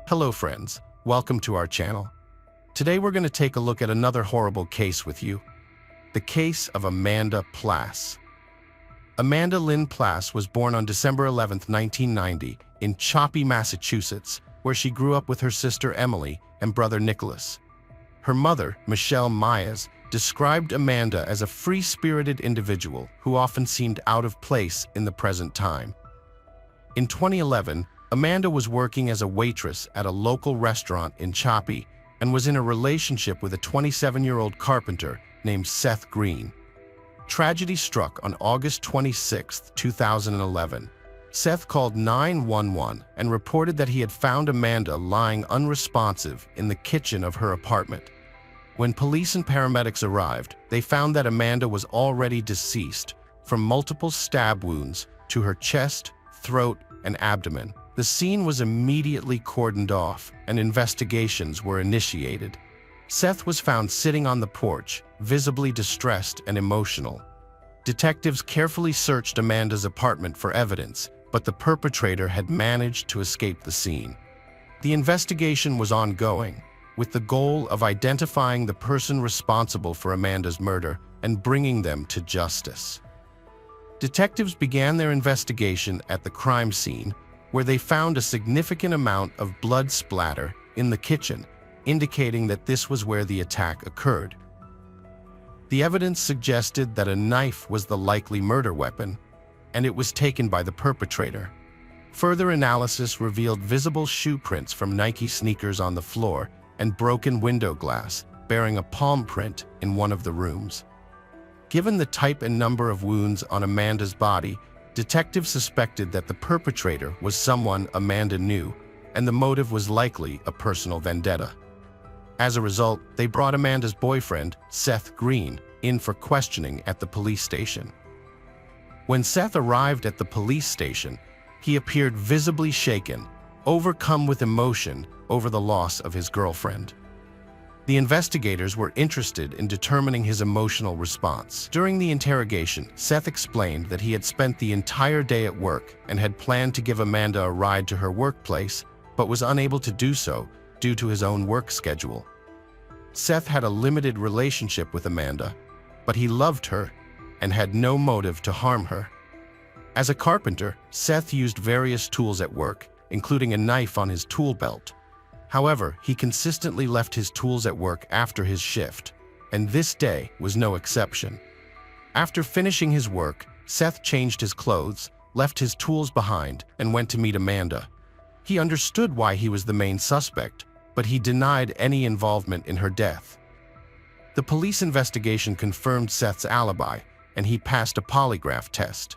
Hello friends, welcome to our channel. Today we're going to take a look at another horrible case with you. The case of Amanda Plasse. Amanda Lynn Plasse was born on December 11, 1990 in Choppy, Massachusetts, where she grew up with her sister Emily and brother Nicholas. Her mother, Michelle Myers, described Amanda as a free-spirited individual who often seemed out of place in the present time. In 2011, Amanda was working as a waitress at a local restaurant in Choppy and was in a relationship with a 27-year-old carpenter named Seth Green. Tragedy struck on August 26, 2011. Seth called 911 and reported that he had found Amanda lying unresponsive in the kitchen of her apartment. When police and paramedics arrived, they found that Amanda was already deceased from multiple stab wounds to her chest, throat, and abdomen. The scene was immediately cordoned off and investigations were initiated. Seth was found sitting on the porch, visibly distressed and emotional. Detectives carefully searched Amanda's apartment for evidence, but the perpetrator had managed to escape the scene. The investigation was ongoing, with the goal of identifying the person responsible for Amanda's murder and bringing them to justice. Detectives began their investigation at the crime scene, where they found a significant amount of blood splatter in the kitchen, indicating that this was where the attack occurred. The evidence suggested that a knife was the likely murder weapon, and it was taken by the perpetrator. Further analysis revealed visible shoe prints from Nike sneakers on the floor and broken window glass, bearing a palm print in one of the rooms. Given the type and number of wounds on Amanda's body, detectives suspected that the perpetrator was someone Amanda knew, and the motive was likely a personal vendetta. As a result, they brought Amanda's boyfriend, Seth Green, in for questioning at the police station. When Seth arrived at the police station, he appeared visibly shaken, overcome with emotion over the loss of his girlfriend. The investigators were interested in determining his emotional response. During the interrogation, Seth explained that he had spent the entire day at work and had planned to give Amanda a ride to her workplace, but was unable to do so due to his own work schedule. Seth had a limited relationship with Amanda, but he loved her and had no motive to harm her. As a carpenter, Seth used various tools at work, including a knife on his tool belt. However, he consistently left his tools at work after his shift, and this day was no exception. After finishing his work, Seth changed his clothes, left his tools behind, and went to meet Amanda. He understood why he was the main suspect, but he denied any involvement in her death. The police investigation confirmed Seth's alibi, and he passed a polygraph test.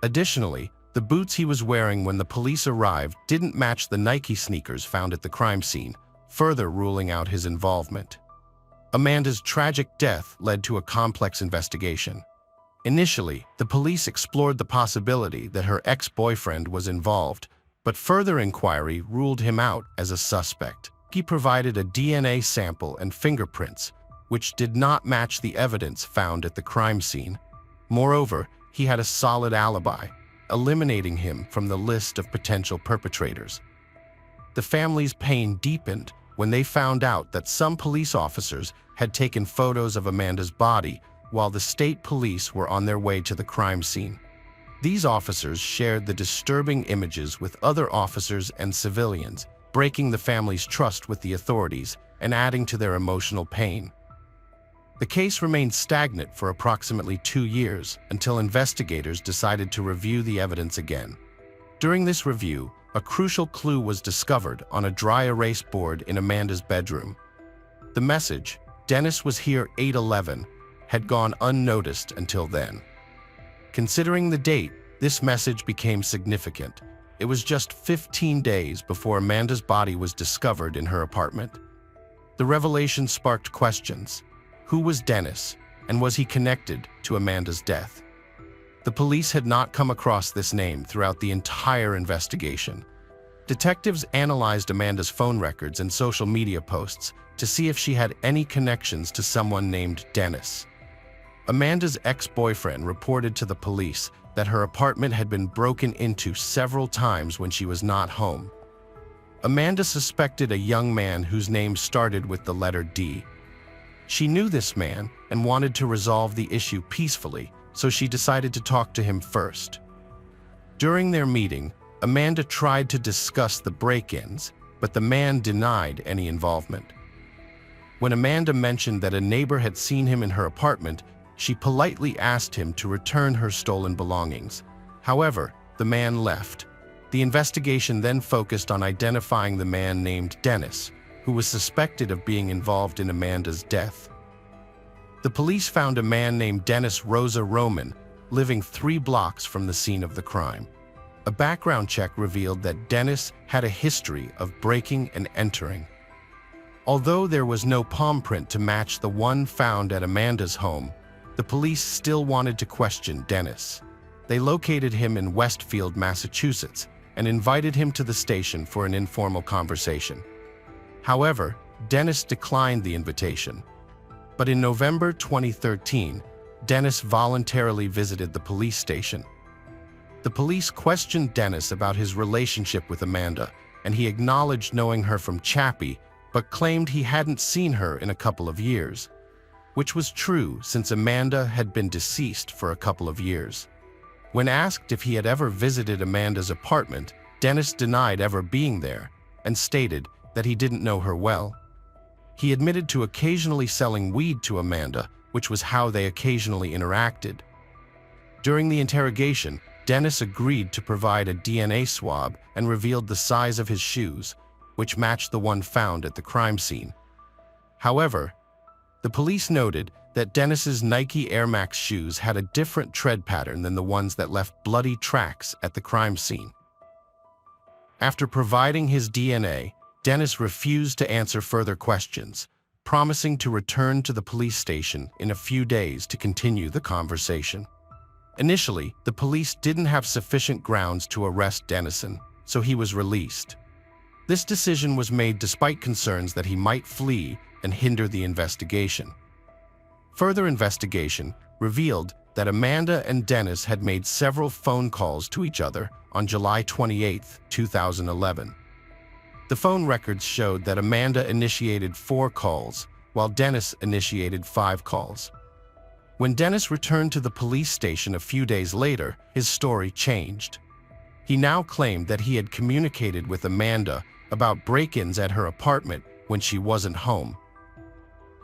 Additionally, the boots he was wearing when the police arrived didn't match the Nike sneakers found at the crime scene, further ruling out his involvement. Amanda's tragic death led to a complex investigation. Initially, the police explored the possibility that her ex-boyfriend was involved, but further inquiry ruled him out as a suspect. He provided a DNA sample and fingerprints, which did not match the evidence found at the crime scene. Moreover, he had a solid alibi, eliminating him from the list of potential perpetrators. The family's pain deepened when they found out that some police officers had taken photos of Amanda's body while the state police were on their way to the crime scene. These officers shared the disturbing images with other officers and civilians, breaking the family's trust with the authorities and adding to their emotional pain. The case remained stagnant for approximately 2 years until investigators decided to review the evidence again. During this review, a crucial clue was discovered on a dry erase board in Amanda's bedroom. The message, "Dennis was here 8/11, had gone unnoticed until then. Considering the date, this message became significant. It was just 15 days before Amanda's body was discovered in her apartment. The revelation sparked questions. Who was Dennis, and was he connected to Amanda's death? The police had not come across this name throughout the entire investigation. Detectives analyzed Amanda's phone records and social media posts to see if she had any connections to someone named Dennis. Amanda's ex-boyfriend reported to the police that her apartment had been broken into several times when she was not home. Amanda suspected a young man whose name started with the letter D. She knew this man and wanted to resolve the issue peacefully, so she decided to talk to him first. During their meeting, Amanda tried to discuss the break-ins, but the man denied any involvement. When Amanda mentioned that a neighbor had seen him in her apartment, she politely asked him to return her stolen belongings. However, the man left. The investigation then focused on identifying the man named Dennis, who was suspected of being involved in Amanda's death. The police found a man named Dennis Rosa Roman living 3 blocks from the scene of the crime. A background check revealed that Dennis had a history of breaking and entering. Although there was no palm print to match the one found at Amanda's home, the police still wanted to question Dennis. They located him in Westfield, Massachusetts, and invited him to the station for an informal conversation. However, Dennis declined the invitation. But in November 2013, Dennis voluntarily visited the police station. The police questioned Dennis about his relationship with Amanda, and he acknowledged knowing her from Chappie, but claimed he hadn't seen her in a couple of years, which was true since Amanda had been deceased for a couple of years. When asked if he had ever visited Amanda's apartment, Dennis denied ever being there and stated that he didn't know her well. He admitted to occasionally selling weed to Amanda, which was how they occasionally interacted. During the interrogation, Dennis agreed to provide a DNA swab and revealed the size of his shoes, which matched the one found at the crime scene. However, the police noted that Dennis's Nike Air Max shoes had a different tread pattern than the ones that left bloody tracks at the crime scene. After providing his DNA, Dennis refused to answer further questions, promising to return to the police station in a few days to continue the conversation. Initially, the police didn't have sufficient grounds to arrest Dennison, so he was released. This decision was made despite concerns that he might flee and hinder the investigation. Further investigation revealed that Amanda and Dennis had made several phone calls to each other on July 28, 2011. The phone records showed that Amanda initiated 4 calls, while Dennis initiated 5 calls. When Dennis returned to the police station a few days later, his story changed. He now claimed that he had communicated with Amanda about break-ins at her apartment when she wasn't home.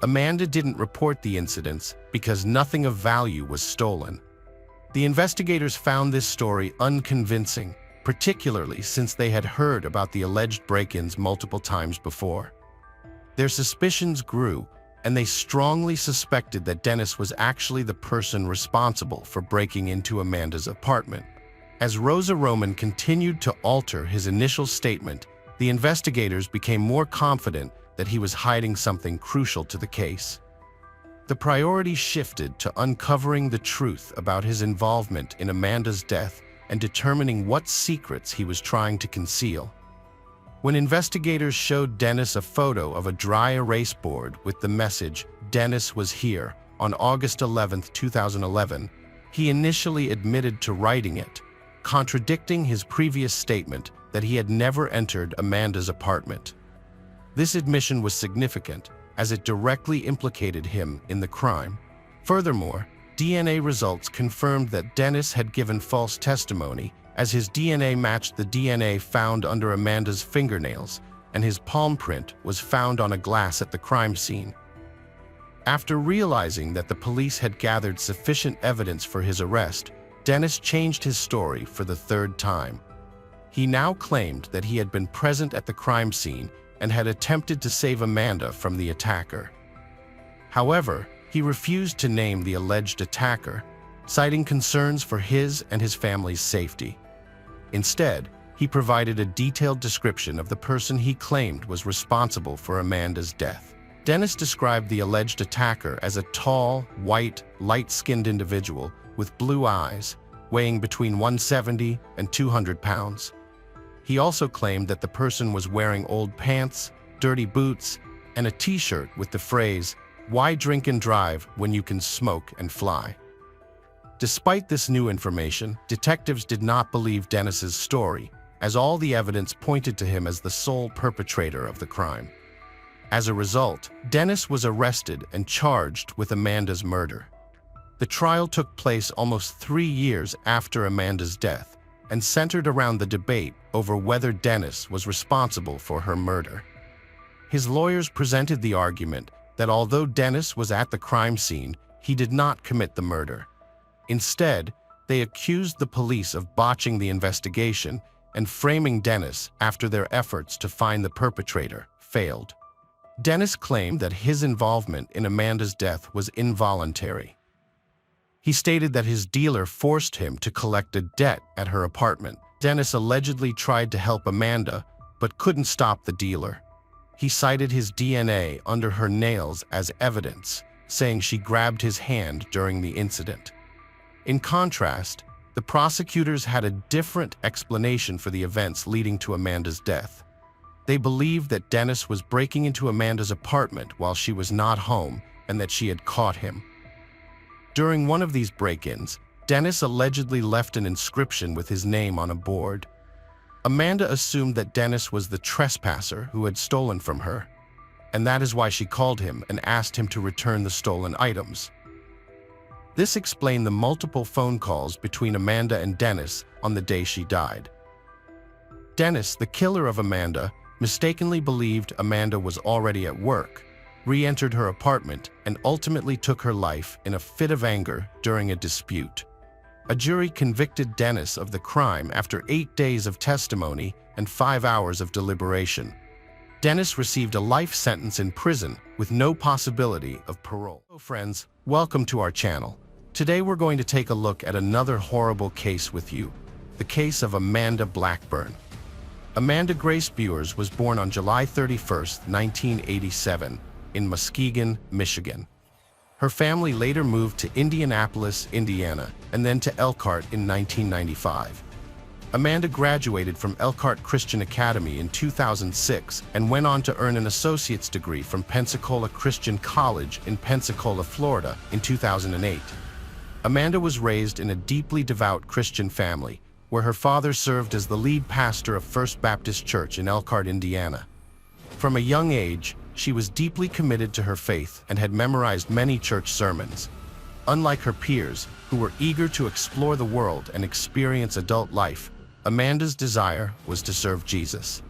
Amanda didn't report the incidents because nothing of value was stolen. The investigators found this story unconvincing, particularly since they had heard about the alleged break-ins multiple times before. Their suspicions grew, and they strongly suspected that Dennis was actually the person responsible for breaking into Amanda's apartment. As Rosa Roman continued to alter his initial statement, the investigators became more confident that he was hiding something crucial to the case. The priority shifted to uncovering the truth about his involvement in Amanda's death and determining what secrets he was trying to conceal. When investigators showed Dennis a photo of a dry erase board with the message, "Dennis was here," on August 11, 2011, he initially admitted to writing it, contradicting his previous statement that he had never entered Amanda's apartment. This admission was significant, as it directly implicated him in the crime. Furthermore, DNA results confirmed that Dennis had given false testimony, as his DNA matched the DNA found under Amanda's fingernails, and his palm print was found on a glass at the crime scene. After realizing that the police had gathered sufficient evidence for his arrest, Dennis changed his story for the 3rd time. He now claimed that he had been present at the crime scene and had attempted to save Amanda from the attacker. However, he refused to name the alleged attacker, citing concerns for his and his family's safety. Instead, he provided a detailed description of the person he claimed was responsible for Amanda's death. Dennis described the alleged attacker as a tall, white, light-skinned individual with blue eyes, weighing between 170 and 200 pounds. He also claimed that the person was wearing old pants, dirty boots, and a t-shirt with the phrase, "Why drink and drive when you can smoke and fly?" Despite this new information, detectives did not believe Dennis's story, as all the evidence pointed to him as the sole perpetrator of the crime. As a result, Dennis was arrested and charged with Amanda's murder. The trial took place almost 3 years after Amanda's death and centered around the debate over whether Dennis was responsible for her murder. His lawyers presented the argument that although Dennis was at the crime scene, he did not commit the murder. Instead, they accused the police of botching the investigation and framing Dennis after their efforts to find the perpetrator failed. Dennis claimed that his involvement in Amanda's death was involuntary. He stated that his dealer forced him to collect a debt at her apartment. Dennis allegedly tried to help Amanda, but couldn't stop the dealer. He cited his DNA under her nails as evidence, saying she grabbed his hand during the incident. In contrast, the prosecutors had a different explanation for the events leading to Amanda's death. They believed that Dennis was breaking into Amanda's apartment while she was not home and that she had caught him. During one of these break-ins, Dennis allegedly left an inscription with his name on a board. Amanda assumed that Dennis was the trespasser who had stolen from her, and that is why she called him and asked him to return the stolen items. This explained the multiple phone calls between Amanda and Dennis on the day she died. Dennis, the killer of Amanda, mistakenly believed Amanda was already at work, re-entered her apartment, and ultimately took her life in a fit of anger during a dispute. A jury convicted Dennis of the crime after 8 days of testimony and 5 hours of deliberation. Dennis received a life sentence in prison with no possibility of parole. Hello friends, welcome to our channel. Today we're going to take a look at another horrible case with you, the case of Amanda Blackburn. Amanda Grace Buers was born on July 31, 1987, in Muskegon, Michigan. Her family later moved to Indianapolis, Indiana, and then to Elkhart in 1995. Amanda graduated from Elkhart Christian Academy in 2006 and went on to earn an associate's degree from Pensacola Christian College in Pensacola, Florida, in 2008. Amanda was raised in a deeply devout Christian family, where her father served as the lead pastor of First Baptist Church in Elkhart, Indiana. From a young age, she was deeply committed to her faith and had memorized many church sermons. Unlike her peers, who were eager to explore the world and experience adult life, Amanda's desire was to serve Jesus.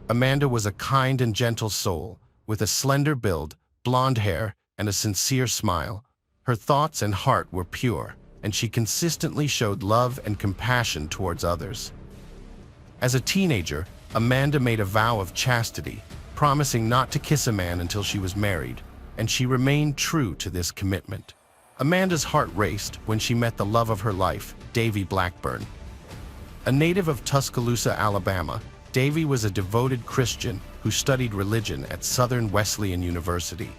Amanda was a kind and gentle soul, with a slender build, blonde hair, and a sincere smile. Her thoughts and heart were pure, and she consistently showed love and compassion towards others. As a teenager, Amanda made a vow of chastity, promising not to kiss a man until she was married, and she remained true to this commitment. Amanda's heart raced when she met the love of her life, Davy Blackburn. A native of Tuscaloosa, Alabama, Davy was a devoted Christian who studied religion at Southern Wesleyan University.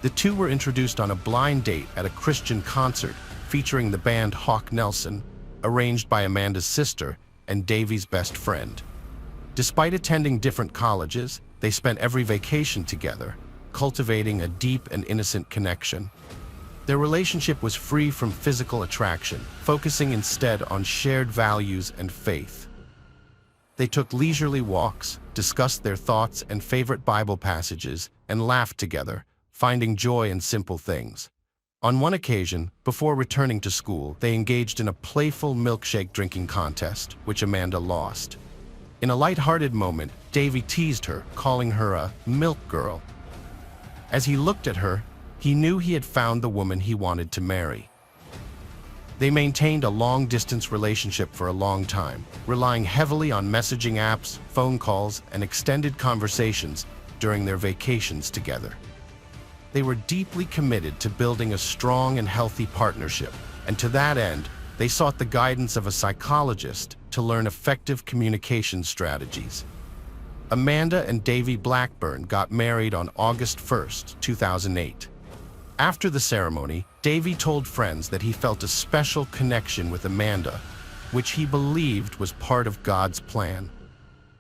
The two were introduced on a blind date at a Christian concert featuring the band Hawk Nelson, arranged by Amanda's sister and Davy's best friend. Despite attending different colleges, they spent every vacation together, cultivating a deep and innocent connection. Their relationship was free from physical attraction, focusing instead on shared values and faith. They took leisurely walks, discussed their thoughts and favorite Bible passages, and laughed together, finding joy in simple things. On one occasion, before returning to school, they engaged in a playful milkshake drinking contest, which Amanda lost. In a light-hearted moment, Davy teased her, calling her a milk girl. As he looked at her, he knew he had found the woman he wanted to marry. They maintained a long-distance relationship for a long time, relying heavily on messaging apps, phone calls, and extended conversations during their vacations together. They were deeply committed to building a strong and healthy partnership, and to that end, they sought the guidance of a psychologist to learn effective communication strategies. Amanda and Davy Blackburn got married on August 1, 2008. After the ceremony, Davy told friends that he felt a special connection with Amanda, which he believed was part of God's plan.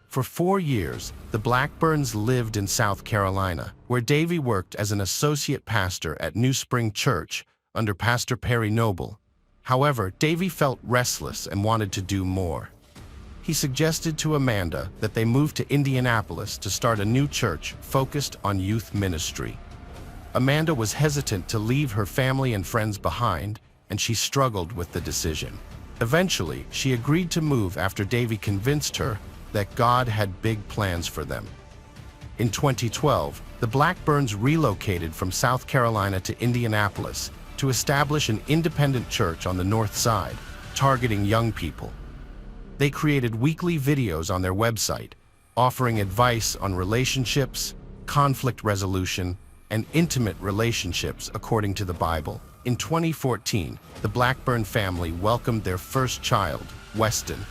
For 4 years, the Blackburns lived in South Carolina, where Davy worked as an associate pastor at New Spring Church under Pastor Perry Noble. However, Davy felt restless and wanted to do more. He suggested to Amanda that they move to Indianapolis to start a new church focused on youth ministry. Amanda was hesitant to leave her family and friends behind, and she struggled with the decision. Eventually, she agreed to move after Davy convinced her that God had big plans for them. In 2012, the Blackburns relocated from South Carolina to Indianapolis to establish an independent church on the north side, targeting young people. They created weekly videos on their website, offering advice on relationships, conflict resolution, and intimate relationships according to the Bible. In 2014, the Blackburn family welcomed their first child, Weston.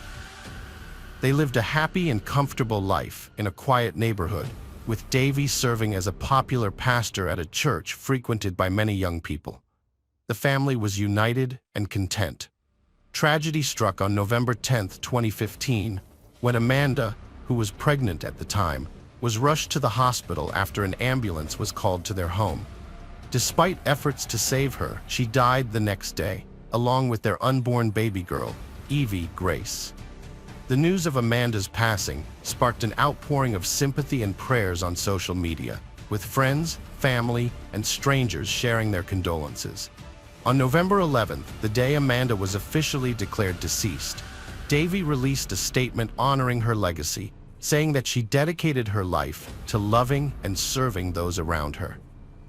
They lived a happy and comfortable life in a quiet neighborhood, with Davy serving as a popular pastor at a church frequented by many young people. The family was united and content. Tragedy struck on November 10, 2015, when Amanda, who was pregnant at the time, was rushed to the hospital after an ambulance was called to their home. Despite efforts to save her, she died the next day, along with their unborn baby girl, Evie Grace. The news of Amanda's passing sparked an outpouring of sympathy and prayers on social media, with friends, family, and strangers sharing their condolences. On November 11th, the day Amanda was officially declared deceased, Davy released a statement honoring her legacy, saying that she dedicated her life to loving and serving those around her.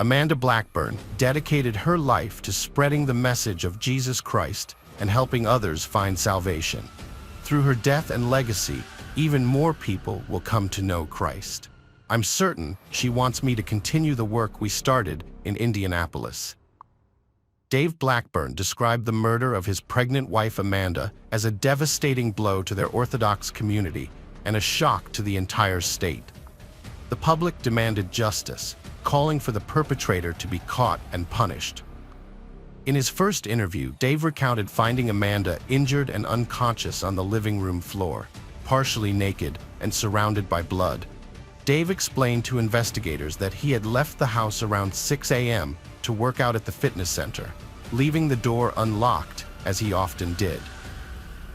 Amanda Blackburn dedicated her life to spreading the message of Jesus Christ and helping others find salvation. Through her death and legacy, even more people will come to know Christ. I'm certain she wants me to continue the work we started in Indianapolis. Dave Blackburn described the murder of his pregnant wife Amanda as a devastating blow to their Orthodox community and a shock to the entire state. The public demanded justice, calling for the perpetrator to be caught and punished. In his first interview, Dave recounted finding Amanda injured and unconscious on the living room floor, partially naked and surrounded by blood. Dave explained to investigators that he had left the house around 6 a.m. to work out at the fitness center, leaving the door unlocked, as he often did.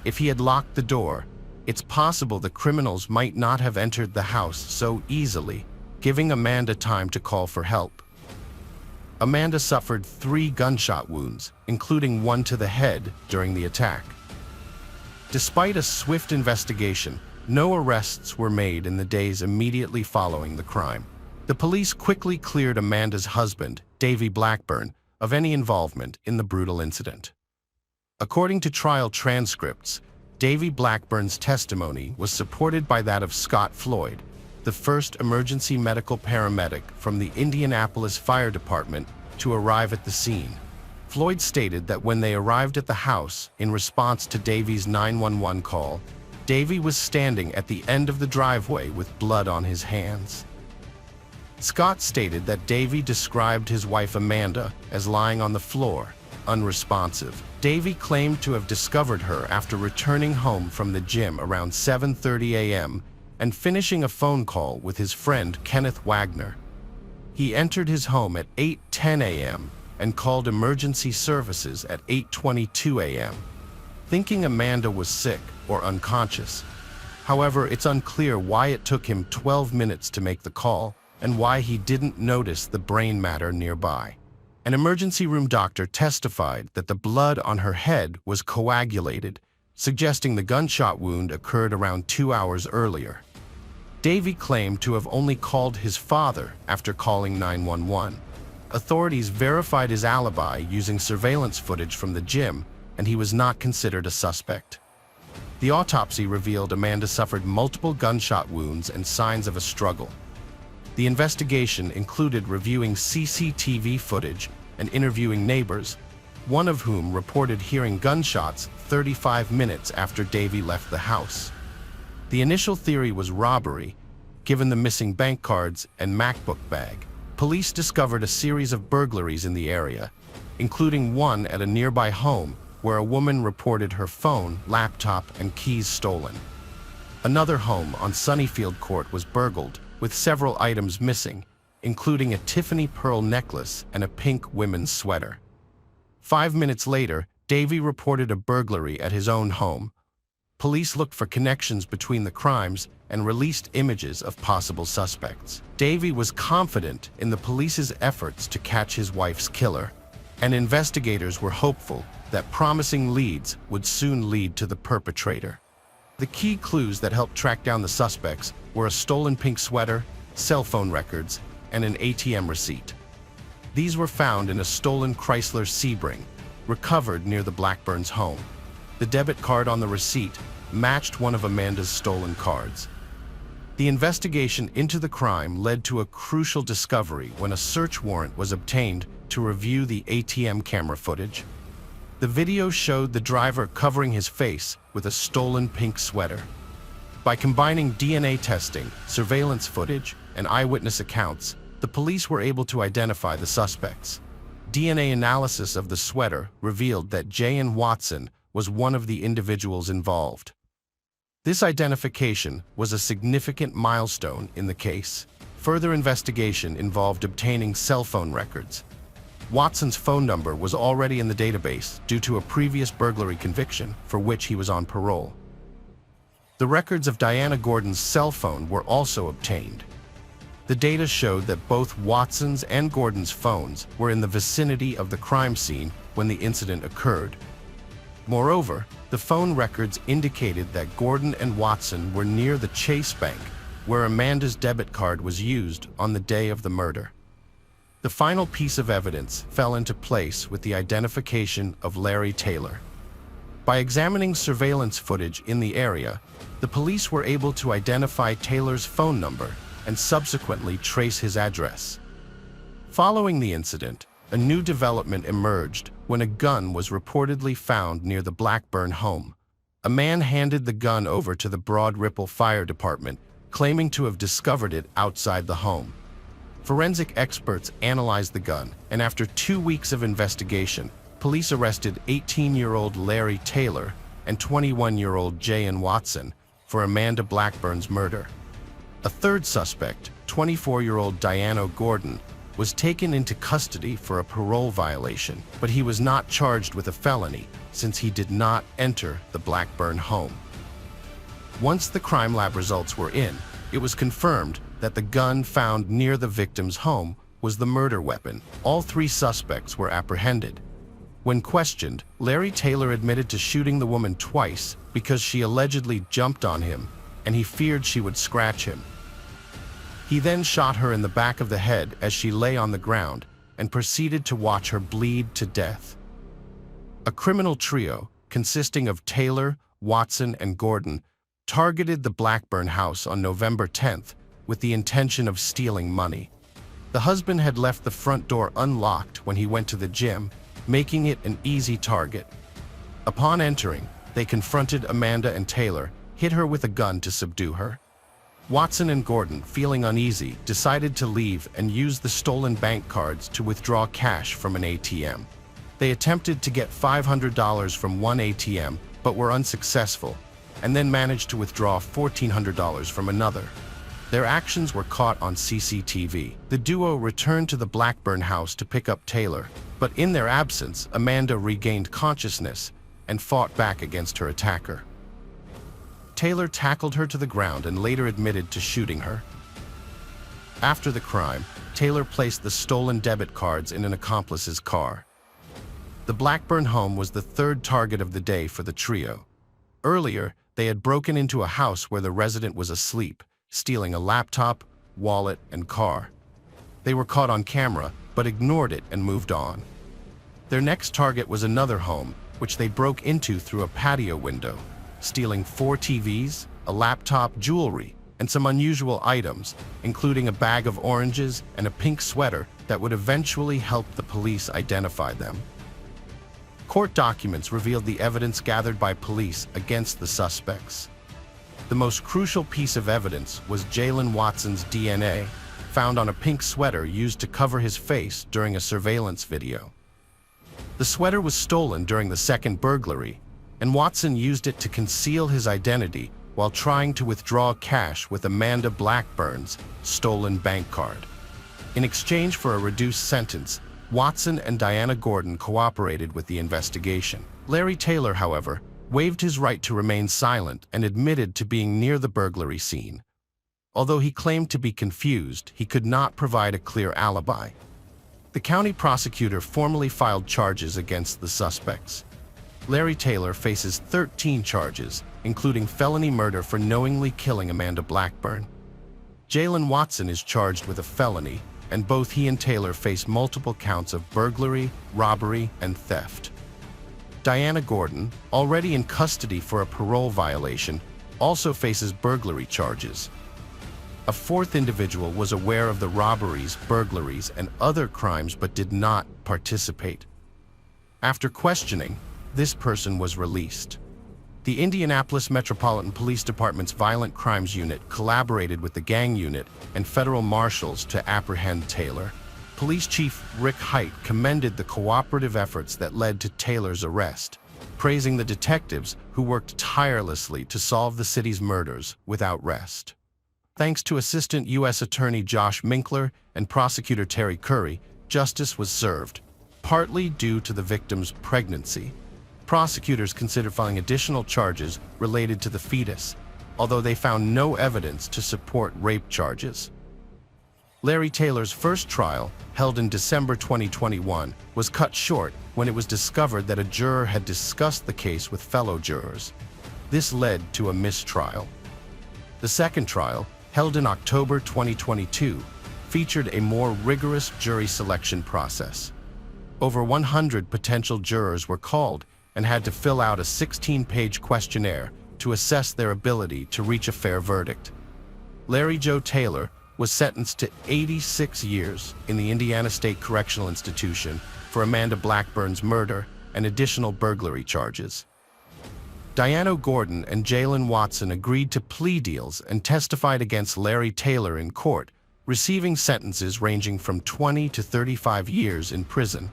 If he had locked the door, it's possible the criminals might not have entered the house so easily, giving Amanda time to call for help. Amanda suffered 3 gunshot wounds, including one to the head during the attack. Despite a swift investigation, no arrests were made in the days immediately following the crime. The police quickly cleared Amanda's husband, Davy Blackburn, of any involvement in the brutal incident. According to trial transcripts, Davy Blackburn's testimony was supported by that of Scott Floyd, the first emergency medical paramedic from the Indianapolis Fire Department to arrive at the scene. Floyd stated that when they arrived at the house in response to Davy's 911 call, Davy was standing at the end of the driveway with blood on his hands. Scott stated that Davy described his wife Amanda as lying on the floor, unresponsive. Davy claimed to have discovered her after returning home from the gym around 7:30 a.m. and finishing a phone call with his friend Kenneth Wagner. He entered his home at 8:10 a.m. and called emergency services at 8:22 a.m., thinking Amanda was sick or unconscious. However, it's unclear why it took him 12 minutes to make the call and why he didn't notice the brain matter nearby. An emergency room doctor testified that the blood on her head was coagulated, suggesting the gunshot wound occurred around 2 hours earlier. Davy claimed to have only called his father after calling 911. Authorities verified his alibi using surveillance footage from the gym, and he was not considered a suspect. The autopsy revealed Amanda suffered multiple gunshot wounds and signs of a struggle. The investigation included reviewing CCTV footage and interviewing neighbors, one of whom reported hearing gunshots 35 minutes after Davy left the house. The initial theory was robbery, given the missing bank cards and MacBook bag. Police discovered a series of burglaries in the area, including one at a nearby home where a woman reported her phone, laptop, and keys stolen. Another home on Sunnyfield Court was burgled, with several items missing, including a Tiffany pearl necklace and a pink women's sweater. 5 minutes later, Davy reported a burglary at his own home. police looked for connections between the crimes and released images of possible suspects. Davey was confident in the police's efforts to catch his wife's killer, and investigators were hopeful that promising leads would soon lead to the perpetrator. The key clues that helped track down the suspects were a stolen pink sweater, cell phone records, and an ATM receipt. These were found in a stolen Chrysler Sebring, recovered near the Blackburns' home. The debit card on the receipt matched one of Amanda's stolen cards. The investigation into the crime led to a crucial discovery when a search warrant was obtained to review the ATM camera footage. The video showed the driver covering his face with a stolen pink sweater. By combining DNA testing, surveillance footage, and eyewitness accounts, the police were able to identify the suspects. DNA analysis of the sweater revealed that J.N. Watson was one of the individuals involved. This identification was a significant milestone in the case. Further investigation involved obtaining cell phone records. Watson's phone number was already in the database due to a previous burglary conviction for which he was on parole. The records of Diana Gordon's cell phone were also obtained. The data showed that both Watson's and Gordon's phones were in the vicinity of the crime scene when the incident occurred. Moreover, the phone records indicated that Gordon and Watson were near the Chase Bank, where Amanda's debit card was used on the day of the murder. The final piece of evidence fell into place with the identification of Larry Taylor. By examining surveillance footage in the area, the police were able to identify Taylor's phone number and subsequently trace his address. Following the incident, a new development emerged when a gun was reportedly found near the Blackburn home. A man handed the gun over to the Broad Ripple Fire Department, claiming to have discovered it outside the home. Forensic experts analyzed the gun, and after 2 weeks of investigation, police arrested 18-year-old Larry Taylor and 21-year-old J.N. Watson for Amanda Blackburn's murder. A third suspect, 24-year-old Diana Gordon, was taken into custody for a parole violation, but he was not charged with a felony since he did not enter the Blackburn home. Once the crime lab results were in, it was confirmed that the gun found near the victim's home was the murder weapon. All 3 suspects were apprehended. When questioned, Larry Taylor admitted to shooting the woman twice because she allegedly jumped on him and he feared she would scratch him. He then shot her in the back of the head as she lay on the ground and proceeded to watch her bleed to death. A criminal trio, consisting of Taylor, Watson, and Gordon, targeted the Blackburn house on November 10th with the intention of stealing money. The husband had left the front door unlocked when he went to the gym, making it an easy target. Upon entering, they confronted Amanda and Taylor, hit her with a gun to subdue her. Watson and Gordon, feeling uneasy, decided to leave and use the stolen bank cards to withdraw cash from an ATM. They attempted to get $500 from one ATM, but were unsuccessful, and then managed to withdraw $1,400 from another. Their actions were caught on CCTV. The duo returned to the Blackburn house to pick up Taylor, but in their absence, Amanda regained consciousness and fought back against her attacker. Taylor tackled her to the ground and later admitted to shooting her. After the crime, Taylor placed the stolen debit cards in an accomplice's car. The Blackburn home was the third target of the day for the trio. Earlier, they had broken into a house where the resident was asleep, stealing a laptop, wallet, and car. They were caught on camera, but ignored it and moved on. Their next target was another home, which they broke into through a patio window, stealing 4 TVs, a laptop, jewelry, and some unusual items, including a bag of oranges and a pink sweater that would eventually help the police identify them. Court documents revealed the evidence gathered by police against the suspects. The most crucial piece of evidence was Jaylen Watson's DNA, found on a pink sweater used to cover his face during a surveillance video. The sweater was stolen during the second burglary, and Watson used it to conceal his identity while trying to withdraw cash with Amanda Blackburn's stolen bank card. In exchange for a reduced sentence, Watson and Diana Gordon cooperated with the investigation. Larry Taylor, however, waived his right to remain silent and admitted to being near the burglary scene. Although he claimed to be confused, he could not provide a clear alibi. The county prosecutor formally filed charges against the suspects. Larry Taylor faces 13 charges, including felony murder for knowingly killing Amanda Blackburn. Jalen Watson is charged with a felony, and both he and Taylor face multiple counts of burglary, robbery, and theft. Diana Gordon, already in custody for a parole violation, also faces burglary charges. A fourth individual was aware of the robberies, burglaries, and other crimes but did not participate. After questioning, this person was released. The Indianapolis Metropolitan Police Department's Violent Crimes Unit collaborated with the Gang Unit and federal marshals to apprehend Taylor. Police Chief Rick Height commended the cooperative efforts that led to Taylor's arrest, praising the detectives who worked tirelessly to solve the city's murders without rest. Thanks to Assistant U.S. Attorney Josh Minkler and Prosecutor Terry Curry, justice was served, partly due to the victim's pregnancy. Prosecutors considered filing additional charges related to the fetus, although they found no evidence to support rape charges. Larry Taylor's first trial, held in December 2021, was cut short when it was discovered that a juror had discussed the case with fellow jurors. This led to a mistrial. The second trial, held in October 2022, featured a more rigorous jury selection process. Over 100 potential jurors were called and had to fill out a 16-page questionnaire to assess their ability to reach a fair verdict. Larry Joe Taylor was sentenced to 86 years in the Indiana State Correctional Institution for Amanda Blackburn's murder and additional burglary charges. Diana Gordon and Jalen Watson agreed to plea deals and testified against Larry Taylor in court, receiving sentences ranging from 20 to 35 years in prison.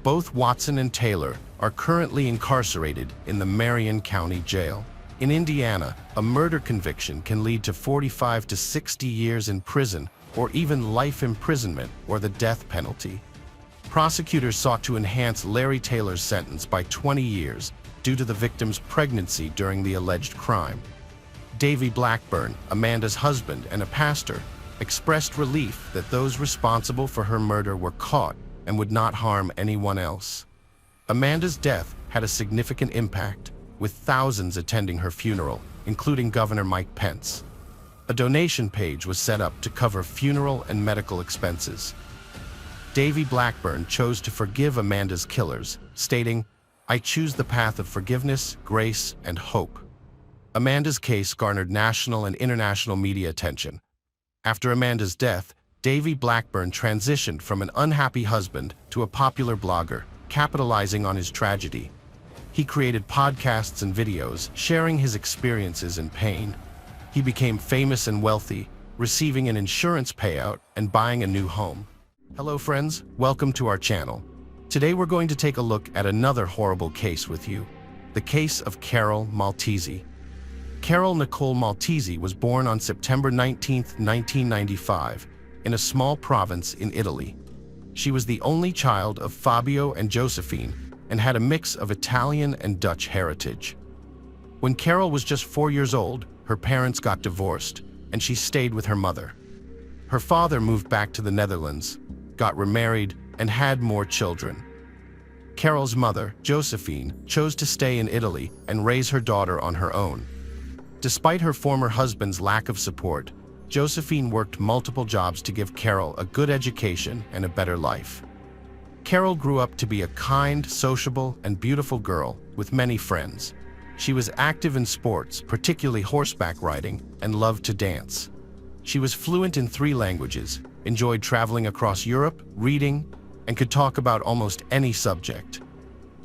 Both Watson and Taylor are currently incarcerated in the Marion County Jail. In Indiana, a murder conviction can lead to 45 to 60 years in prison or even life imprisonment or the death penalty. Prosecutors sought to enhance Larry Taylor's sentence by 20 years due to the victim's pregnancy during the alleged crime. Davy Blackburn, Amanda's husband and a pastor, expressed relief that those responsible for her murder were caught and would not harm anyone else. Amanda's death had a significant impact, with thousands attending her funeral, including Governor Mike Pence. A donation page was set up to cover funeral and medical expenses. Davy Blackburn chose to forgive Amanda's killers, stating, "I choose the path of forgiveness, grace, and hope." Amanda's case garnered national and international media attention. After Amanda's death, Davy Blackburn transitioned from an unhappy husband to a popular blogger, capitalizing on his tragedy. He created podcasts and videos, sharing his experiences and pain. He became famous and wealthy, receiving an insurance payout and buying a new home. Hello friends, welcome to our channel. Today we're going to take a look at another horrible case with you, the case of Carol Maltese. Carol Nicole Maltese was born on September 19, 1995, in a small province in Italy. She was the only child of Fabio and Josephine and had a mix of Italian and Dutch heritage. When Carol was just 4 years old, her parents got divorced and she stayed with her mother. Her father moved back to the Netherlands, got remarried, and had more children. Carol's mother, Josephine, chose to stay in Italy and raise her daughter on her own. Despite her former husband's lack of support, Josephine worked multiple jobs to give Carol a good education and a better life. Carol grew up to be a kind, sociable, and beautiful girl with many friends. She was active in sports, particularly horseback riding, and loved to dance. She was fluent in 3 languages, enjoyed traveling across Europe, reading, and could talk about almost any subject.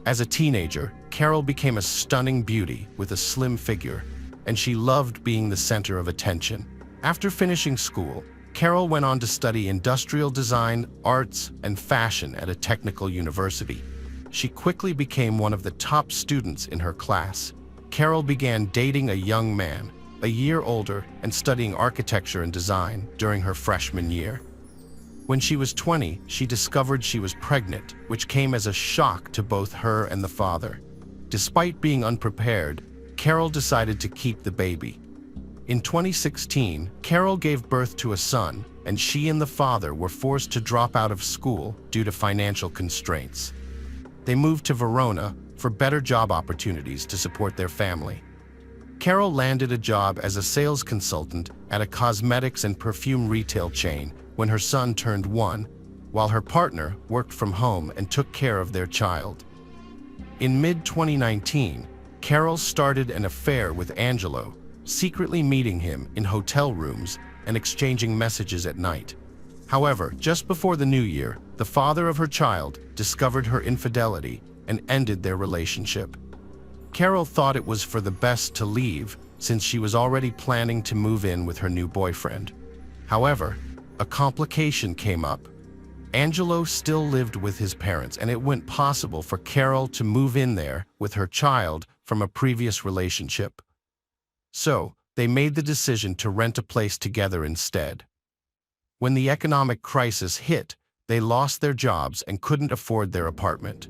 As a teenager, Carol became a stunning beauty with a slim figure, and she loved being the center of attention. After finishing school, Carol went on to study industrial design, arts, and fashion at a technical university. She quickly became one of the top students in her class. Carol began dating a young man, a year older, and studying architecture and design during her freshman year. When she was 20, she discovered she was pregnant, which came as a shock to both her and the father. Despite being unprepared, Carol decided to keep the baby. In 2016, Carol gave birth to a son, and she and the father were forced to drop out of school due to financial constraints. They moved to Verona for better job opportunities to support their family. Carol landed a job as a sales consultant at a cosmetics and perfume retail chain when her son turned 1, while her partner worked from home and took care of their child. In mid-2019, Carol started an affair with Angelo, secretly meeting him in hotel rooms and exchanging messages at night. However, just before the new year, the father of her child discovered her infidelity and ended their relationship. Carol thought it was for the best to leave, since she was already planning to move in with her new boyfriend. However, a complication came up. Angelo still lived with his parents, and it wasn't possible for Carol to move in there with her child from a previous relationship. So, they made the decision to rent a place together instead. When the economic crisis hit, they lost their jobs and couldn't afford their apartment.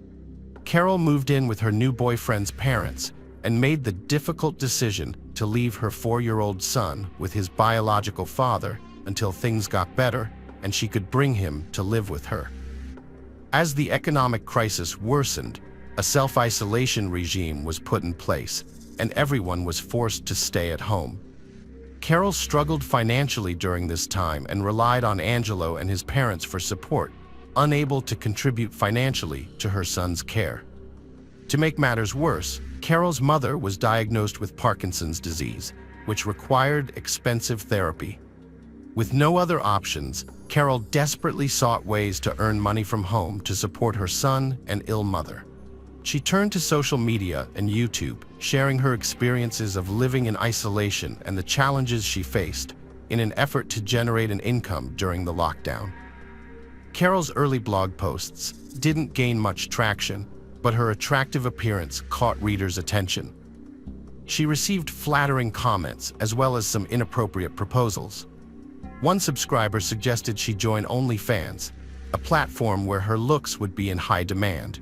Carol moved in with her new boyfriend's parents and made the difficult decision to leave her 4-year-old son with his biological father until things got better and she could bring him to live with her. As the economic crisis worsened, a self-isolation regime was put in place, and everyone was forced to stay at home. Carol struggled financially during this time and relied on Angelo and his parents for support, unable to contribute financially to her son's care. To make matters worse, Carol's mother was diagnosed with Parkinson's disease, which required expensive therapy. With no other options, Carol desperately sought ways to earn money from home to support her son and ill mother. She turned to social media and YouTube, sharing her experiences of living in isolation and the challenges she faced in an effort to generate an income during the lockdown. Carol's early blog posts didn't gain much traction, but her attractive appearance caught readers' attention. She received flattering comments as well as some inappropriate proposals. One subscriber suggested she join OnlyFans, a platform where her looks would be in high demand,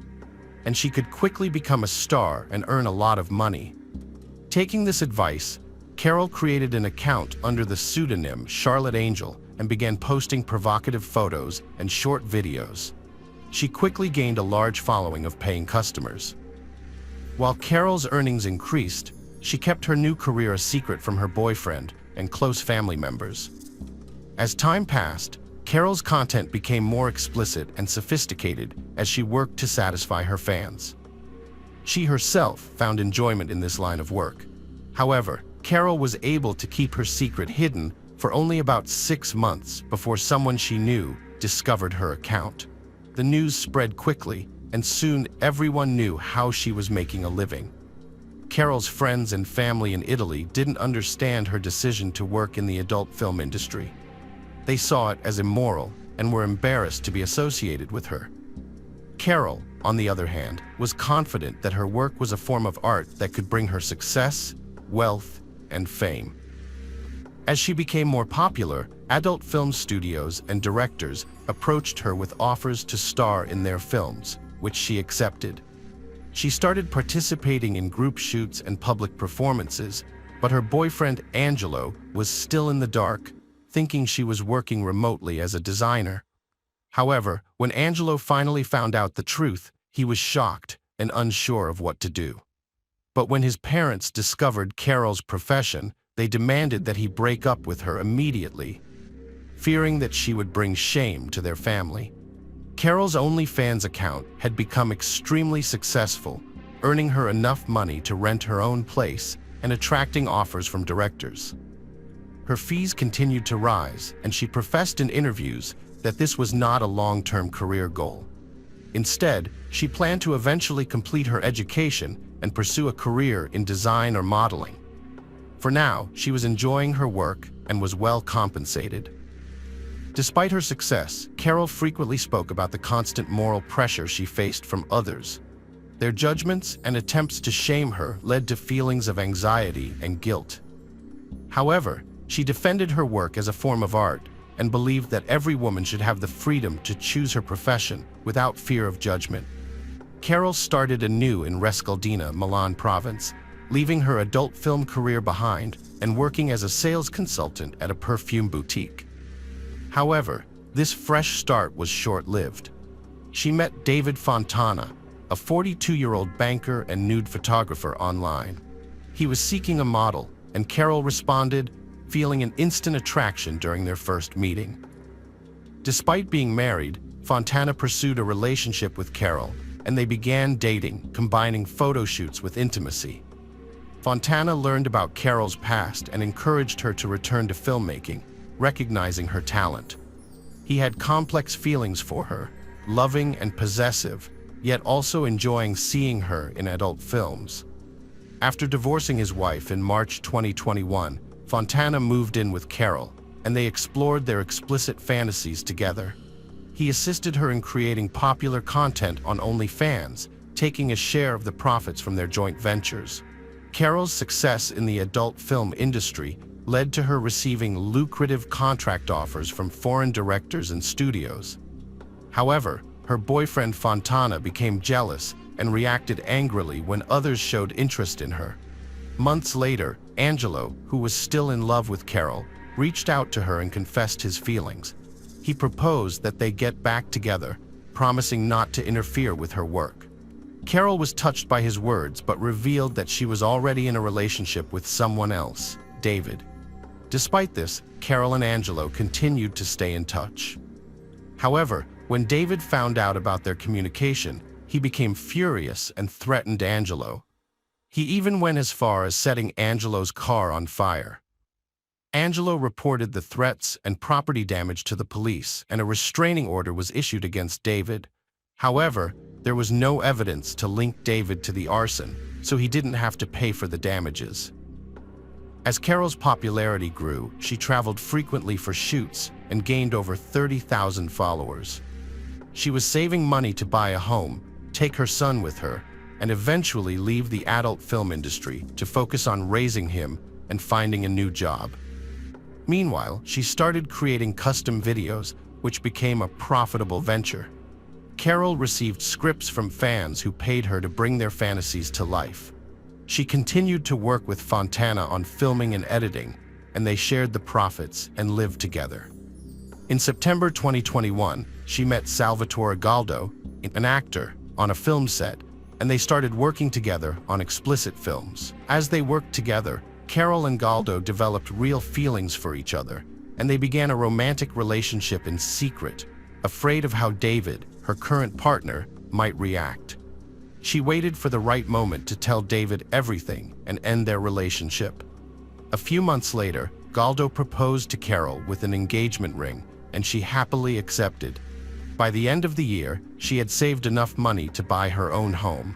and she could quickly become a star and earn a lot of money. Taking this advice, Carol created an account under the pseudonym Charlotte Angel and began posting provocative photos and short videos. She quickly gained a large following of paying customers. While Carol's earnings increased, she kept her new career a secret from her boyfriend and close family members. As time passed, Carol's content became more explicit and sophisticated as she worked to satisfy her fans. She herself found enjoyment in this line of work. However, Carol was able to keep her secret hidden for only about 6 months before someone she knew discovered her account. The news spread quickly, and soon everyone knew how she was making a living. Carol's friends and family in Italy didn't understand her decision to work in the adult film industry. They saw it as immoral and were embarrassed to be associated with her. Carol, on the other hand, was confident that her work was a form of art that could bring her success, wealth, and fame. As she became more popular, adult film studios and directors approached her with offers to star in their films, which she accepted. She started participating in group shoots and public performances, but her boyfriend Angelo was still in the dark, thinking she was working remotely as a designer. However, when Angelo finally found out the truth, he was shocked and unsure of what to do. But when his parents discovered Carol's profession, they demanded that he break up with her immediately, fearing that she would bring shame to their family. Carol's OnlyFans account had become extremely successful, earning her enough money to rent her own place and attracting offers from directors. Her fees continued to rise, and she professed in interviews that this was not a long-term career goal. Instead, she planned to eventually complete her education and pursue a career in design or modeling. For now, she was enjoying her work and was well compensated. Despite her success, Carol frequently spoke about the constant moral pressure she faced from others. Their judgments and attempts to shame her led to feelings of anxiety and guilt. However, she defended her work as a form of art and believed that every woman should have the freedom to choose her profession without fear of judgment. Carol started anew in Rescaldina, Milan province, leaving her adult film career behind and working as a sales consultant at a perfume boutique. However, this fresh start was short-lived. She met David Fontana, a 42-year-old banker and nude photographer online. He was seeking a model, and Carol responded, feeling an instant attraction during their first meeting. Despite being married, Fontana pursued a relationship with Carol, and they began dating, combining photo shoots with intimacy. Fontana learned about Carol's past and encouraged her to return to filmmaking, recognizing her talent. He had complex feelings for her, loving and possessive, yet also enjoying seeing her in adult films. After divorcing his wife in March 2021, Fontana moved in with Carol, and they explored their explicit fantasies together. He assisted her in creating popular content on OnlyFans, taking a share of the profits from their joint ventures. Carol's success in the adult film industry led to her receiving lucrative contract offers from foreign directors and studios. However, her boyfriend Fontana became jealous and reacted angrily when others showed interest in her. Months later, Angelo, who was still in love with Carol, reached out to her and confessed his feelings. He proposed that they get back together, promising not to interfere with her work. Carol was touched by his words but revealed that she was already in a relationship with someone else, David. Despite this, Carol and Angelo continued to stay in touch. However, when David found out about their communication, he became furious and threatened Angelo. He even went as far as setting Angelo's car on fire. Angelo reported the threats and property damage to the police, and a restraining order was issued against David. However, there was no evidence to link David to the arson, so he didn't have to pay for the damages. As Carol's popularity grew, she traveled frequently for shoots and gained over 30,000 followers. She was saving money to buy a home, take her son with her, and eventually leave the adult film industry to focus on raising him and finding a new job. Meanwhile, she started creating custom videos, which became a profitable venture. Carol received scripts from fans who paid her to bring their fantasies to life. She continued to work with Fontana on filming and editing, and they shared the profits and lived together. In September 2021, she met Salvatore Galdo, an actor, on a film set, and they started working together on explicit films. As they worked together, Carol and Galdo developed real feelings for each other, and they began a romantic relationship in secret, afraid of how David, her current partner, might react. She waited for the right moment to tell David everything and end their relationship. A few months later, Galdo proposed to Carol with an engagement ring, and she happily accepted. By the end of the year, she had saved enough money to buy her own home.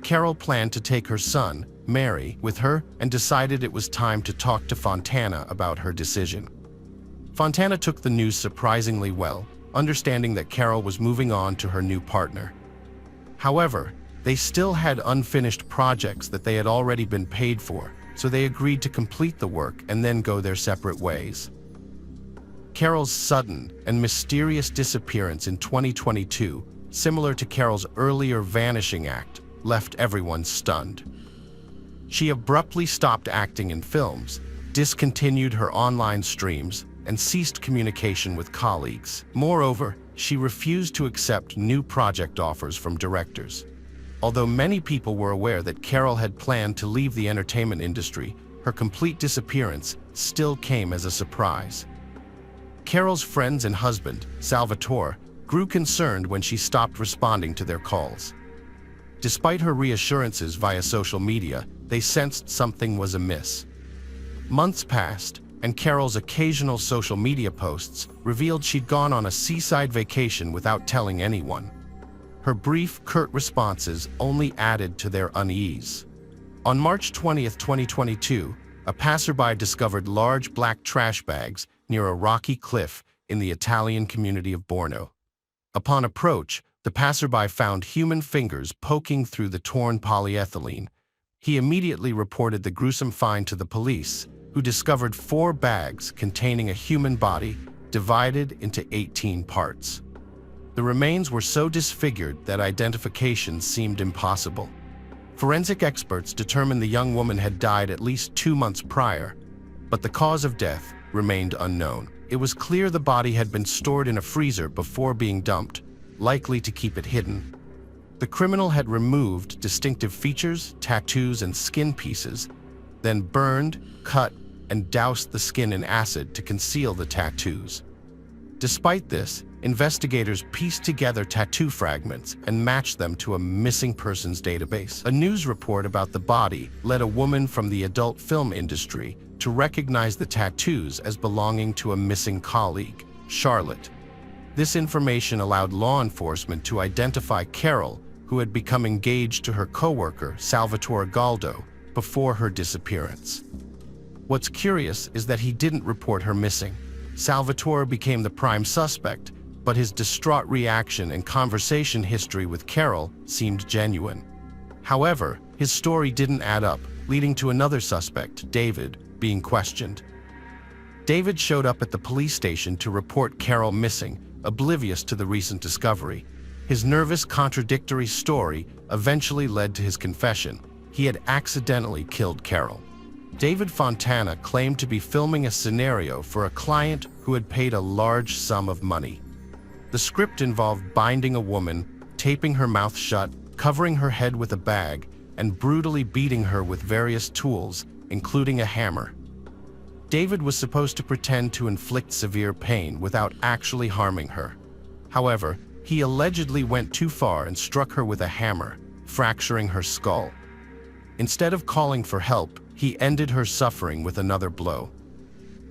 Carol planned to take her son, Mary, with her and decided it was time to talk to Fontana about her decision. Fontana took the news surprisingly well, understanding that Carol was moving on to her new partner. However, they still had unfinished projects that they had already been paid for, so they agreed to complete the work and then go their separate ways. Carol's sudden and mysterious disappearance in 2022, similar to Carol's earlier vanishing act, left everyone stunned. She abruptly stopped acting in films, discontinued her online streams, and ceased communication with colleagues. Moreover, she refused to accept new project offers from directors. Although many people were aware that Carol had planned to leave the entertainment industry, her complete disappearance still came as a surprise. Carol's friends and husband, Salvatore, grew concerned when she stopped responding to their calls. Despite her reassurances via social media, they sensed something was amiss. Months passed, and Carol's occasional social media posts revealed she'd gone on a seaside vacation without telling anyone. Her brief, curt responses only added to their unease. On March 20, 2022, a passerby discovered large black trash bags near a rocky cliff in the Italian community of Borno. Upon approach, the passerby found human fingers poking through the torn polyethylene. He immediately reported the gruesome find to the police, who discovered 4 bags containing a human body divided into 18 parts. The remains were so disfigured that identification seemed impossible. Forensic experts determined the young woman had died at least 2 months prior, but the cause of death remained unknown. It was clear the body had been stored in a freezer before being dumped, likely to keep it hidden. The criminal had removed distinctive features, tattoos, and skin pieces, then burned, cut, and doused the skin in acid to conceal the tattoos. Despite this, investigators pieced together tattoo fragments and matched them to a missing persons database. A news report about the body led a woman from the adult film industry to recognize the tattoos as belonging to a missing colleague, Charlotte. This information allowed law enforcement to identify Carol, who had become engaged to her coworker, Salvatore Galdo, before her disappearance. What's curious is that he didn't report her missing. Salvatore became the prime suspect, but his distraught reaction and conversation history with Carol seemed genuine. However, his story didn't add up, leading to another suspect, David, being questioned. David showed up at the police station to report Carol missing, oblivious to the recent discovery. His nervous, contradictory story eventually led to his confession. He had accidentally killed Carol. David Fontana claimed to be filming a scenario for a client who had paid a large sum of money. The script involved binding a woman, taping her mouth shut, covering her head with a bag, and brutally beating her with various tools, including a hammer. David was supposed to pretend to inflict severe pain without actually harming her. However, he allegedly went too far and struck her with a hammer, fracturing her skull. Instead of calling for help, he ended her suffering with another blow.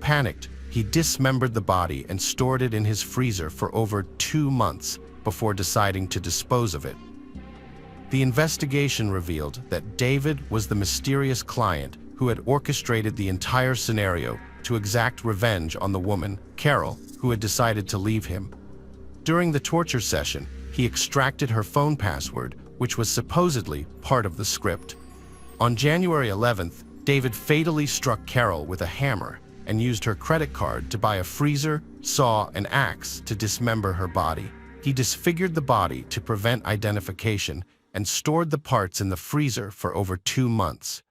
Panicked, he dismembered the body and stored it in his freezer for over 2 months before deciding to dispose of it. The investigation revealed that David was the mysterious client who had orchestrated the entire scenario to exact revenge on the woman, Carol, who had decided to leave him. During the torture session, he extracted her phone password, which was supposedly part of the script. On January 11th, David fatally struck Carol with a hammer and used her credit card to buy a freezer, saw, and axe to dismember her body. He disfigured the body to prevent identification and stored the parts in the freezer for over 2 months.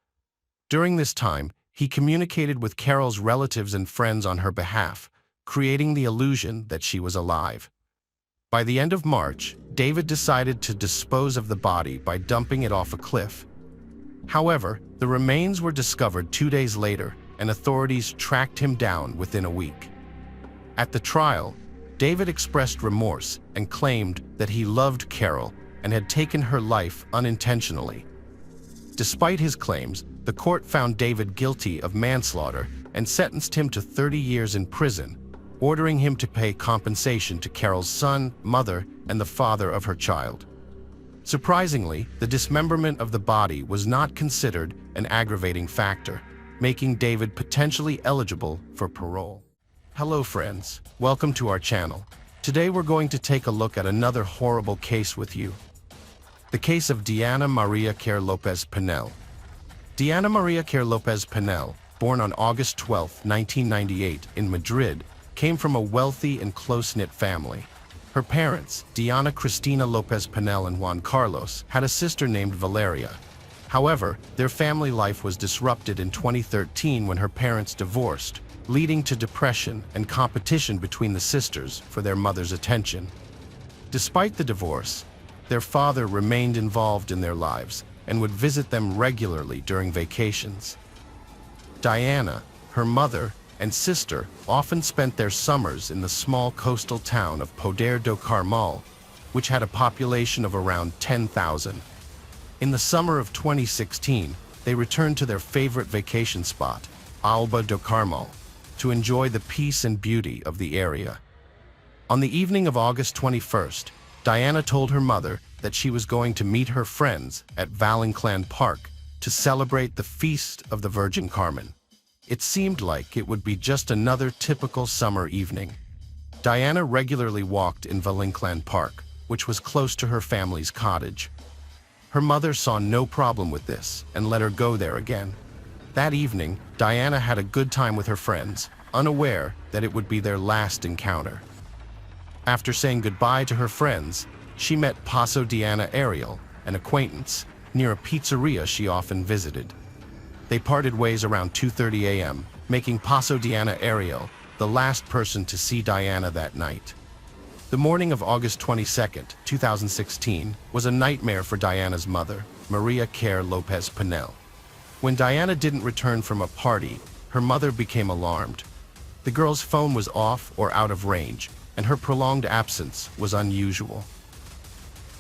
During this time, he communicated with Carol's relatives and friends on her behalf, creating the illusion that she was alive. By the end of March, David decided to dispose of the body by dumping it off a cliff. However, the remains were discovered 2 days later, and authorities tracked him down within a week. At the trial, David expressed remorse and claimed that he loved Carol and had taken her life unintentionally. Despite his claims, the court found David guilty of manslaughter and sentenced him to 30 years in prison, ordering him to pay compensation to Carol's son, mother, and the father of her child. Surprisingly, the dismemberment of the body was not considered an aggravating factor, making David potentially eligible for parole. Hello friends, welcome to our channel. Today we're going to take a look at another horrible case with you. The case of Diana Maria Care Lopez Pinel. Diana Maria Care Lopez Pinel, born on August 12, 1998 in Madrid, came from a wealthy and close-knit family. Her parents, Diana Cristina Lopez Pinel and Juan Carlos, had a sister named Valeria. However, their family life was disrupted in 2013 when her parents divorced, leading to depression and competition between the sisters for their mother's attention. Despite the divorce, their father remained involved in their lives and would visit them regularly during vacations. Diana, her mother, and sister often spent their summers in the small coastal town of Poder do Carmo, which had a population of around 10,000. In the summer of 2016, they returned to their favorite vacation spot, Alba do Carmo, to enjoy the peace and beauty of the area. On the evening of August 21st, Diana told her mother that she was going to meet her friends at Valinclan Park to celebrate the Feast of the Virgin Carmen. It seemed like it would be just another typical summer evening. Diana regularly walked in Valinclan Park, which was close to her family's cottage. Her mother saw no problem with this and let her go there again. That evening, Diana had a good time with her friends, unaware that it would be their last encounter. After saying goodbye to her friends, she met Paso Diana Ariel, an acquaintance, near a pizzeria she often visited. They parted ways around 2:30 a.m., making Paso Diana Ariel the last person to see Diana that night. The morning of August 22, 2016, was a nightmare for Diana's mother, Maria Care Lopez Pinel. When Diana didn't return from a party, her mother became alarmed. The girl's phone was off or out of range, and her prolonged absence was unusual.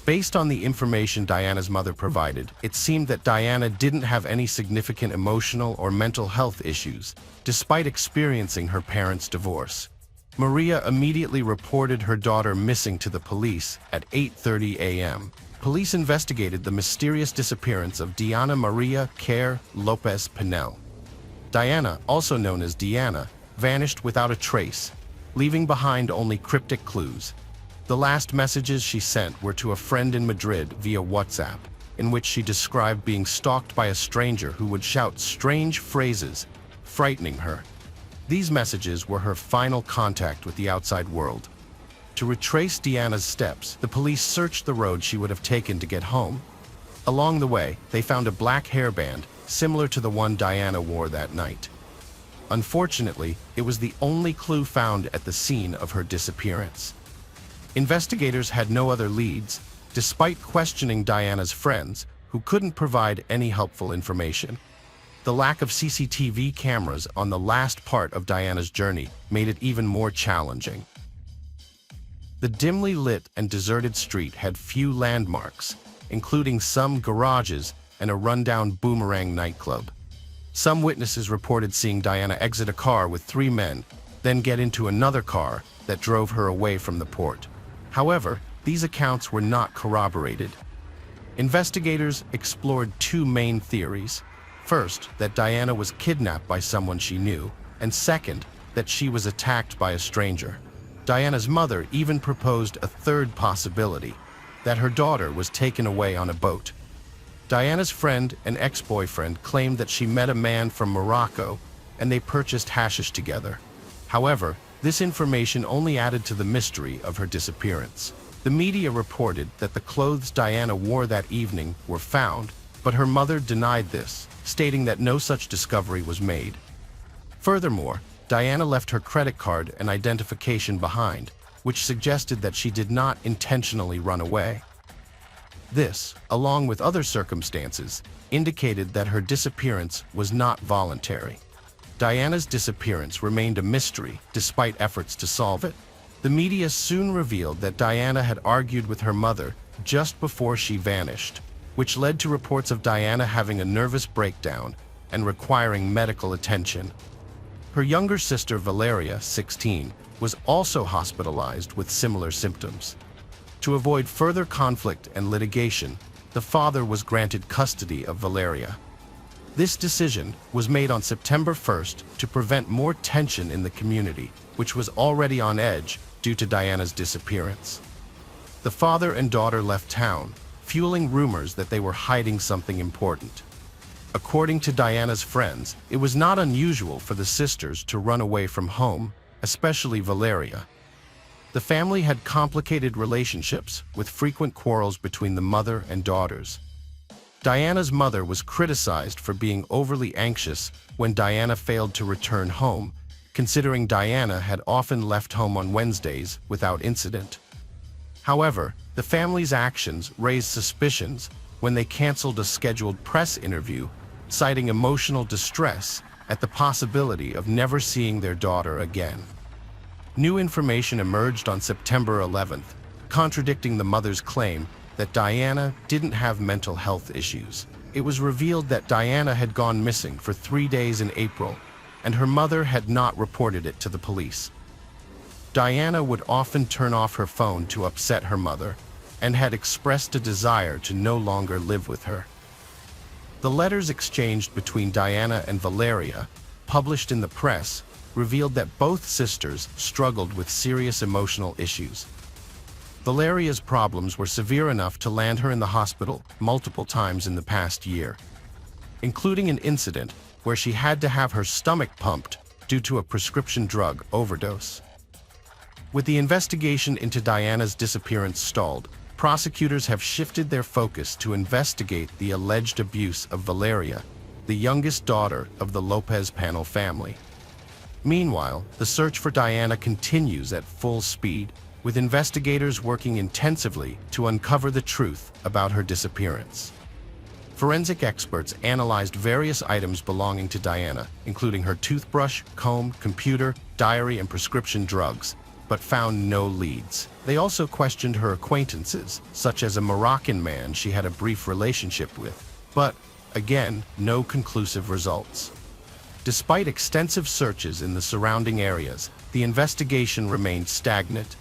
Based on the information Diana's mother provided, it seemed that Diana didn't have any significant emotional or mental health issues, despite experiencing her parents' divorce. Maria immediately reported her daughter missing to the police at 8:30 a.m. Police investigated the mysterious disappearance of Diana Maria Care Lopez Pinel. Diana, also known as Diana, vanished without a trace, leaving behind only cryptic clues. The last messages she sent were to a friend in Madrid via WhatsApp, in which she described being stalked by a stranger who would shout strange phrases, frightening her. These messages were her final contact with the outside world. To retrace Diana's steps, the police searched the road she would have taken to get home. Along the way, they found a black hairband similar to the one Diana wore that night. Unfortunately, it was the only clue found at the scene of her disappearance. Investigators had no other leads, despite questioning Diana's friends, who couldn't provide any helpful information. The lack of CCTV cameras on the last part of Diana's journey made it even more challenging. The dimly lit and deserted street had few landmarks, including some garages and a rundown Boomerang nightclub. Some witnesses reported seeing Diana exit a car with 3 men, then get into another car that drove her away from the port. However, these accounts were not corroborated. Investigators explored 2 main theories. First, that Diana was kidnapped by someone she knew, and second, that she was attacked by a stranger. Diana's mother even proposed a third possibility, that her daughter was taken away on a boat. Diana's friend and ex-boyfriend claimed that she met a man from Morocco and they purchased hashish together. However, this information only added to the mystery of her disappearance. The media reported that the clothes Diana wore that evening were found, but her mother denied this, stating that no such discovery was made. Furthermore, Diana left her credit card and identification behind, which suggested that she did not intentionally run away. This, along with other circumstances, indicated that her disappearance was not voluntary. Diana's disappearance remained a mystery despite efforts to solve it. The media soon revealed that Diana had argued with her mother just before she vanished, which led to reports of Diana having a nervous breakdown and requiring medical attention. Her younger sister Valeria, 16, was also hospitalized with similar symptoms. To avoid further conflict and litigation, the father was granted custody of Valeria. This decision was made on September 1st to prevent more tension in the community, which was already on edge due to Diana's disappearance. The father and daughter left town, fueling rumors that they were hiding something important. According to Diana's friends, it was not unusual for the sisters to run away from home, especially Valeria. The family had complicated relationships with frequent quarrels between the mother and daughters. Diana's mother was criticized for being overly anxious when Diana failed to return home, considering Diana had often left home on Wednesdays without incident. However, the family's actions raised suspicions when they canceled a scheduled press interview, citing emotional distress at the possibility of never seeing their daughter again. New information emerged on September 11th, contradicting the mother's claim that Diana didn't have mental health issues. It was revealed that Diana had gone missing for 3 days in April, and her mother had not reported it to the police. Diana would often turn off her phone to upset her mother, and had expressed a desire to no longer live with her. The letters exchanged between Diana and Valeria, published in the press, revealed that both sisters struggled with serious emotional issues. Valeria's problems were severe enough to land her in the hospital multiple times in the past year, including an incident where she had to have her stomach pumped due to a prescription drug overdose. With the investigation into Diana's disappearance stalled, prosecutors have shifted their focus to investigate the alleged abuse of Valeria, the youngest daughter of the Lopez panel family. Meanwhile, the search for Diana continues at full speed, with investigators working intensively to uncover the truth about her disappearance. Forensic experts analyzed various items belonging to Diana, including her toothbrush, comb, computer, diary, and prescription drugs, but found no leads. They also questioned her acquaintances, such as a Moroccan man she had a brief relationship with, but, again, no conclusive results. Despite extensive searches in the surrounding areas, the investigation remained stagnant.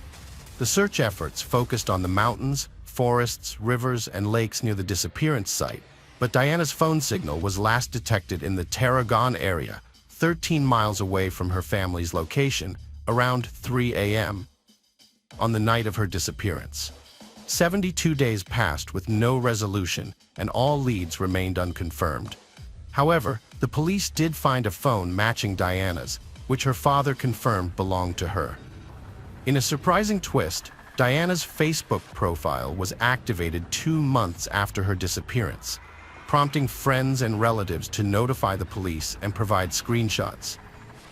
The search efforts focused on the mountains, forests, rivers, and lakes near the disappearance site, but Diana's phone signal was last detected in the Tarragon area, 13 miles away from her family's location, around 3 a.m. on the night of her disappearance. 72 days passed with no resolution, and all leads remained unconfirmed. However, the police did find a phone matching Diana's, which her father confirmed belonged to her. In a surprising twist, Diana's Facebook profile was activated 2 months after her disappearance, prompting friends and relatives to notify the police and provide screenshots.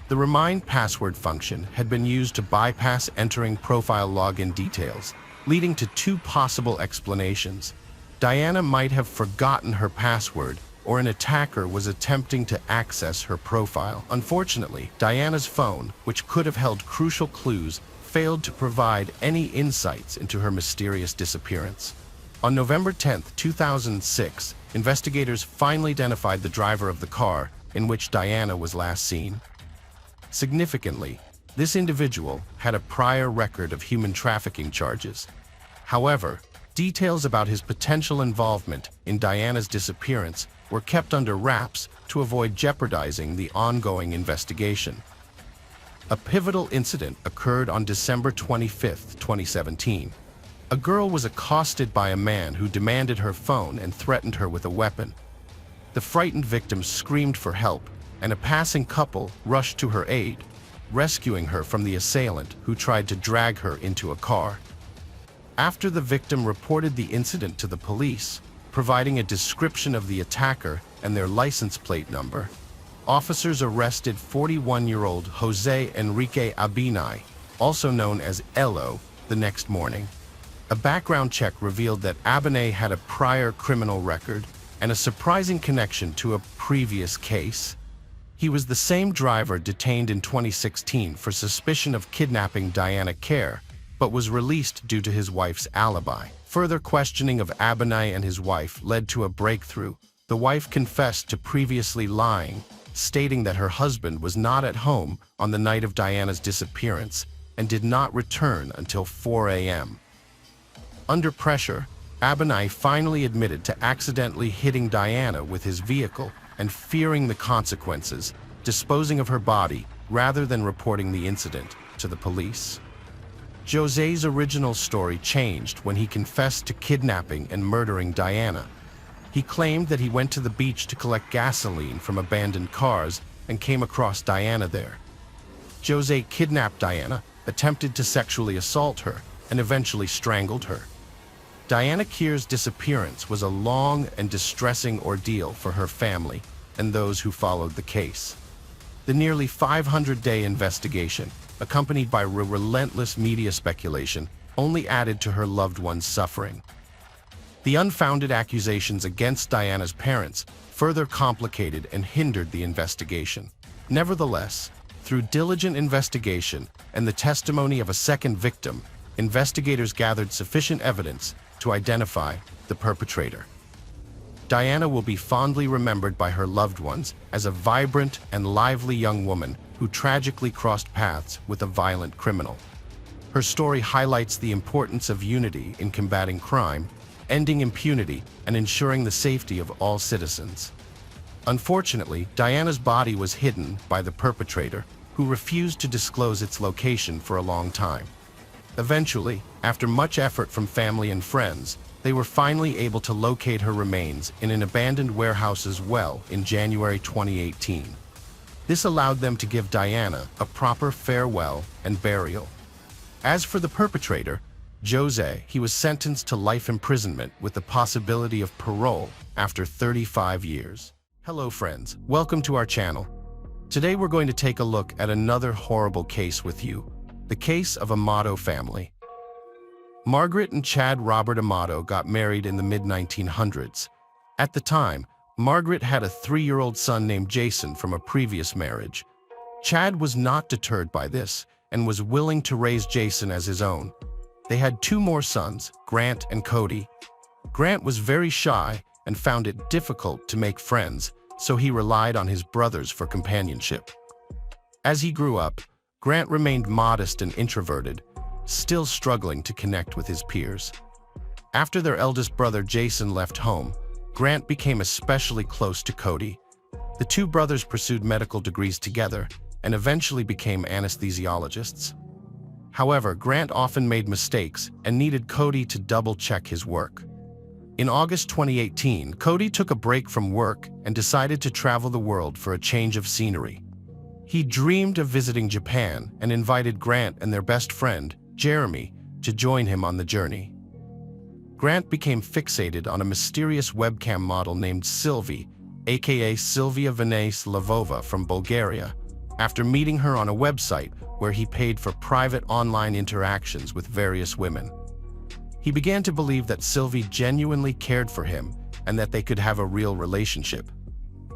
The Remind Password function had been used to bypass entering profile login details, leading to 2 possible explanations. Diana might have forgotten her password, or an attacker was attempting to access her profile. Unfortunately, Diana's phone, which could have held crucial clues, failed to provide any insights into her mysterious disappearance. On November 10, 2006, investigators finally identified the driver of the car in which Diana was last seen. Significantly, this individual had a prior record of human trafficking charges. However, details about his potential involvement in Diana's disappearance were kept under wraps to avoid jeopardizing the ongoing investigation. A pivotal incident occurred on December 25, 2017. A girl was accosted by a man who demanded her phone and threatened her with a weapon. The frightened victim screamed for help, and a passing couple rushed to her aid, rescuing her from the assailant who tried to drag her into a car. After the victim reported the incident to the police, providing a description of the attacker and their license plate number, officers arrested 41-year-old Jose Enrique Abinay, also known as Elo, the next morning. A background check revealed that Abinay had a prior criminal record and a surprising connection to a previous case. He was the same driver detained in 2016 for suspicion of kidnapping Diana Kerr, but was released due to his wife's alibi. Further questioning of Abinay and his wife led to a breakthrough. The wife confessed to previously lying, stating that her husband was not at home on the night of Diana's disappearance and did not return until 4 a.m. Under pressure, Abinay finally admitted to accidentally hitting Diana with his vehicle and fearing the consequences, disposing of her body rather than reporting the incident to the police. José's original story changed when he confessed to kidnapping and murdering Diana. He claimed that he went to the beach to collect gasoline from abandoned cars and came across Diana there. José kidnapped Diana, attempted to sexually assault her, and eventually strangled her. Diana Kerr's disappearance was a long and distressing ordeal for her family and those who followed the case. The nearly 500-day investigation, accompanied by relentless media speculation, only added to her loved one's suffering. The unfounded accusations against Diana's parents further complicated and hindered the investigation. Nevertheless, through diligent investigation and the testimony of a second victim, investigators gathered sufficient evidence to identify the perpetrator. Diana will be fondly remembered by her loved ones as a vibrant and lively young woman who tragically crossed paths with a violent criminal. Her story highlights the importance of unity in combating crime, ending impunity, and ensuring the safety of all citizens. Unfortunately, Diana's body was hidden by the perpetrator, who refused to disclose its location for a long time. Eventually, after much effort from family and friends, they were finally able to locate her remains in an abandoned warehouse's well in January 2018. This allowed them to give Diana a proper farewell and burial. As for the perpetrator, Jose, he was sentenced to life imprisonment with the possibility of parole after 35 years. Hello friends, welcome to our channel. Today we're going to take a look at another horrible case with you, the case of Amato family. Margaret and Chad Robert Amato got married in the mid-1900s. At the time, Margaret had a 3-year-old son named Jason from a previous marriage. Chad was not deterred by this and was willing to raise Jason as his own. They had 2 more sons, Grant and Cody. Grant was very shy and found it difficult to make friends, so he relied on his brothers for companionship. As he grew up, Grant remained modest and introverted, still struggling to connect with his peers. After their eldest brother Jason left home, Grant became especially close to Cody. The 2 brothers pursued medical degrees together and eventually became anesthesiologists. However, Grant often made mistakes and needed Cody to double-check his work. In August 2018, Cody took a break from work and decided to travel the world for a change of scenery. He dreamed of visiting Japan and invited Grant and their best friend, Jeremy, to join him on the journey. Grant became fixated on a mysterious webcam model named Sylvie, aka Sylvia Vanessa Lavova from Bulgaria, after meeting her on a website where he paid for private online interactions with various women. He began to believe that Sylvie genuinely cared for him and that they could have a real relationship.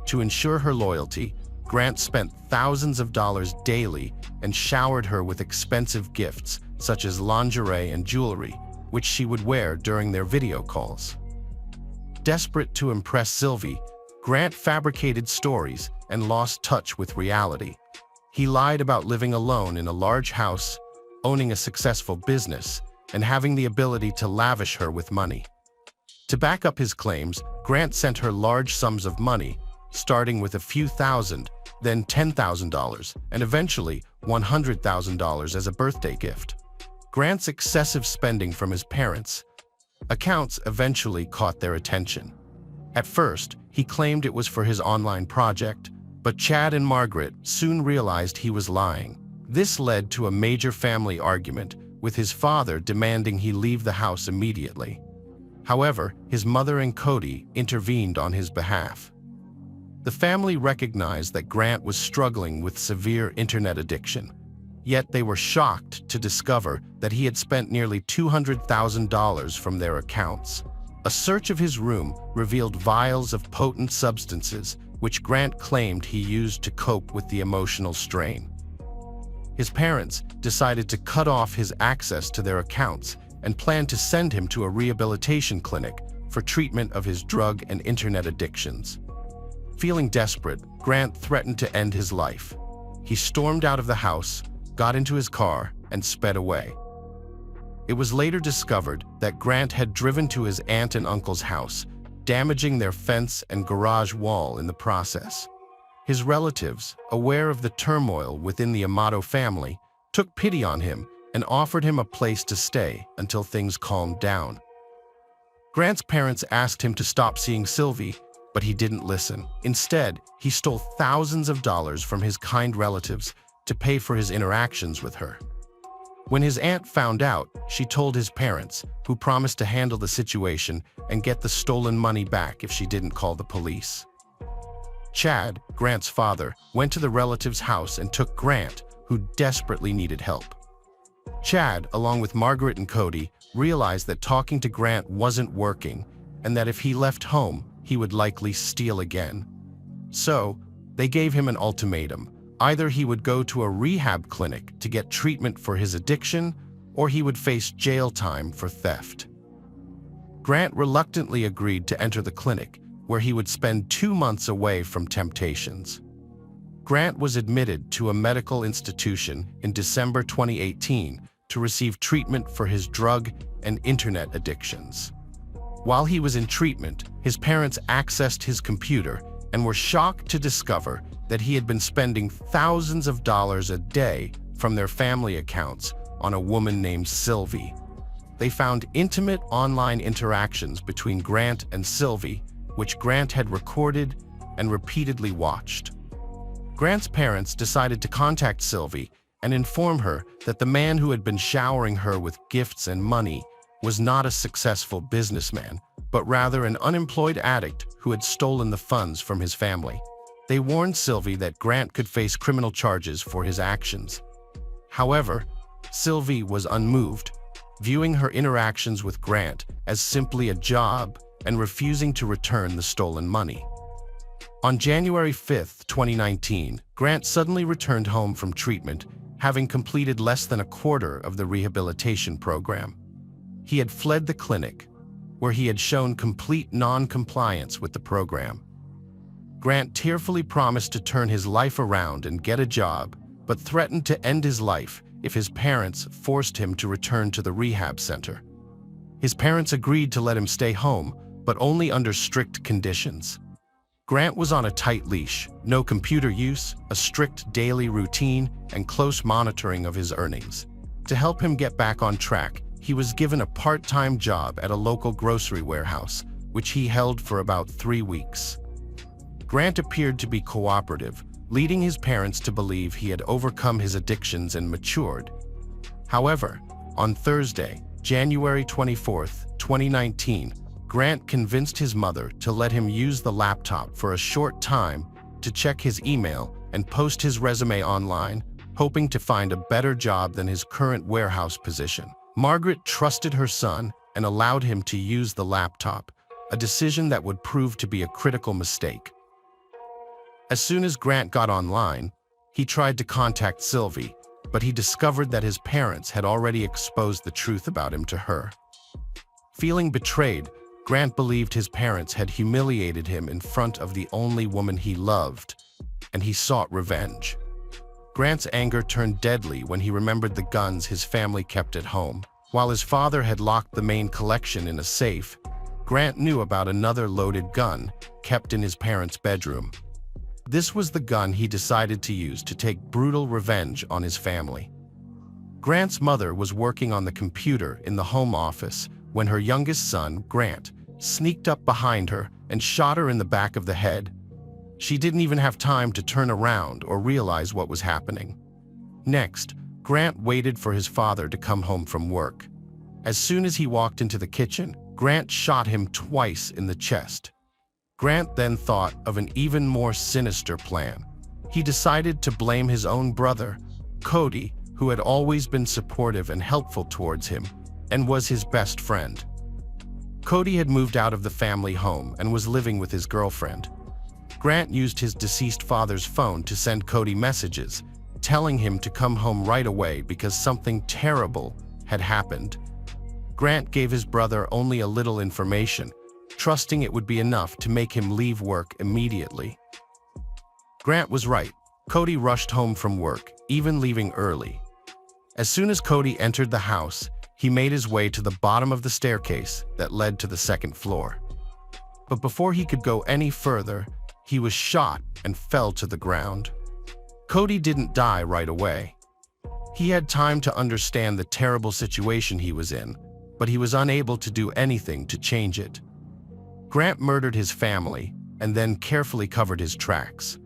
To ensure her loyalty, Grant spent thousands of dollars daily and showered her with expensive gifts such as lingerie and jewelry, which she would wear during their video calls. Desperate to impress Sylvie, Grant fabricated stories and lost touch with reality. He lied about living alone in a large house, owning a successful business, and having the ability to lavish her with money. To back up his claims, Grant sent her large sums of money, starting with a few thousand, then $10,000, and eventually $100,000 as a birthday gift. Grant's excessive spending from his parents' accounts eventually caught their attention. At first, he claimed it was for his online project, but Chad and Margaret soon realized he was lying. This led to a major family argument, with his father demanding he leave the house immediately. However, his mother and Cody intervened on his behalf. The family recognized that Grant was struggling with severe internet addiction, yet they were shocked to discover that he had spent nearly $200,000 from their accounts. A search of his room revealed vials of potent substances, which Grant claimed he used to cope with the emotional strain. His parents decided to cut off his access to their accounts and planned to send him to a rehabilitation clinic for treatment of his drug and internet addictions. Feeling desperate, Grant threatened to end his life. He stormed out of the house, got into his car, and sped away. It was later discovered that Grant had driven to his aunt and uncle's house, damaging their fence and garage wall in the process. His relatives, aware of the turmoil within the Amato family, took pity on him and offered him a place to stay until things calmed down. Grant's parents asked him to stop seeing Sylvie, but he didn't listen. Instead, he stole thousands of dollars from his kind relatives to pay for his interactions with her. When his aunt found out, she told his parents, who promised to handle the situation and get the stolen money back if she didn't call the police. Chad, Grant's father, went to the relative's house and took Grant, who desperately needed help. Chad, along with Margaret and Cody, realized that talking to Grant wasn't working and that if he left home, he would likely steal again. So, they gave him an ultimatum. Either he would go to a rehab clinic to get treatment for his addiction, or he would face jail time for theft. Grant reluctantly agreed to enter the clinic, where he would spend 2 months away from temptations. Grant was admitted to a medical institution in December 2018 to receive treatment for his drug and internet addictions. While he was in treatment, his parents accessed his computer and were shocked to discover that he had been spending thousands of dollars a day from their family accounts on a woman named Sylvie. They found intimate online interactions between Grant and Sylvie, which Grant had recorded and repeatedly watched. Grant's parents decided to contact Sylvie and inform her that the man who had been showering her with gifts and money was not a successful businessman, but rather an unemployed addict who had stolen the funds from his family. They warned Sylvie that Grant could face criminal charges for his actions. However, Sylvie was unmoved, viewing her interactions with Grant as simply a job and refusing to return the stolen money. On January 5, 2019, Grant suddenly returned home from treatment, having completed less than a quarter of the rehabilitation program. He had fled the clinic, where he had shown complete non-compliance with the program. Grant tearfully promised to turn his life around and get a job, but threatened to end his life if his parents forced him to return to the rehab center. His parents agreed to let him stay home, but only under strict conditions. Grant was on a tight leash, no computer use, a strict daily routine, and close monitoring of his earnings. To help him get back on track, he was given a part-time job at a local grocery warehouse, which he held for about 3 weeks. Grant appeared to be cooperative, leading his parents to believe he had overcome his addictions and matured. However, on Thursday, January 24, 2019, Grant convinced his mother to let him use the laptop for a short time to check his email and post his resume online, hoping to find a better job than his current warehouse position. Margaret trusted her son and allowed him to use the laptop, a decision that would prove to be a critical mistake. As soon as Grant got online, he tried to contact Sylvie, but he discovered that his parents had already exposed the truth about him to her. Feeling betrayed, Grant believed his parents had humiliated him in front of the only woman he loved, and he sought revenge. Grant's anger turned deadly when he remembered the guns his family kept at home. While his father had locked the main collection in a safe, Grant knew about another loaded gun kept in his parents' bedroom. This was the gun he decided to use to take brutal revenge on his family. Grant's mother was working on the computer in the home office when her youngest son, Grant, sneaked up behind her and shot her in the back of the head. She didn't even have time to turn around or realize what was happening. Next, Grant waited for his father to come home from work. As soon as he walked into the kitchen, Grant shot him twice in the chest. Grant then thought of an even more sinister plan. He decided to blame his own brother, Cody, who had always been supportive and helpful towards him, and was his best friend. Cody had moved out of the family home and was living with his girlfriend. Grant used his deceased father's phone to send Cody messages, telling him to come home right away because something terrible had happened. Grant gave his brother only a little information, trusting it would be enough to make him leave work immediately. Grant was right. Cody rushed home from work, even leaving early. As soon as Cody entered the house, he made his way to the bottom of the staircase that led to the second floor. But before he could go any further, he was shot and fell to the ground. Cody didn't die right away. He had time to understand the terrible situation he was in, but he was unable to do anything to change it. Grant murdered his family and then carefully covered his tracks.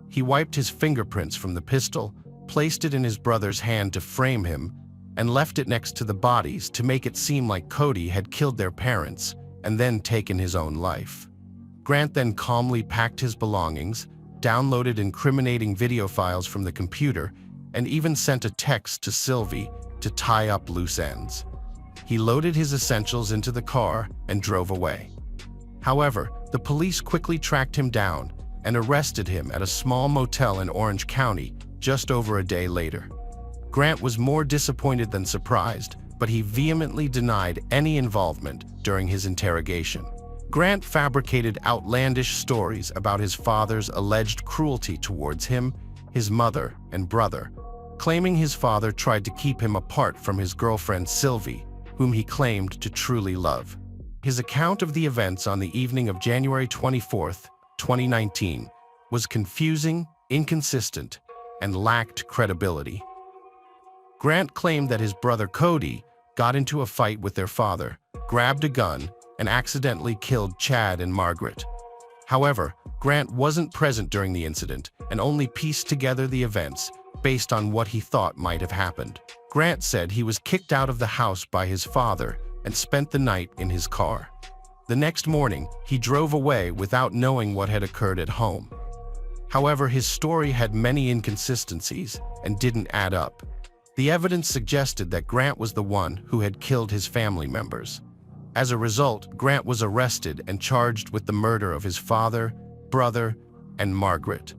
He wiped his fingerprints from the pistol, placed it in his brother's hand to frame him, and left it next to the bodies to make it seem like Cody had killed their parents and then taken his own life. Grant then calmly packed his belongings, downloaded incriminating video files from the computer, and even sent a text to Sylvie to tie up loose ends. He loaded his essentials into the car and drove away. However, the police quickly tracked him down and arrested him at a small motel in Orange County just over a day later. Grant was more disappointed than surprised, but he vehemently denied any involvement during his interrogation. Grant fabricated outlandish stories about his father's alleged cruelty towards him, his mother, and brother, claiming his father tried to keep him apart from his girlfriend Sylvie, whom he claimed to truly love. His account of the events on the evening of January 24, 2019, was confusing, inconsistent, and lacked credibility. Grant claimed that his brother Cody got into a fight with their father, grabbed a gun, and accidentally killed Chad and Margaret. However, Grant wasn't present during the incident and only pieced together the events based on what he thought might have happened. Grant said he was kicked out of the house by his father and spent the night in his car. The next morning, he drove away without knowing what had occurred at home. However, his story had many inconsistencies and didn't add up. The evidence suggested that Grant was the one who had killed his family members. As a result, Grant was arrested and charged with the murder of his father, brother, and Margaret.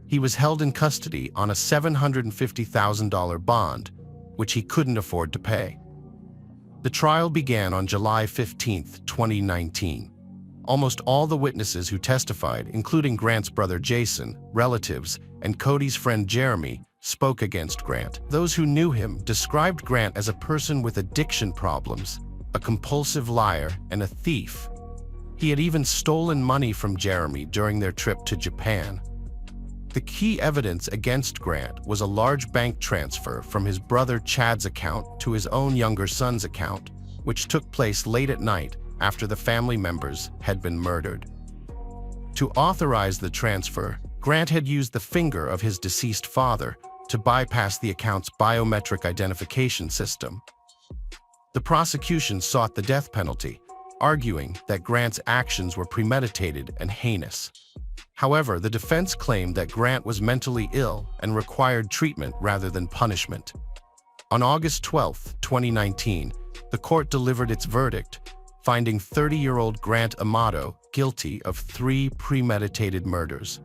He was held in custody on a $750,000 bond, which he couldn't afford to pay. The trial began on July 15, 2019. Almost all the witnesses who testified, including Grant's brother Jason, relatives, and Cody's friend Jeremy, spoke against Grant. Those who knew him described Grant as a person with addiction problems, a compulsive liar, and a thief. He had even stolen money from Jeremy during their trip to Japan. The key evidence against Grant was a large bank transfer from his brother Chad's account to his own younger son's account, which took place late at night after the family members had been murdered. To authorize the transfer, Grant had used the finger of his deceased father to bypass the account's biometric identification system. The prosecution sought the death penalty, arguing that Grant's actions were premeditated and heinous. However, the defense claimed that Grant was mentally ill and required treatment rather than punishment. On August 12, 2019, the court delivered its verdict, finding 30-year-old Grant Amato guilty of 3 premeditated murders.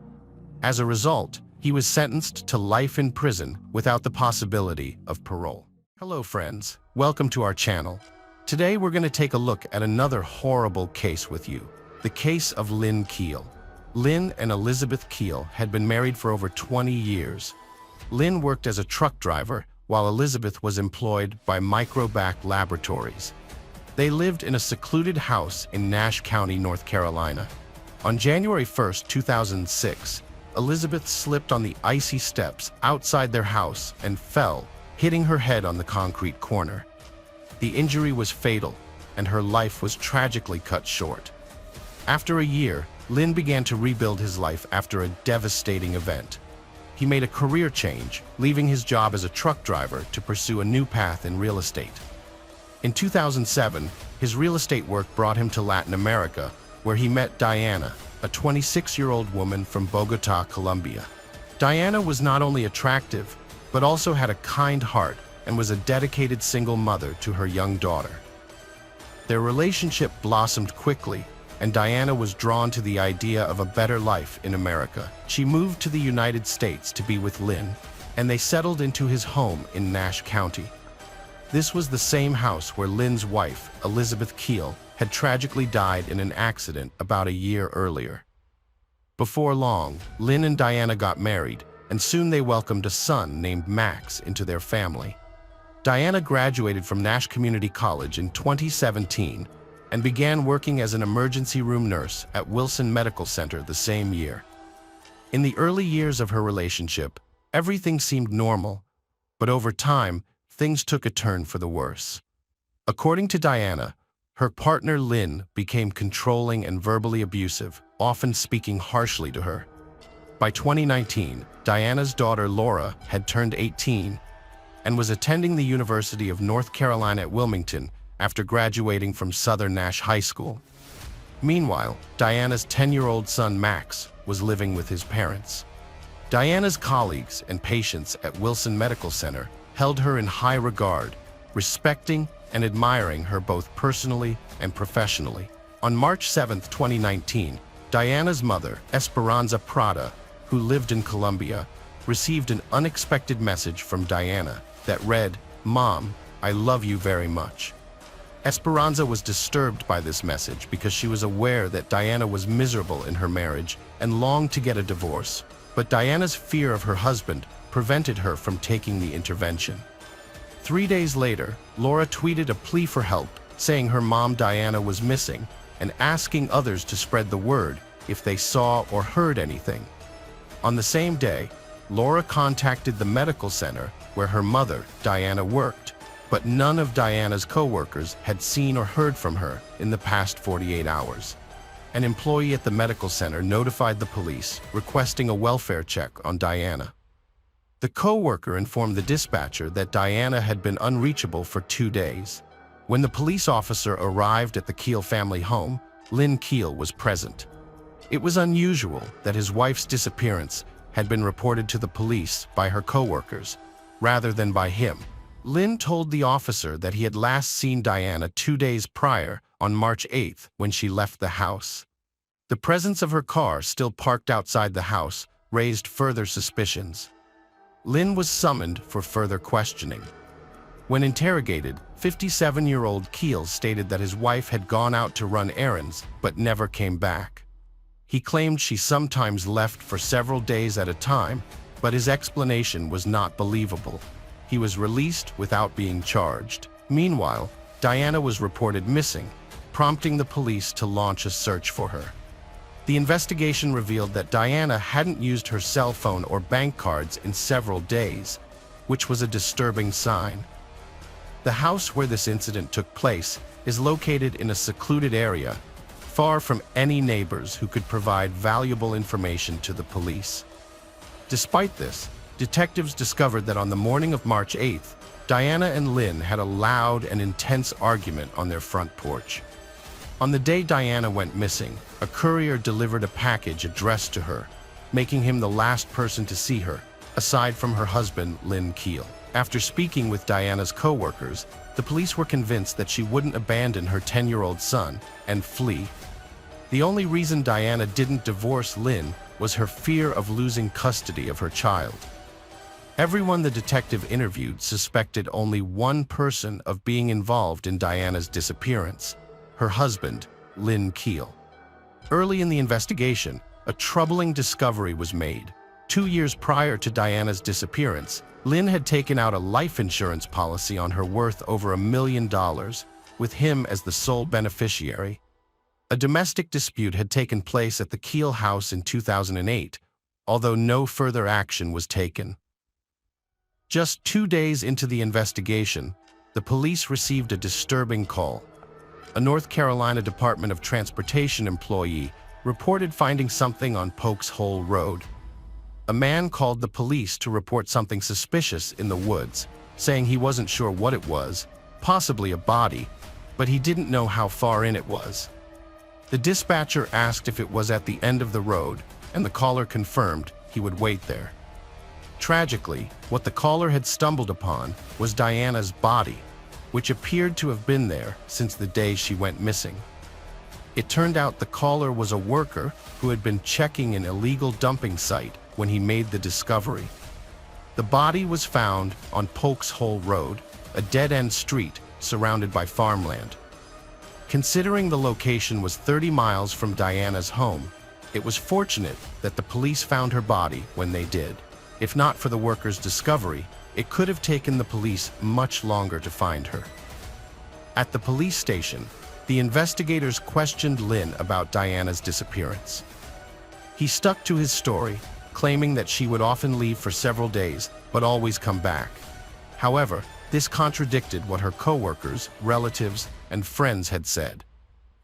As a result, he was sentenced to life in prison without the possibility of parole. Hello friends, welcome to our channel. Today we're going to take a look at another horrible case with you, the case of Lynn Keel. Lynn and Elizabeth Keel had been married for over 20 years. Lynn worked as a truck driver, while Elizabeth was employed by Microbac Laboratories. They lived in a secluded house in Nash County, North Carolina. On January 1, 2006, Elizabeth slipped on the icy steps outside their house and fell, hitting her head on the concrete corner. The injury was fatal, and her life was tragically cut short. After a year, Lynn began to rebuild his life after a devastating event. He made a career change, leaving his job as a truck driver to pursue a new path in real estate. In 2007, his real estate work brought him to Latin America, where he met Diana, a 26-year-old woman from Bogota, Colombia. Diana was not only attractive, but also had a kind heart and was a dedicated single mother to her young daughter. Their relationship blossomed quickly, and Diana was drawn to the idea of a better life in America. She moved to the United States to be with Lynn, and they settled into his home in Nash County. This was the same house where Lynn's wife, Elizabeth Keel, had tragically died in an accident about a year earlier. Before long, Lynn and Diana got married, and soon they welcomed a son named Max into their family. Diana graduated from Nash Community College in 2017 and began working as an emergency room nurse at Wilson Medical Center the same year. In the early years of her relationship, everything seemed normal, but over time, things took a turn for the worse. According to Diana, her partner Lynn became controlling and verbally abusive, often speaking harshly to her. By 2019, Diana's daughter Laura had turned 18 and was attending the University of North Carolina at Wilmington after graduating from Southern Nash High School. Meanwhile, Diana's 10-year-old son Max was living with his parents. Diana's colleagues and patients at Wilson Medical Center held her in high regard, respecting and admiring her both personally and professionally. On March 7, 2019, Diana's mother, Esperanza Prada, who lived in Colombia, received an unexpected message from Diana that read, "Mom, I love you very much." Esperanza was disturbed by this message because she was aware that Diana was miserable in her marriage and longed to get a divorce, but Diana's fear of her husband prevented her from taking the intervention. 3 days later, Laura tweeted a plea for help, saying her mom Diana was missing and asking others to spread the word if they saw or heard anything. On the same day, Laura contacted the medical center where her mother, Diana, worked, but none of Diana's co-workers had seen or heard from her in the past 48 hours. An employee at the medical center notified the police, requesting a welfare check on Diana. The co-worker informed the dispatcher that Diana had been unreachable for 2 days. When the police officer arrived at the Keel family home, Lynn Keel was present. It was unusual that his wife's disappearance had been reported to the police by her co-workers, rather than by him. Lynn told the officer that he had last seen Diana 2 days prior, on March 8th, when she left the house. The presence of her car still parked outside the house raised further suspicions. Lynn was summoned for further questioning. When interrogated, 57-year-old Keel stated that his wife had gone out to run errands but never came back. He claimed she sometimes left for several days at a time, but his explanation was not believable. He was released without being charged. Meanwhile, Diana was reported missing, prompting the police to launch a search for her. The investigation revealed that Diana hadn't used her cell phone or bank cards in several days, which was a disturbing sign. The house where this incident took place is located in a secluded area, far from any neighbors who could provide valuable information to the police. Despite this, detectives discovered that on the morning of March 8th, Diana and Lynn had a loud and intense argument on their front porch. On the day Diana went missing, a courier delivered a package addressed to her, making him the last person to see her, aside from her husband, Lynn Keel. After speaking with Diana's co-workers, the police were convinced that she wouldn't abandon her 10-year-old son and flee. The only reason Diana didn't divorce Lynn was her fear of losing custody of her child. Everyone the detective interviewed suspected only one person of being involved in Diana's disappearance: her husband, Lynn Keel. Early in the investigation, a troubling discovery was made. 2 years prior to Diana's disappearance, Lynn had taken out a life insurance policy on her worth over $1 million, with him as the sole beneficiary. A domestic dispute had taken place at the Keel house in 2008, although no further action was taken. Just 2 days into the investigation, the police received a disturbing call. A North Carolina Department of Transportation employee reported finding something on Pokes Hole Road. A man called the police to report something suspicious in the woods, saying he wasn't sure what it was, possibly a body, but he didn't know how far in it was. The dispatcher asked if it was at the end of the road, and the caller confirmed he would wait there. Tragically, what the caller had stumbled upon was Diana's body, which appeared to have been there since the day she went missing. It turned out the caller was a worker who had been checking an illegal dumping site when he made the discovery. The body was found on Pokes Hole Road, a dead-end street surrounded by farmland. Considering the location was 30 miles from Diana's home, it was fortunate that the police found her body when they did. If not for the worker's discovery, it could have taken the police much longer to find her. At the police station, the investigators questioned Lynn about Diana's disappearance. He stuck to his story, claiming that she would often leave for several days, but always come back. However, this contradicted what her co-workers, relatives, and friends had said.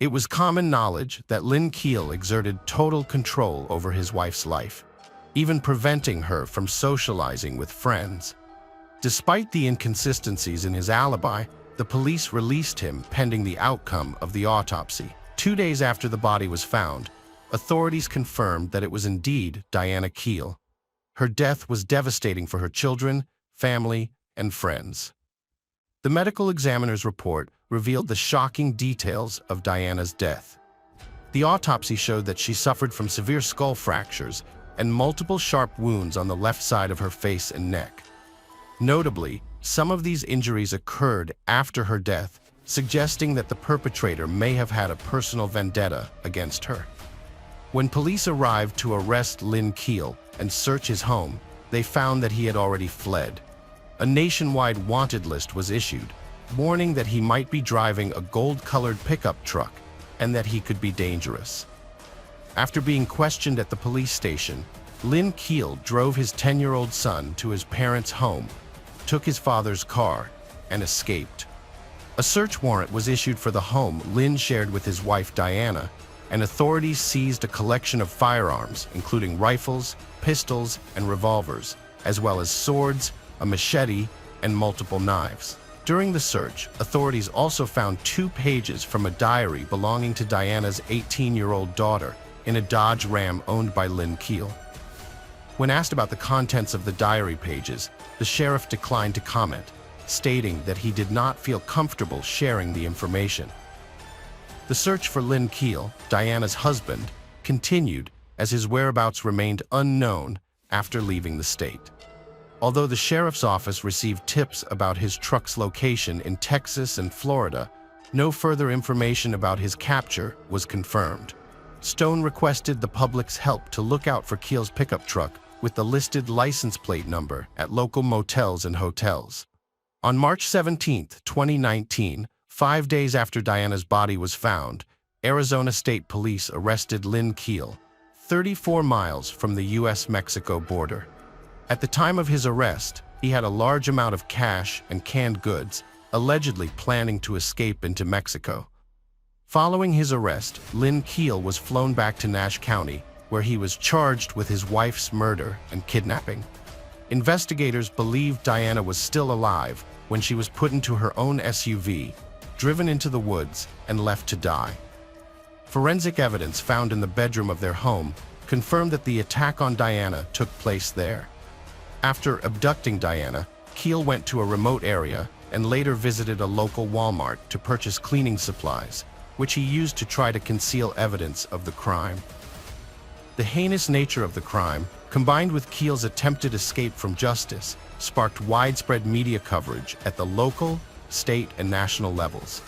It was common knowledge that Lynn Keel exerted total control over his wife's life, even preventing her from socializing with friends. Despite the inconsistencies in his alibi, the police released him pending the outcome of the autopsy. 2 days after the body was found, authorities confirmed that it was indeed Diana Keel. Her death was devastating for her children, family, and friends. The medical examiner's report revealed the shocking details of Diana's death. The autopsy showed that she suffered from severe skull fractures and multiple sharp wounds on the left side of her face and neck. Notably, some of these injuries occurred after her death, suggesting that the perpetrator may have had a personal vendetta against her. When police arrived to arrest Lynn Keel and search his home, they found that he had already fled. A nationwide wanted list was issued, warning that he might be driving a gold-colored pickup truck and that he could be dangerous. After being questioned at the police station, Lynn Keel drove his 10-year-old son to his parents' home, took his father's car, and escaped. A search warrant was issued for the home Lynn shared with his wife Diana, and authorities seized a collection of firearms, including rifles, pistols, and revolvers, as well as swords, a machete, and multiple knives. During the search, authorities also found 2 pages from a diary belonging to Diana's 18-year-old daughter in a Dodge Ram owned by Lynn Keel. When asked about the contents of the diary pages, the sheriff declined to comment, stating that he did not feel comfortable sharing the information. The search for Lynn Keel, Diana's husband, continued as his whereabouts remained unknown after leaving the state. Although the sheriff's office received tips about his truck's location in Texas and Florida, no further information about his capture was confirmed. Stone requested the public's help to look out for Keel's pickup truck with the listed license plate number at local motels and hotels. On March 17, 2019, 5 days after Diana's body was found, Arizona State Police arrested Lynn Keel, 34 miles from the U.S.-Mexico border. At the time of his arrest, he had a large amount of cash and canned goods, allegedly planning to escape into Mexico. Following his arrest, Lynn Keel was flown back to Nash County, where he was charged with his wife's murder and kidnapping. Investigators believed Diana was still alive when she was put into her own SUV, driven into the woods, and left to die. Forensic evidence found in the bedroom of their home confirmed that the attack on Diana took place there. After abducting Diana, Keel went to a remote area and later visited a local Walmart to purchase cleaning supplies, which he used to try to conceal evidence of the crime. The heinous nature of the crime, combined with Keel's attempted escape from justice, sparked widespread media coverage at the local, state, and national levels.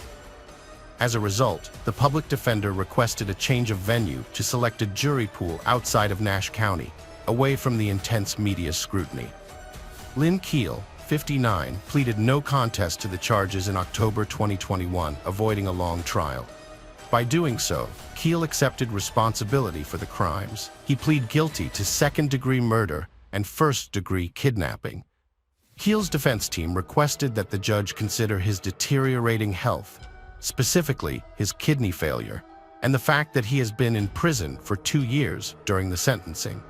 As a result, the public defender requested a change of venue to select a jury pool outside of Nash County, away from the intense media scrutiny. Lynn Keel, 59, pleaded no contest to the charges in October 2021, avoiding a long trial. By doing so, Keel accepted responsibility for the crimes. He pleaded guilty to second-degree murder and first-degree kidnapping. Keel's defense team requested that the judge consider his deteriorating health, specifically his kidney failure, and the fact that he has been in prison for 2 years during the sentencing.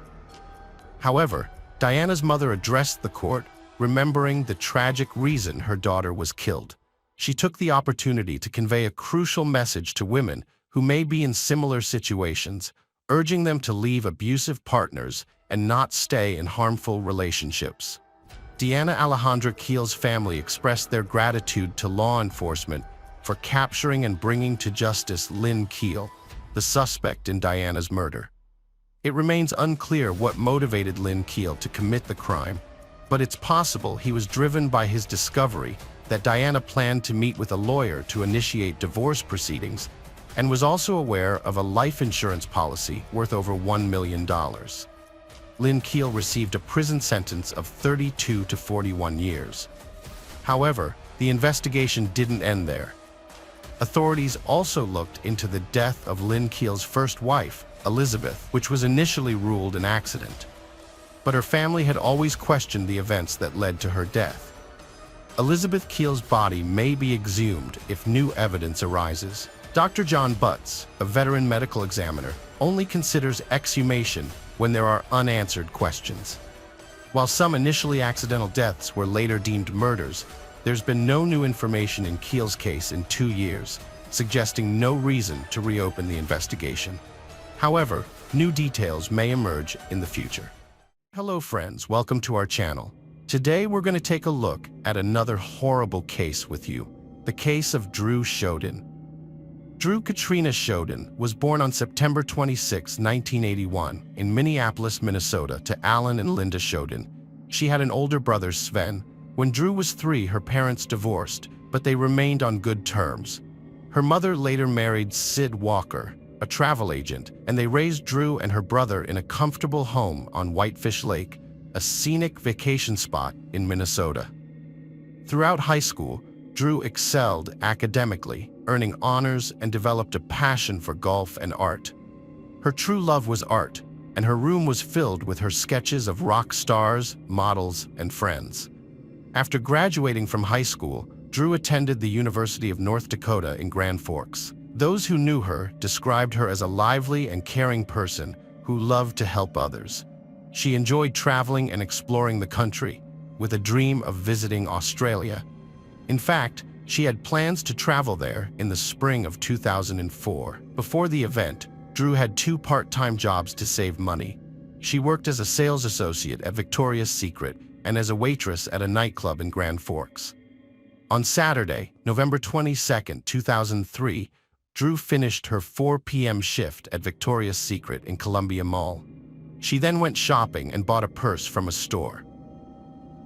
However, Diana's mother addressed the court, remembering the tragic reason her daughter was killed. She took the opportunity to convey a crucial message to women who may be in similar situations, urging them to leave abusive partners and not stay in harmful relationships. Diana Alejandra Keel's family expressed their gratitude to law enforcement for capturing and bringing to justice Lynn Keel, the suspect in Diana's murder. It remains unclear what motivated Lynn Keel to commit the crime, but it's possible he was driven by his discovery that Diana planned to meet with a lawyer to initiate divorce proceedings and was also aware of a life insurance policy worth over $1 million. Lynn Keel received a prison sentence of 32 to 41 years. However, the investigation didn't end there. Authorities also looked into the death of Lynn Keel's first wife, Elizabeth, which was initially ruled an accident. But her family had always questioned the events that led to her death. Elizabeth Keel's body may be exhumed if new evidence arises. Dr. John Butts, a veteran medical examiner, only considers exhumation when there are unanswered questions. While some initially accidental deaths were later deemed murders, there's been no new information in Keel's case in 2 years, suggesting no reason to reopen the investigation. However, new details may emerge in the future. Hello friends, welcome to our channel. Today we're going to take a look at another horrible case with you, the case of Drew Shoden. Drew Katrina Shoden was born on September 26, 1981, in Minneapolis, Minnesota, to Alan and Linda Shoden. She had an older brother, Sven. When Drew was 3, her parents divorced, but they remained on good terms. Her mother later married Sid Walker, a travel agent, and they raised Drew and her brother in a comfortable home on Whitefish Lake, a scenic vacation spot in Minnesota. Throughout high school, Drew excelled academically, earning honors and developed a passion for golf and art. Her true love was art, and her room was filled with her sketches of rock stars, models, and friends. After graduating from high school, Drew attended the University of North Dakota in Grand Forks. Those who knew her described her as a lively and caring person who loved to help others. She enjoyed traveling and exploring the country, with a dream of visiting Australia. In fact, she had plans to travel there in the spring of 2004. Before the event, Drew had 2 part-time jobs to save money. She worked as a sales associate at Victoria's Secret and as a waitress at a nightclub in Grand Forks. On Saturday, November 22, 2003, Drew finished her 4 p.m. shift at Victoria's Secret in Columbia Mall. She then went shopping and bought a purse from a store.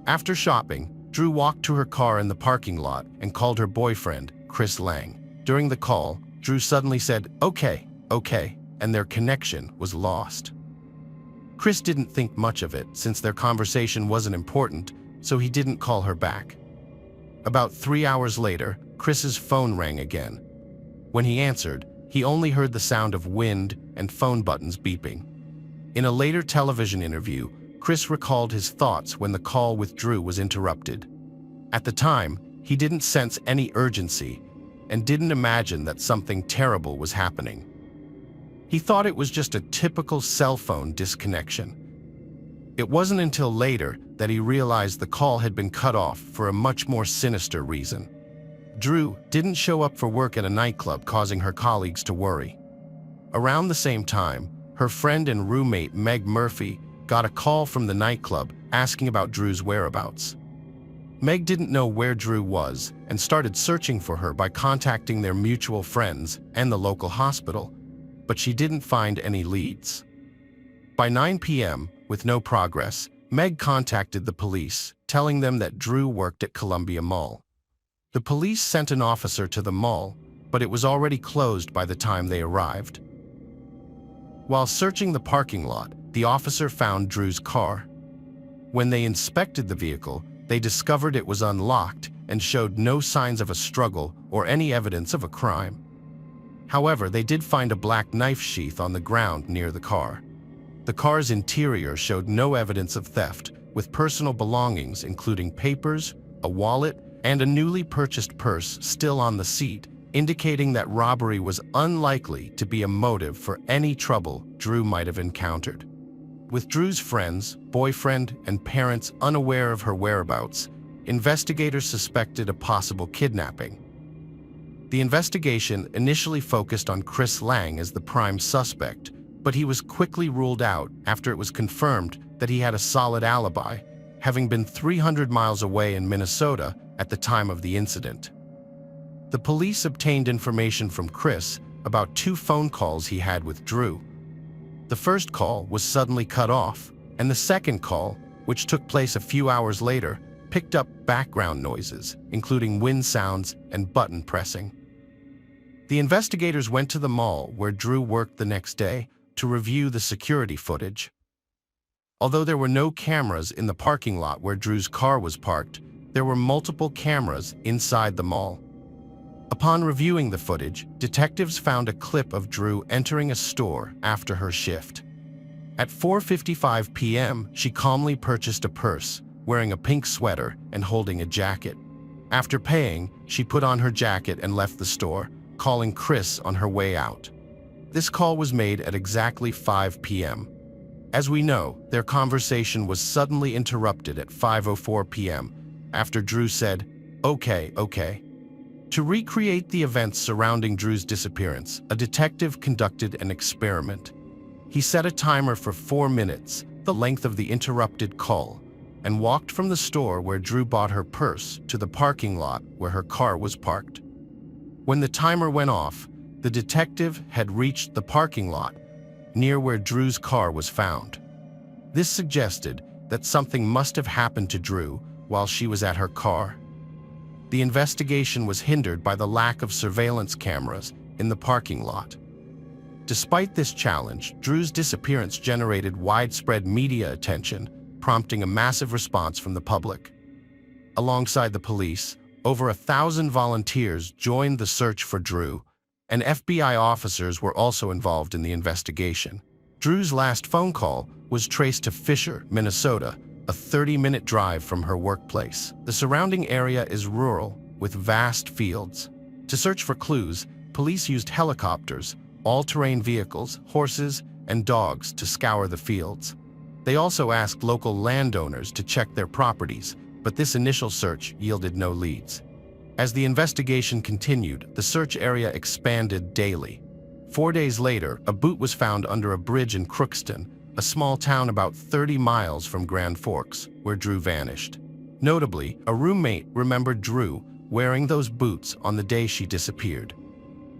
After shopping, Drew walked to her car in the parking lot and called her boyfriend, Chris Lang. During the call, Drew suddenly said, "Okay, okay," and their connection was lost. Chris didn't think much of it since their conversation wasn't important, so he didn't call her back. About 3 hours later, Chris's phone rang again. When he answered, he only heard the sound of wind and phone buttons beeping. In a later television interview, Chris recalled his thoughts when the call with Drew was interrupted. At the time, he didn't sense any urgency and didn't imagine that something terrible was happening. He thought it was just a typical cell phone disconnection. It wasn't until later that he realized the call had been cut off for a much more sinister reason. Drew didn't show up for work at a nightclub, causing her colleagues to worry. Around the same time, her friend and roommate Meg Murphy got a call from the nightclub asking about Drew's whereabouts. Meg didn't know where Drew was and started searching for her by contacting their mutual friends and the local hospital, but she didn't find any leads. By 9 p.m., with no progress, Meg contacted the police, telling them that Drew worked at Columbia Mall. The police sent an officer to the mall, but it was already closed by the time they arrived. While searching the parking lot, the officer found Drew's car. When they inspected the vehicle, they discovered it was unlocked and showed no signs of a struggle or any evidence of a crime. However, they did find a black knife sheath on the ground near the car. The car's interior showed no evidence of theft, with personal belongings including papers, a wallet, and a newly purchased purse still on the seat, indicating that robbery was unlikely to be a motive for any trouble Drew might have encountered. With Drew's friends, boyfriend, and parents unaware of her whereabouts, investigators suspected a possible kidnapping. The investigation initially focused on Chris Lang as the prime suspect, but he was quickly ruled out after it was confirmed that he had a solid alibi, having been 300 miles away in Minnesota at the time of the incident. The police obtained information from Chris about 2 phone calls he had with Drew. The first call was suddenly cut off, and the second call, which took place a few hours later, picked up background noises, including wind sounds and button pressing. The investigators went to the mall where Drew worked the next day to review the security footage. Although there were no cameras in the parking lot where Drew's car was parked, there were multiple cameras inside the mall. Upon reviewing the footage, detectives found a clip of Drew entering a store after her shift. At 4:55 p.m., she calmly purchased a purse, wearing a pink sweater and holding a jacket. After paying, she put on her jacket and left the store, calling Chris on her way out. This call was made at exactly 5 p.m. As we know, their conversation was suddenly interrupted at 5:04 p.m. after Drew said, "Okay, okay." To recreate the events surrounding Drew's disappearance, a detective conducted an experiment. He set a timer for 4 minutes, the length of the interrupted call, and walked from the store where Drew bought her purse to the parking lot where her car was parked. When the timer went off, the detective had reached the parking lot near where Drew's car was found. This suggested that something must have happened to Drew while she was at her car. The investigation was hindered by the lack of surveillance cameras in the parking lot. Despite this challenge, Drew's disappearance generated widespread media attention, prompting a massive response from the public. Alongside the police, over 1,000 volunteers joined the search for Drew, and FBI officers were also involved in the investigation. Drew's last phone call was traced to Fisher, Minnesota, a 30-minute drive from her workplace. The surrounding area is rural, with vast fields. To search for clues, police used helicopters, all-terrain vehicles, horses, and dogs to scour the fields. They also asked local landowners to check their properties, but this initial search yielded no leads. As the investigation continued, the search area expanded daily. 4 days later, a boot was found under a bridge in Crookston, a small town about 30 miles from Grand Forks, where Drew vanished. Notably, a roommate remembered Drew wearing those boots on the day she disappeared.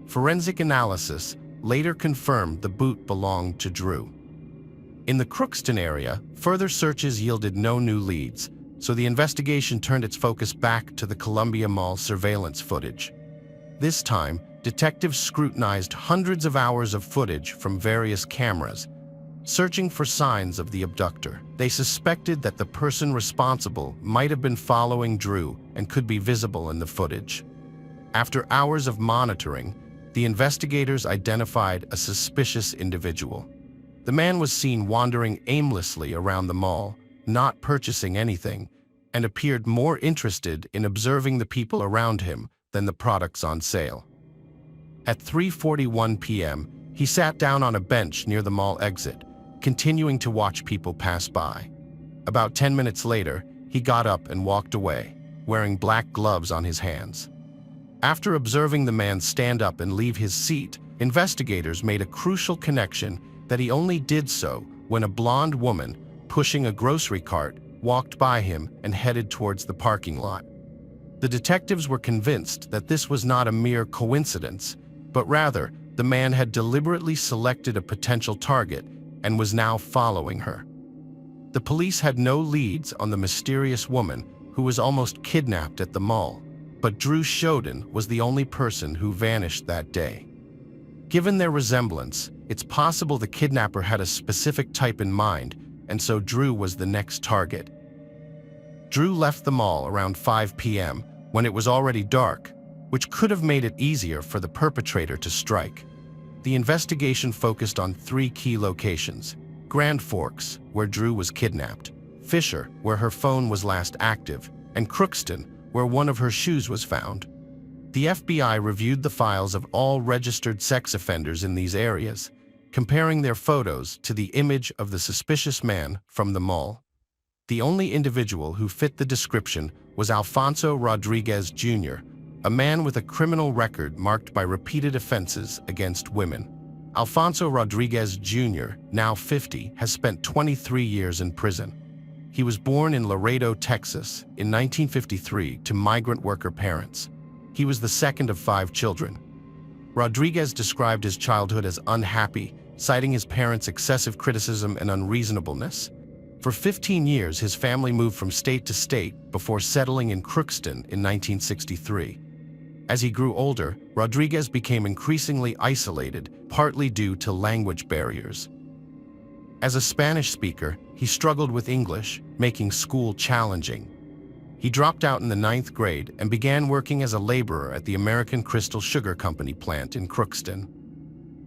Forensic analysis later confirmed the boot belonged to Drew. In the Crookston area, further searches yielded no new leads, so the investigation turned its focus back to the Columbia Mall surveillance footage. This time, detectives scrutinized hundreds of hours of footage from various cameras, searching for signs of the abductor. They suspected that the person responsible might have been following Drew and could be visible in the footage. After hours of monitoring, the investigators identified a suspicious individual. The man was seen wandering aimlessly around the mall, not purchasing anything, and appeared more interested in observing the people around him than the products on sale. At 3:41 p.m., he sat down on a bench near the mall exit, continuing to watch people pass by. About 10 minutes later, he got up and walked away, wearing black gloves on his hands. After observing the man stand up and leave his seat, investigators made a crucial connection that he only did so when a blonde woman, pushing a grocery cart, walked by him and headed towards the parking lot. The detectives were convinced that this was not a mere coincidence, but rather the man had deliberately selected a potential target and was now following her. The police had no leads on the mysterious woman who was almost kidnapped at the mall, but Drew Shoden was the only person who vanished that day. Given their resemblance, it's possible the kidnapper had a specific type in mind, and so Drew was the next target. Drew left the mall around 5 p.m. when it was already dark, which could have made it easier for the perpetrator to strike. The investigation focused on 3 key locations: Grand Forks, where Drew was kidnapped; Fisher, where her phone was last active; and Crookston, where one of her shoes was found. The FBI reviewed the files of all registered sex offenders in these areas, comparing their photos to the image of the suspicious man from the mall. The only individual who fit the description was Alfonso Rodriguez Jr., a man with a criminal record marked by repeated offenses against women. Alfonso Rodriguez Jr., now 50, has spent 23 years in prison. He was born in Laredo, Texas, in 1953 to migrant worker parents. He was the second of 5 children. Rodriguez described his childhood as unhappy, citing his parents' excessive criticism and unreasonableness. For 15 years, his family moved from state to state before settling in Crookston in 1963. As he grew older, Rodriguez became increasingly isolated, partly due to language barriers. As a Spanish speaker, he struggled with English, making school challenging. He dropped out in the 9th grade and began working as a laborer at the American Crystal Sugar Company plant in Crookston.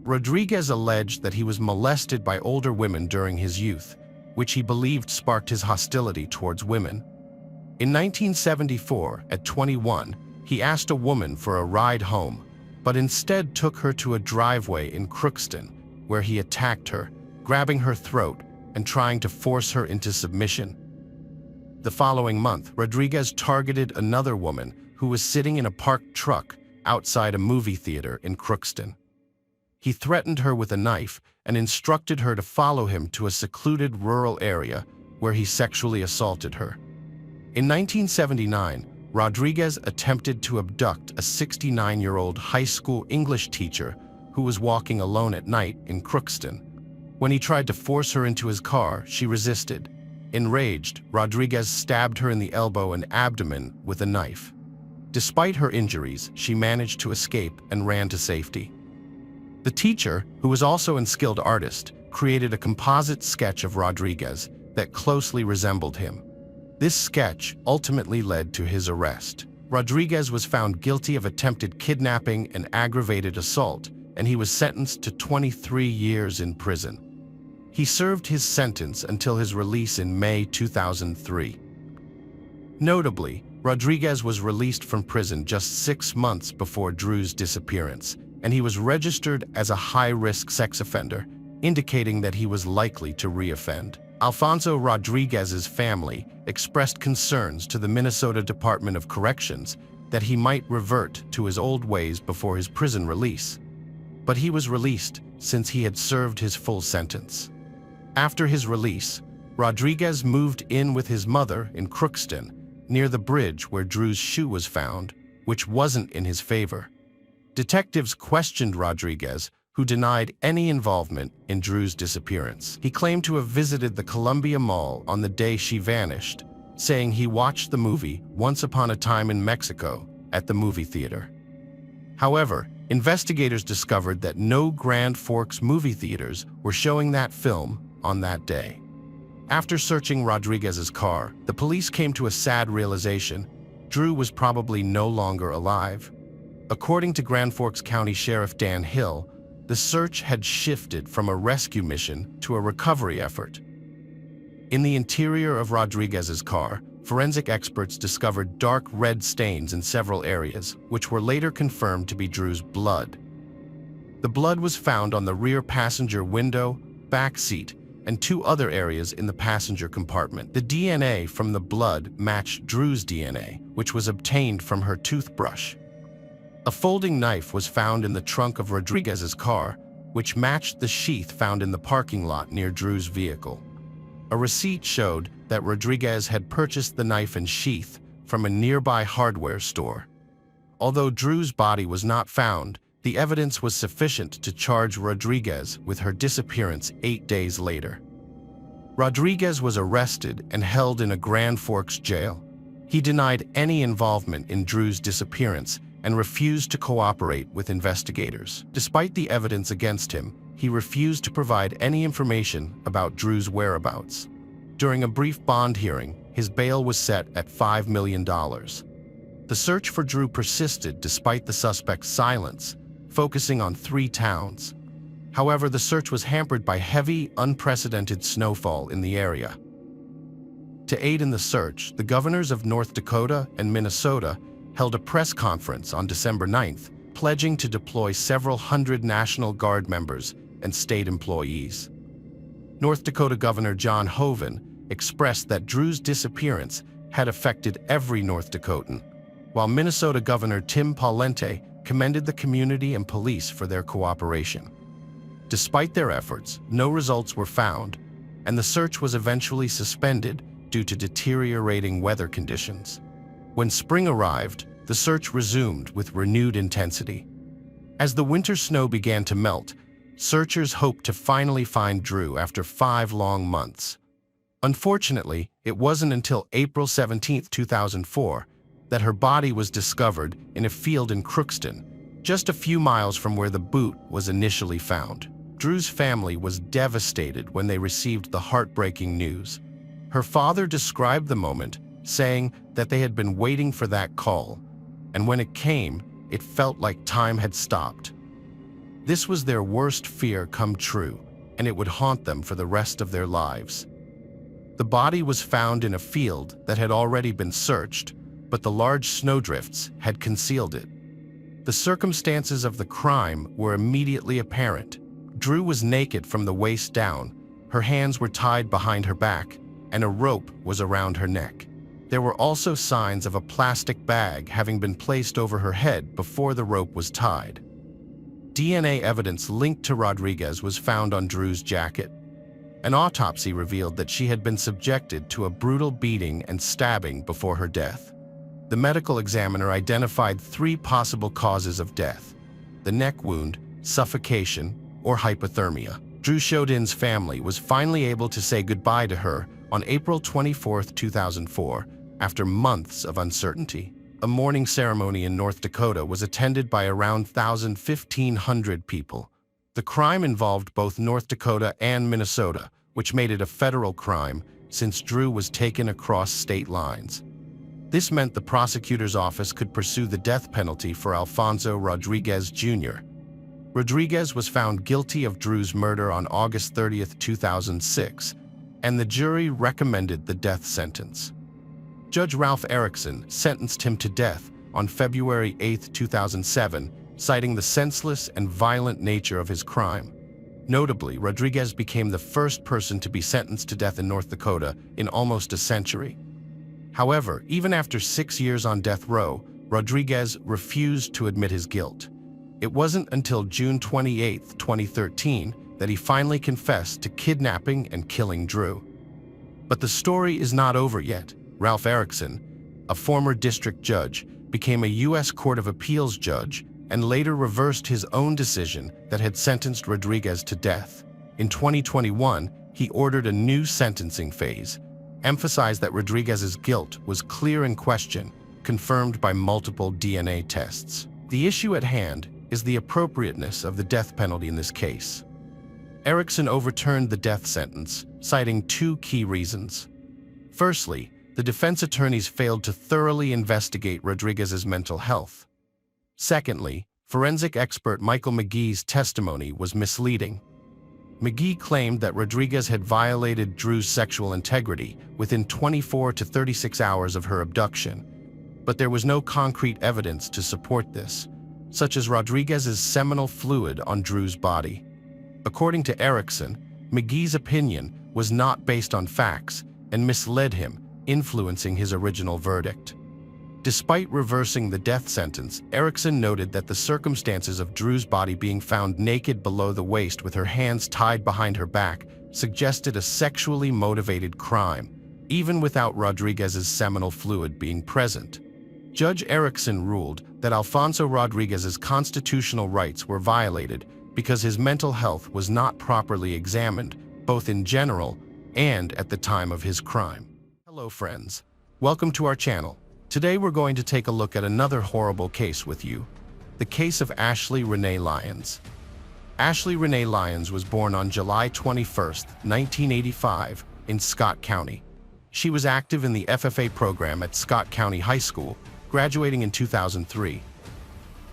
Rodriguez alleged that he was molested by older women during his youth, which he believed sparked his hostility towards women. In 1974, at 21, he asked a woman for a ride home, but instead took her to a driveway in Crookston, where he attacked her, grabbing her throat and trying to force her into submission. The following month, Rodriguez targeted another woman who was sitting in a parked truck outside a movie theater in Crookston. He threatened her with a knife and instructed her to follow him to a secluded rural area where he sexually assaulted her. In 1979, Rodriguez attempted to abduct a 69-year-old high school English teacher who was walking alone at night in Crookston. When he tried to force her into his car, she resisted. Enraged, Rodriguez stabbed her in the elbow and abdomen with a knife. Despite her injuries, she managed to escape and ran to safety. The teacher, who was also an skilled artist, created a composite sketch of Rodriguez that closely resembled him. This sketch ultimately led to his arrest. Rodriguez was found guilty of attempted kidnapping and aggravated assault, and he was sentenced to 23 years in prison. He served his sentence until his release in May 2003. Notably, Rodriguez was released from prison just 6 months before Drew's disappearance, and he was registered as a high-risk sex offender, indicating that he was likely to reoffend. Alfonso Rodriguez's family expressed concerns to the Minnesota Department of Corrections that he might revert to his old ways before his prison release. But he was released since he had served his full sentence. After his release, Rodriguez moved in with his mother in Crookston, near the bridge where Drew's shoe was found, which wasn't in his favor. Detectives questioned Rodriguez, who denied any involvement in Drew's disappearance. He claimed to have visited the Columbia Mall on the day she vanished, saying he watched the movie Once Upon a Time in Mexico at the movie theater. However, investigators discovered that no Grand Forks movie theaters were showing that film on that day. After searching Rodriguez's car, the police came to a sad realization: Drew was probably no longer alive. According to Grand Forks County Sheriff Dan Hill, the search had shifted from a rescue mission to a recovery effort. In the interior of Rodriguez's car, forensic experts discovered dark red stains in several areas, which were later confirmed to be Drew's blood. The blood was found on the rear passenger window, back seat, and 2 other areas in the passenger compartment. The DNA from the blood matched Drew's DNA, which was obtained from her toothbrush. A folding knife was found in the trunk of Rodriguez's car, which matched the sheath found in the parking lot near Drew's vehicle. A receipt showed that Rodriguez had purchased the knife and sheath from a nearby hardware store. Although Drew's body was not found, the evidence was sufficient to charge Rodriguez with her disappearance 8 days later. Rodriguez was arrested and held in a Grand Forks jail. He denied any involvement in Drew's disappearance and refused to cooperate with investigators. Despite the evidence against him, he refused to provide any information about Drew's whereabouts. During a brief bond hearing, his bail was set at $5 million. The search for Drew persisted despite the suspect's silence, focusing on 3 towns. However, the search was hampered by heavy, unprecedented snowfall in the area. To aid in the search, the governors of North Dakota and Minnesota held a press conference on December 9th, pledging to deploy several hundred National Guard members and state employees. North Dakota Governor John Hoeven expressed that Drew's disappearance had affected every North Dakotan, while Minnesota Governor Tim Pawlenty commended the community and police for their cooperation. Despite their efforts, no results were found, and the search was eventually suspended due to deteriorating weather conditions. When spring arrived, the search resumed with renewed intensity. As the winter snow began to melt, searchers hoped to finally find Drew after 5 long months. Unfortunately, it wasn't until April 17, 2004, that her body was discovered in a field in Crookston, just a few miles from where the boot was initially found. Drew's family was devastated when they received the heartbreaking news. Her father described the moment, saying that they had been waiting for that call, and when it came, it felt like time had stopped. This was their worst fear come true, and it would haunt them for the rest of their lives. The body was found in a field that had already been searched, but the large snowdrifts had concealed it. The circumstances of the crime were immediately apparent. Drew was naked from the waist down, her hands were tied behind her back, and a rope was around her neck. There were also signs of a plastic bag having been placed over her head before the rope was tied. DNA evidence linked to Rodriguez was found on Drew's jacket. An autopsy revealed that she had been subjected to a brutal beating and stabbing before her death. The medical examiner identified 3 possible causes of death: the neck wound, suffocation, or hypothermia. Drew Chaudin's family was finally able to say goodbye to her on April 24, 2004, after months of uncertainty. A mourning ceremony in North Dakota was attended by around 1,500 people. The crime involved both North Dakota and Minnesota, which made it a federal crime since Drew was taken across state lines. This meant the prosecutor's office could pursue the death penalty for Alfonso Rodriguez Jr. Rodriguez was found guilty of Drew's murder on August 30, 2006, and the jury recommended the death sentence. Judge Ralph Erickson sentenced him to death on February 8, 2007, citing the senseless and violent nature of his crime. Notably, Rodriguez became the first person to be sentenced to death in North Dakota in almost a century. However, even after 6 years on death row, Rodriguez refused to admit his guilt. It wasn't until June 28, 2013, that he finally confessed to kidnapping and killing Drew. But the story is not over yet. Ralph Erickson, a former district judge, became a U.S. Court of Appeals judge and later reversed his own decision that had sentenced Rodriguez to death. In 2021, he ordered a new sentencing phase, emphasized that Rodriguez's guilt was clear in question, confirmed by multiple DNA tests. The issue at hand is the appropriateness of the death penalty in this case. Erickson overturned the death sentence, citing two key reasons. Firstly, the defense attorneys failed to thoroughly investigate Rodriguez's mental health. Secondly, forensic expert Michael McGee's testimony was misleading. McGee claimed that Rodriguez had violated Drew's sexual integrity within 24 to 36 hours of her abduction, but there was no concrete evidence to support this, such as Rodriguez's seminal fluid on Drew's body. According to Erickson, McGee's opinion was not based on facts and misled him, influencing his original verdict. Despite reversing the death sentence, Erickson noted that the circumstances of Drew's body being found naked below the waist with her hands tied behind her back suggested a sexually motivated crime, even without Rodriguez's seminal fluid being present. Judge Erickson ruled that Alfonso Rodriguez's constitutional rights were violated because his mental health was not properly examined, both in general and at the time of his crime. Hello friends, welcome to our channel. Today we're going to take a look at another horrible case with you, the case of Ashley Renee Lyons. Ashley Renee Lyons was born on July 21, 1985, in Scott County. She was active in the FFA program at Scott County High School, graduating in 2003.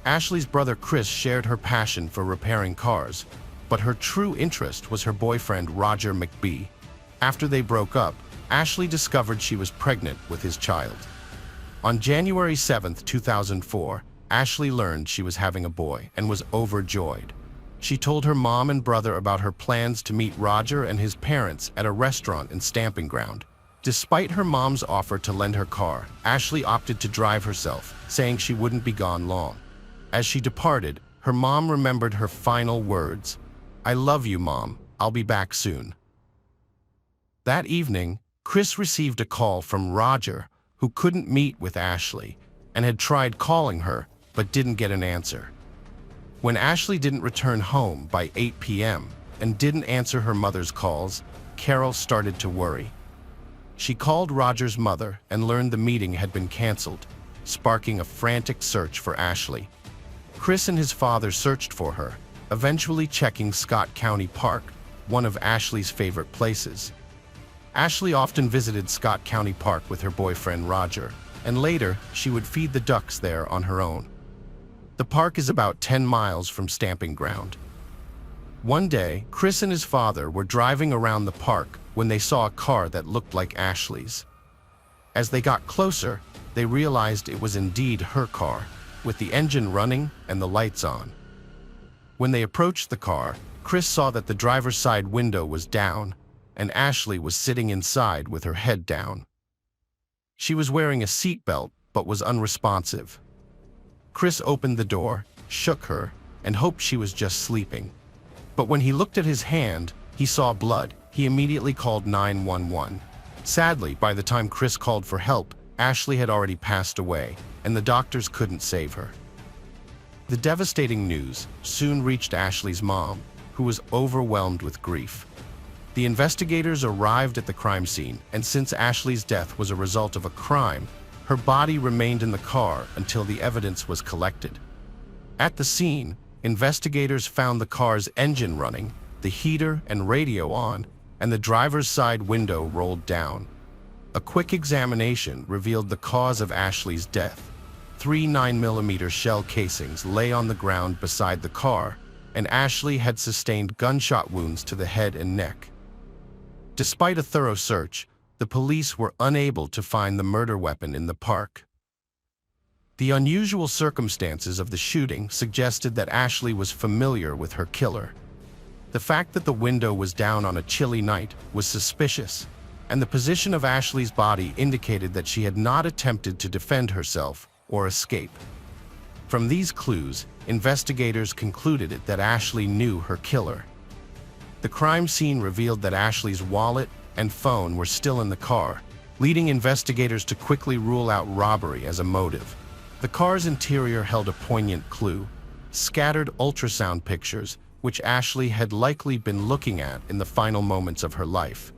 Ashley's brother Chris shared her passion for repairing cars, but her true interest was her boyfriend Roger McBee. After they broke up, Ashley discovered she was pregnant with his child. On January 7, 2004, Ashley learned she was having a boy and was overjoyed. She told her mom and brother about her plans to meet Roger and his parents at a restaurant and stamping ground. Despite her mom's offer to lend her car, Ashley opted to drive herself, saying she wouldn't be gone long. As she departed, her mom remembered her final words, "I love you, Mom. I'll be back soon." That evening, Chris received a call from Roger, who couldn't meet with Ashley and had tried calling her but didn't get an answer. When Ashley didn't return home by 8 p.m. and didn't answer her mother's calls, Carol started to worry. She called Roger's mother and learned the meeting had been canceled, sparking a frantic search for Ashley. Chris and his father searched for her, eventually checking Scott County Park, one of Ashley's favorite places. Ashley often visited Scott County Park with her boyfriend Roger, and later she would feed the ducks there on her own. The park is about 10 miles from Stamping Ground. One day, Chris and his father were driving around the park when they saw a car that looked like Ashley's. As they got closer, they realized it was indeed her car, with the engine running and the lights on. When they approached the car, Chris saw that the driver's side window was down, and Ashley was sitting inside with her head down. She was wearing a seatbelt but was unresponsive. Chris opened the door, shook her, and hoped she was just sleeping. But when he looked at his hand, he saw blood. He immediately called 911. Sadly, by the time Chris called for help, Ashley had already passed away, and the doctors couldn't save her. The devastating news soon reached Ashley's mom, who was overwhelmed with grief. The investigators arrived at the crime scene, and since Ashley's death was a result of a crime, her body remained in the car until the evidence was collected. At the scene, investigators found the car's engine running, the heater and radio on, and the driver's side window rolled down. A quick examination revealed the cause of Ashley's death. 3 9mm shell casings lay on the ground beside the car, and Ashley had sustained gunshot wounds to the head and neck. Despite a thorough search, the police were unable to find the murder weapon in the park. The unusual circumstances of the shooting suggested that Ashley was familiar with her killer. The fact that the window was down on a chilly night was suspicious, and the position of Ashley's body indicated that she had not attempted to defend herself or escape. From these clues, investigators concluded that Ashley knew her killer. The crime scene revealed that Ashley's wallet and phone were still in the car, leading investigators to quickly rule out robbery as a motive. The car's interior held a poignant clue: scattered ultrasound pictures, which Ashley had likely been looking at in the final moments of her life.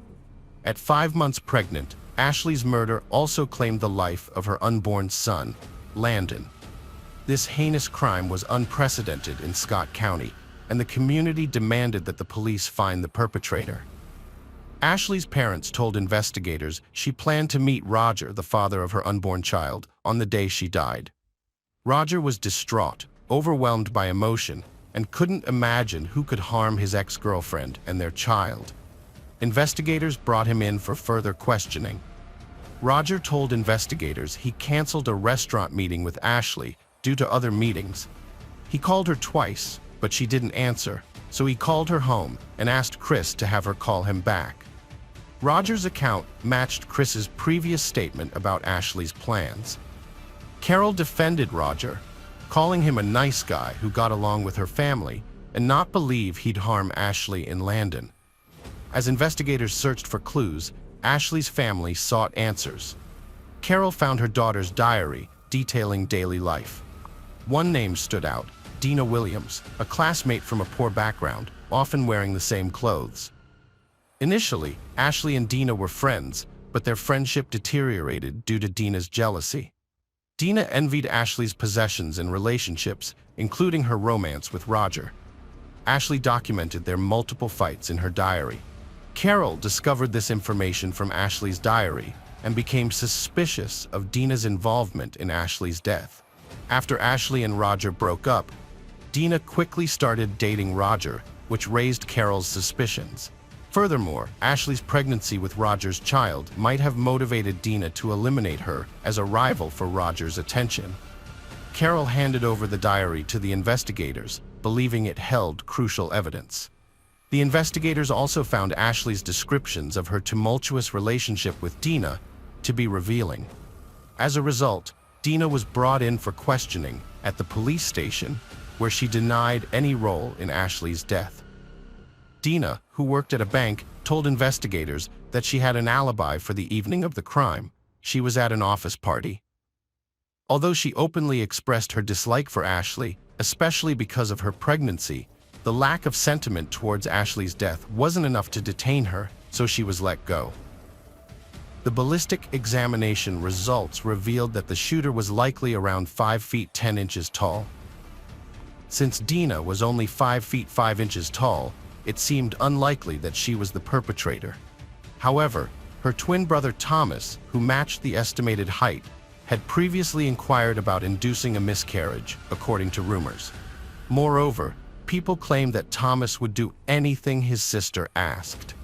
At 5 months pregnant, Ashley's murder also claimed the life of her unborn son, Landon. This heinous crime was unprecedented in Scott County, and the community demanded that the police find the perpetrator. Ashley's parents told investigators she planned to meet Roger, the father of her unborn child, on the day she died. Roger was distraught, overwhelmed by emotion, and couldn't imagine who could harm his ex-girlfriend and their child. Investigators brought him in for further questioning. Roger told investigators he canceled a restaurant meeting with Ashley due to other meetings. He called her twice, but she didn't answer, so he called her home and asked Chris to have her call him back. Roger's account matched Chris's previous statement about Ashley's plans. Carol defended Roger, calling him a nice guy who got along with her family and not believe he'd harm Ashley and Landon. As investigators searched for clues, Ashley's family sought answers. Carol found her daughter's diary detailing daily life. One name stood out: Dina Williams, a classmate from a poor background, often wearing the same clothes. Initially, Ashley and Dina were friends, but their friendship deteriorated due to Dina's jealousy. Dina envied Ashley's possessions and relationships, including her romance with Roger. Ashley documented their multiple fights in her diary. Carol discovered this information from Ashley's diary and became suspicious of Dina's involvement in Ashley's death. After Ashley and Roger broke up, Dina quickly started dating Roger, which raised Carol's suspicions. Furthermore, Ashley's pregnancy with Roger's child might have motivated Dina to eliminate her as a rival for Roger's attention. Carol handed over the diary to the investigators, believing it held crucial evidence. The investigators also found Ashley's descriptions of her tumultuous relationship with Dina to be revealing. As a result, Dina was brought in for questioning at the police station, where she denied any role in Ashley's death. Dina, who worked at a bank, told investigators that she had an alibi for the evening of the crime. She was at an office party. Although she openly expressed her dislike for Ashley, especially because of her pregnancy, the lack of sentiment towards Ashley's death wasn't enough to detain her, so she was let go. The ballistic examination results revealed that the shooter was likely around 5 feet 10 inches tall. Since Dina was only 5 feet 5 inches tall, it seemed unlikely that she was the perpetrator. However, her twin brother Thomas, who matched the estimated height, had previously inquired about inducing a miscarriage, according to rumors. Moreover, people claimed that Thomas would do anything his sister asked.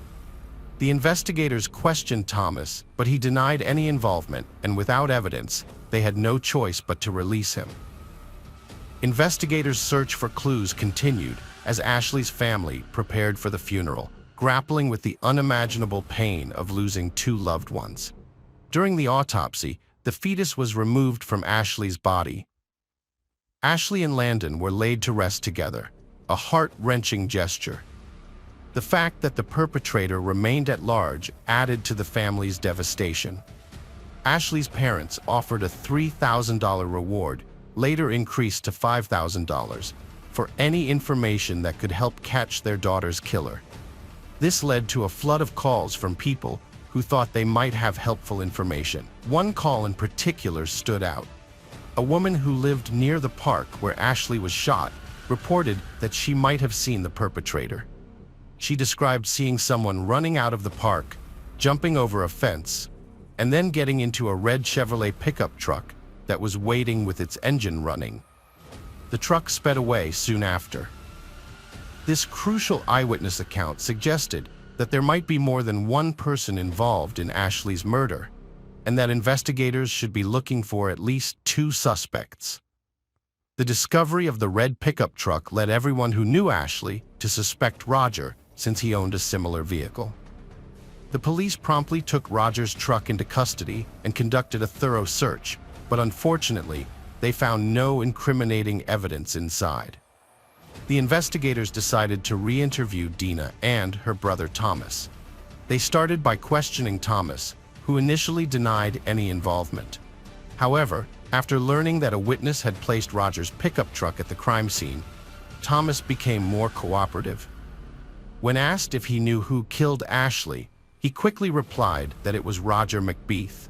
The investigators questioned Thomas, but he denied any involvement, and without evidence, they had no choice but to release him. Investigators' search for clues continued as Ashley's family prepared for the funeral, grappling with the unimaginable pain of losing 2 loved ones. During the autopsy, the fetus was removed from Ashley's body. Ashley and Landon were laid to rest together, a heart-wrenching gesture. The fact that the perpetrator remained at large added to the family's devastation. Ashley's parents offered a $3,000 reward, later increased to $5,000, for any information that could help catch their daughter's killer. This led to a flood of calls from people who thought they might have helpful information. One call in particular stood out. A woman who lived near the park where Ashley was shot reported that she might have seen the perpetrator. She described seeing someone running out of the park, jumping over a fence, and then getting into a red Chevrolet pickup truck that was waiting with its engine running. The truck sped away soon after. This crucial eyewitness account suggested that there might be more than one person involved in Ashley's murder, and that investigators should be looking for at least 2 suspects. The discovery of the red pickup truck led everyone who knew Ashley to suspect Roger, since he owned a similar vehicle. The police promptly took Roger's truck into custody and conducted a thorough search, but unfortunately, they found no incriminating evidence inside. The investigators decided to re-interview Dina and her brother Thomas. They started by questioning Thomas, who initially denied any involvement. However, after learning that a witness had placed Roger's pickup truck at the crime scene, Thomas became more cooperative. When asked if he knew who killed Ashley, he quickly replied that it was Roger McBeath.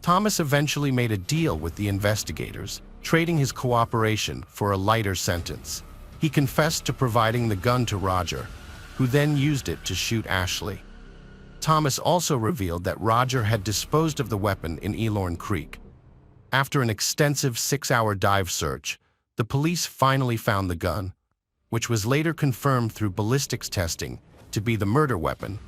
Thomas eventually made a deal with the investigators, trading his cooperation for a lighter sentence. He confessed to providing the gun to Roger, who then used it to shoot Ashley. Thomas also revealed that Roger had disposed of the weapon in Elorn Creek. After an extensive 6-hour dive search, the police finally found the gun, which was later confirmed through ballistics testing to be the murder weapon.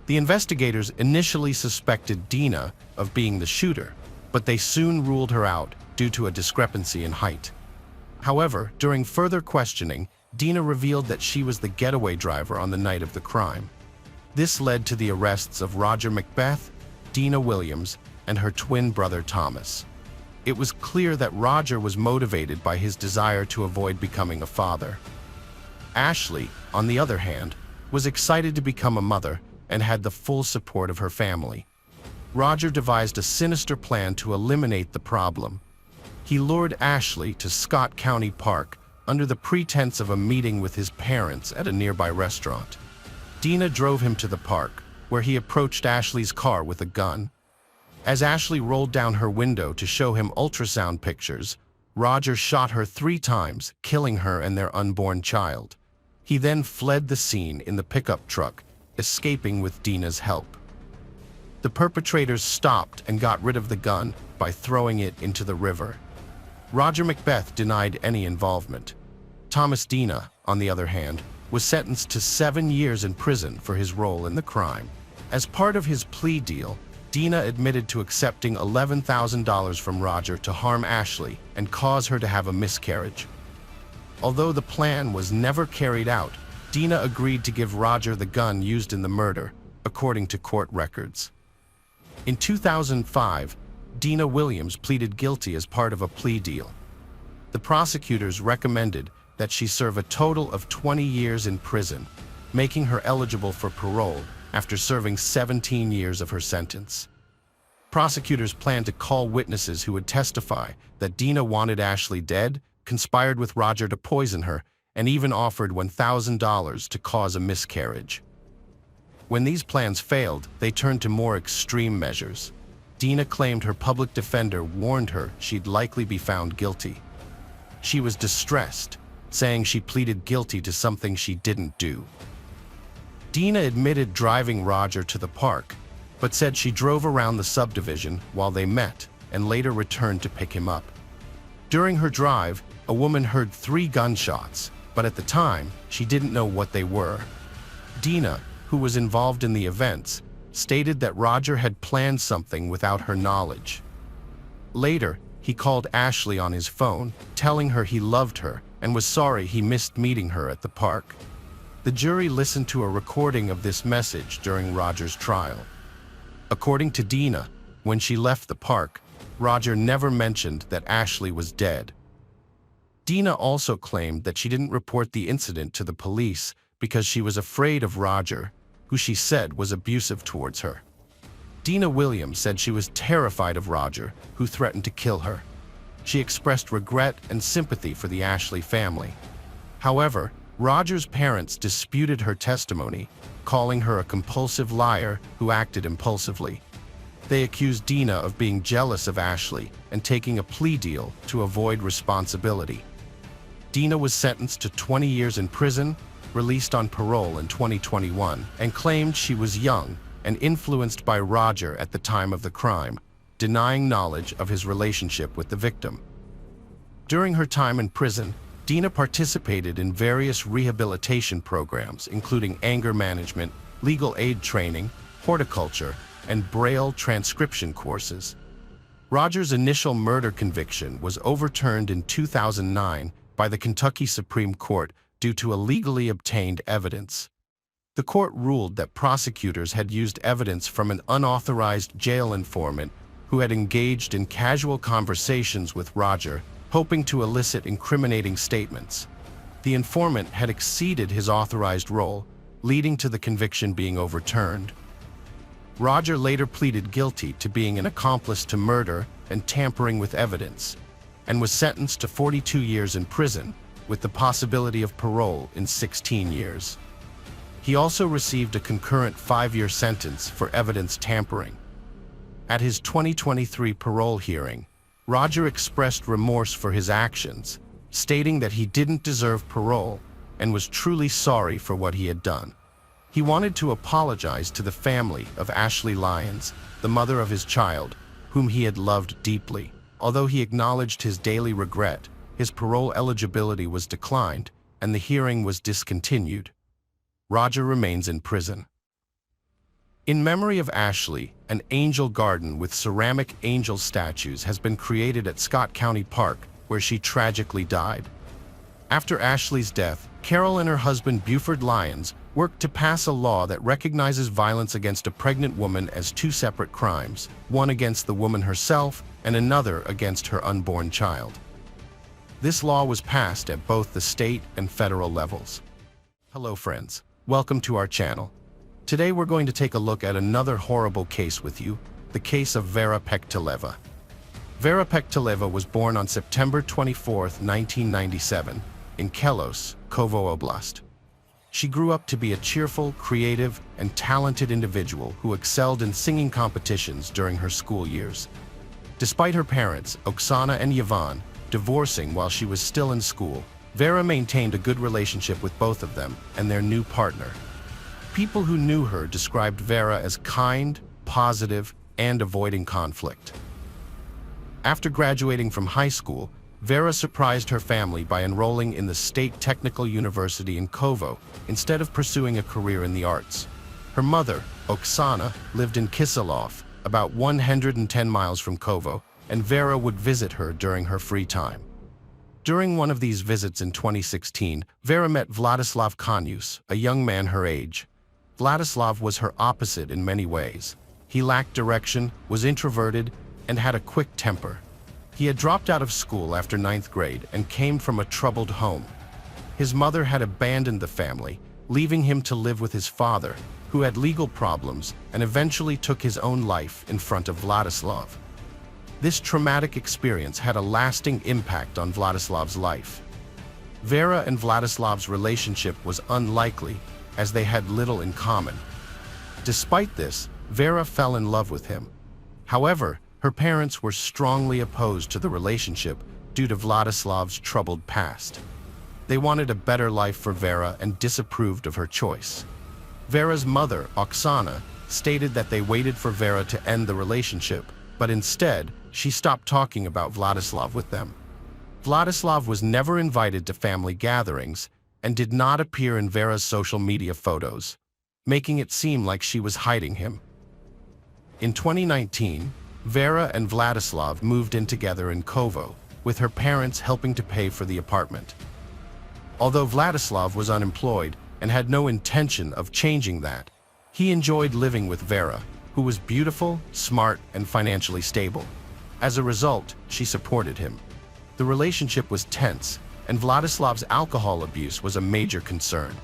The investigators initially suspected Dina of being the shooter, but they soon ruled her out due to a discrepancy in height. However, during further questioning, Dina revealed that she was the getaway driver on the night of the crime. This led to the arrests of Roger McBeath, Dina Williams, and her twin brother Thomas. It was clear that Roger was motivated by his desire to avoid becoming a father. Ashley, on the other hand, was excited to become a mother and had the full support of her family. Roger devised a sinister plan to eliminate the problem. He lured Ashley to Scott County Park under the pretense of a meeting with his parents at a nearby restaurant. Dina drove him to the park, where he approached Ashley's car with a gun. As Ashley rolled down her window to show him ultrasound pictures, Roger shot her 3 times, killing her and their unborn child. He then fled the scene in the pickup truck, escaping with Dina's help. The perpetrators stopped and got rid of the gun by throwing it into the river. Roger McBeath denied any involvement. Thomas Dina, on the other hand, was sentenced to 7 years in prison for his role in the crime. As part of his plea deal, Dina admitted to accepting $11,000 from Roger to harm Ashley and cause her to have a miscarriage. Although the plan was never carried out, Dina agreed to give Roger the gun used in the murder, according to court records. In 2005, Dina Williams pleaded guilty as part of a plea deal. The prosecutors recommended that she serve a total of 20 years in prison, making her eligible for parole after serving 17 years of her sentence. Prosecutors planned to call witnesses who would testify that Dina wanted Ashley dead, conspired with Roger to poison her, and even offered $1,000 to cause a miscarriage. When these plans failed, they turned to more extreme measures. Dina claimed her public defender warned her she'd likely be found guilty. She was distressed, saying she pleaded guilty to something she didn't do. Dina admitted driving Roger to the park, but said she drove around the subdivision while they met and later returned to pick him up. During her drive, a woman heard 3 gunshots, but at the time, she didn't know what they were. Dina, who was involved in the events, stated that Roger had planned something without her knowledge. Later, he called Ashley on his phone, telling her he loved her and was sorry he missed meeting her at the park. The jury listened to a recording of this message during Roger's trial. According to Dina, when she left the park, Roger never mentioned that Ashley was dead. Dina also claimed that she didn't report the incident to the police because she was afraid of Roger, who she said was abusive towards her. Dina Williams said she was terrified of Roger, who threatened to kill her. She expressed regret and sympathy for the Ashley family. However, Roger's parents disputed her testimony, calling her a compulsive liar who acted impulsively. They accused Dina of being jealous of Ashley and taking a plea deal to avoid responsibility. Dina was sentenced to 20 years in prison, released on parole in 2021, and claimed she was young and influenced by Roger at the time of the crime, denying knowledge of his relationship with the victim. During her time in prison, Dina participated in various rehabilitation programs, including anger management, legal aid training, horticulture, and Braille transcription courses. Roger's initial murder conviction was overturned in 2009 by the Kentucky Supreme Court due to illegally obtained evidence. The court ruled that prosecutors had used evidence from an unauthorized jail informant who had engaged in casual conversations with Roger, hoping to elicit incriminating statements. The informant had exceeded his authorized role, leading to the conviction being overturned. Roger later pleaded guilty to being an accomplice to murder and tampering with evidence, and was sentenced to 42 years in prison, with the possibility of parole in 16 years. He also received a concurrent 5-year sentence for evidence tampering. At his 2023 parole hearing, Roger expressed remorse for his actions, stating that he didn't deserve parole and was truly sorry for what he had done. He wanted to apologize to the family of Ashley Lyons, the mother of his child, whom he had loved deeply. Although he acknowledged his daily regret, his parole eligibility was declined and the hearing was discontinued. Roger remains in prison. In memory of Ashley, an angel garden with ceramic angel statues has been created at Scott County Park, where she tragically died. After Ashley's death, Carol and her husband Buford Lyons worked to pass a law that recognizes violence against a pregnant woman as 2 separate crimes, one against the woman herself and another against her unborn child. This law was passed at both the state and federal levels. Hello friends, welcome to our channel. Today we're going to take a look at another horrible case with you, the case of Vera Pekteleva. Vera Pekteleva was born on September 24, 1997, in Kelos, Kovo Oblast. She grew up to be a cheerful, creative, and talented individual who excelled in singing competitions during her school years. Despite her parents, Oksana and Yvonne, divorcing while she was still in school, Vera maintained a good relationship with both of them and their new partner. People who knew her described Vera as kind, positive, and avoiding conflict. After graduating from high school, Vera surprised her family by enrolling in the State Technical University in Kovo instead of pursuing a career in the arts. Her mother, Oksana, lived in Kisilov, about 110 miles from Kovo, and Vera would visit her during her free time. During one of these visits in 2016, Vera met Vladislav Kanyus, a young man her age. Vladislav was her opposite in many ways. He lacked direction, was introverted, and had a quick temper. He had dropped out of school after 9th grade and came from a troubled home. His mother had abandoned the family, leaving him to live with his father, who had legal problems and eventually took his own life in front of Vladislav. This traumatic experience had a lasting impact on Vladislav's life. Vera and Vladislav's relationship was unlikely, as they had little in common. Despite this, Vera fell in love with him. However, her parents were strongly opposed to the relationship due to Vladislav's troubled past. They wanted a better life for Vera and disapproved of her choice. Vera's mother, Oksana, stated that they waited for Vera to end the relationship, but instead, she stopped talking about Vladislav with them. Vladislav was never invited to family gatherings and did not appear in Vera's social media photos, making it seem like she was hiding him. In 2019, Vera and Vladislav moved in together in Kovo, with her parents helping to pay for the apartment. Although Vladislav was unemployed and had no intention of changing that, he enjoyed living with Vera, who was beautiful, smart, and financially stable. As a result, she supported him. The relationship was tense, and Vladislav's alcohol abuse was a major concern.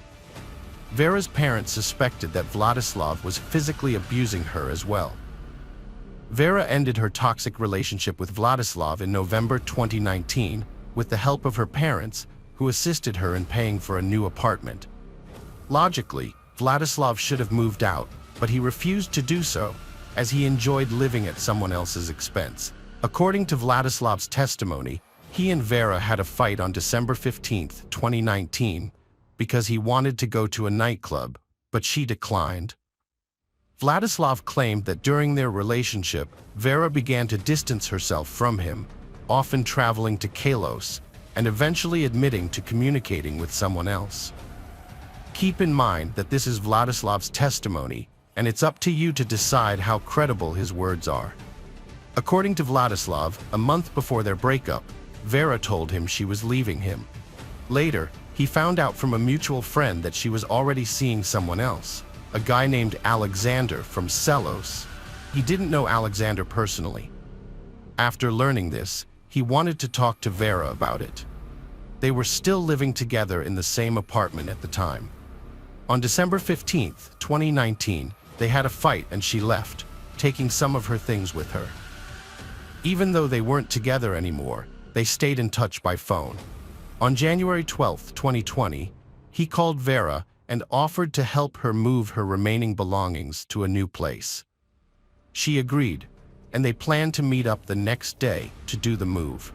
Vera's parents suspected that Vladislav was physically abusing her as well. Vera ended her toxic relationship with Vladislav in November 2019 with the help of her parents, who assisted her in paying for a new apartment. Logically, Vladislav should have moved out, but he refused to do so, as he enjoyed living at someone else's expense. According to Vladislav's testimony, he and Vera had a fight on December 15, 2019, because he wanted to go to a nightclub, but she declined. Vladislav claimed that during their relationship, Vera began to distance herself from him, often traveling to Kelos, and eventually admitting to communicating with someone else. Keep in mind that this is Vladislav's testimony, and it's up to you to decide how credible his words are. According to Vladislav, a month before their breakup, Vera told him she was leaving him. Later, he found out from a mutual friend that she was already seeing someone else, a guy named Alexander from Selos. He didn't know Alexander personally. After learning this, he wanted to talk to Vera about it. They were still living together in the same apartment at the time. On December 15, 2019, they had a fight and she left, taking some of her things with her. Even though they weren't together anymore, they stayed in touch by phone. On January 12, 2020, he called Vera and offered to help her move her remaining belongings to a new place. She agreed, and they planned to meet up the next day to do the move.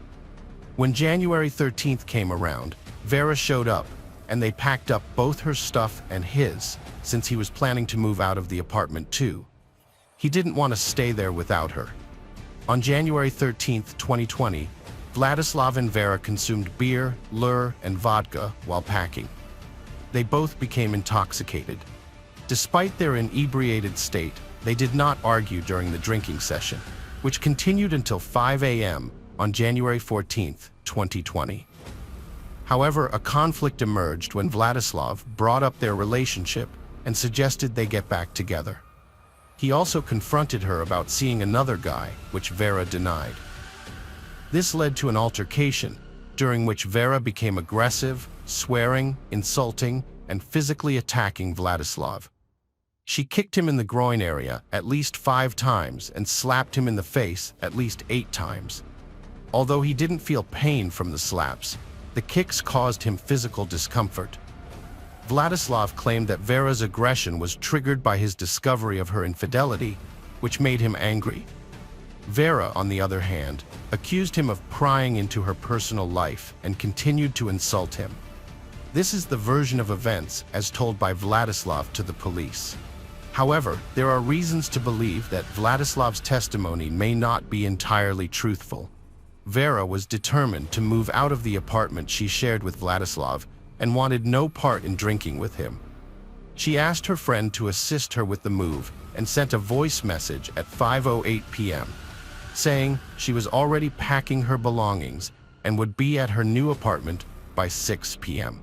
When January 13th came around, Vera showed up, and they packed up both her stuff and his, since he was planning to move out of the apartment too. He didn't want to stay there without her. On January 13th, 2020, Vladislav and Vera consumed beer, lure, and vodka while packing. They both became intoxicated. Despite their inebriated state, they did not argue during the drinking session, which continued until 5 a.m. on January 14th, 2020. However, a conflict emerged when Vladislav brought up their relationship and suggested they get back together. He also confronted her about seeing another guy, which Vera denied. This led to an altercation, during which Vera became aggressive, swearing, insulting, and physically attacking Vladislav. She kicked him in the groin area at least 5 times and slapped him in the face at least 8 times. Although he didn't feel pain from the slaps, the kicks caused him physical discomfort. Vladislav claimed that Vera's aggression was triggered by his discovery of her infidelity, which made him angry. Vera, on the other hand, accused him of prying into her personal life and continued to insult him. This is the version of events as told by Vladislav to the police. However, there are reasons to believe that Vladislav's testimony may not be entirely truthful. Vera was determined to move out of the apartment she shared with Vladislav and wanted no part in drinking with him. She asked her friend to assist her with the move and sent a voice message at 5:08 p.m., saying she was already packing her belongings and would be at her new apartment by 6 p.m.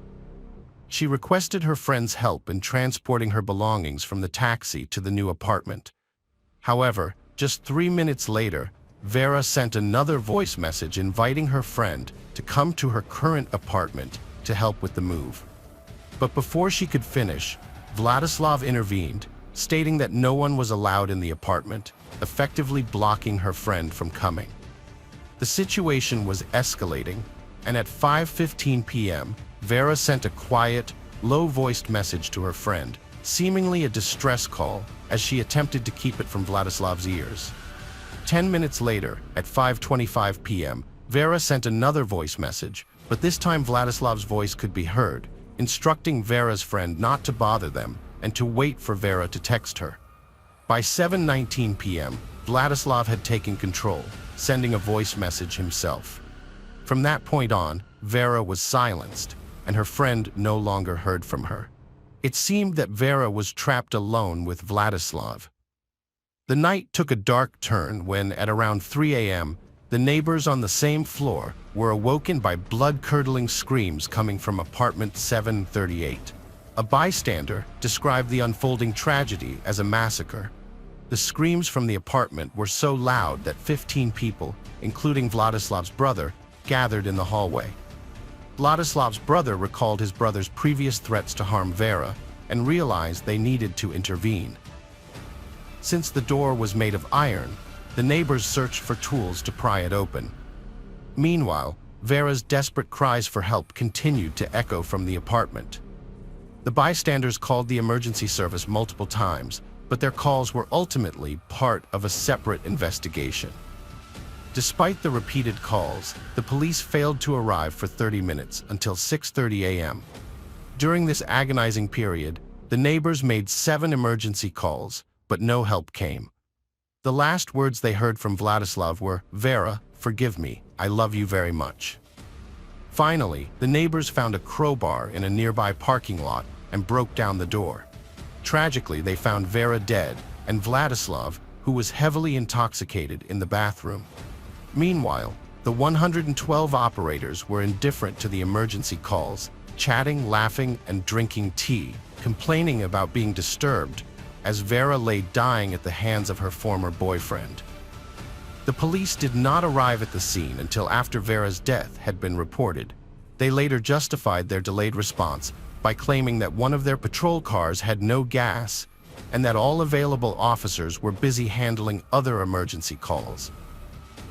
She requested her friend's help in transporting her belongings from the taxi to the new apartment. However, just 3 minutes later, Vera sent another voice message inviting her friend to come to her current apartment to help with the move. But before she could finish, Vladislav intervened, stating that no one was allowed in the apartment, effectively blocking her friend from coming. The situation was escalating, and at 5:15 p.m., Vera sent a quiet, low-voiced message to her friend, seemingly a distress call, as she attempted to keep it from Vladislav's ears. 10 minutes later, at 5:25 p.m., Vera sent another voice message, but this time Vladislav's voice could be heard, instructing Vera's friend not to bother them and to wait for Vera to text her. By 7:19 p.m., Vladislav had taken control, sending a voice message himself. From that point on, Vera was silenced, and her friend no longer heard from her. It seemed that Vera was trapped alone with Vladislav. The night took a dark turn when, at around 3 a.m., the neighbors on the same floor were awoken by blood-curdling screams coming from apartment 738. A bystander described the unfolding tragedy as a massacre. The screams from the apartment were so loud that 15 people, including Vladislav's brother, gathered in the hallway. Vladislav's brother recalled his brother's previous threats to harm Vera and realized they needed to intervene. Since the door was made of iron, the neighbors searched for tools to pry it open. Meanwhile, Vera's desperate cries for help continued to echo from the apartment. The bystanders called the emergency service multiple times, but their calls were ultimately part of a separate investigation. Despite the repeated calls, the police failed to arrive for 30 minutes until 6:30 a.m. During this agonizing period, the neighbors made 7 emergency calls, but no help came. The last words they heard from Vladislav were, "Vera, forgive me, I love you very much." Finally, the neighbors found a crowbar in a nearby parking lot and broke down the door. Tragically, they found Vera dead, and Vladislav, who was heavily intoxicated in the bathroom. Meanwhile, the 112 operators were indifferent to the emergency calls, chatting, laughing, and drinking tea, complaining about being disturbed as Vera lay dying at the hands of her former boyfriend. The police did not arrive at the scene until after Vera's death had been reported. They later justified their delayed response by claiming that one of their patrol cars had no gas and that all available officers were busy handling other emergency calls.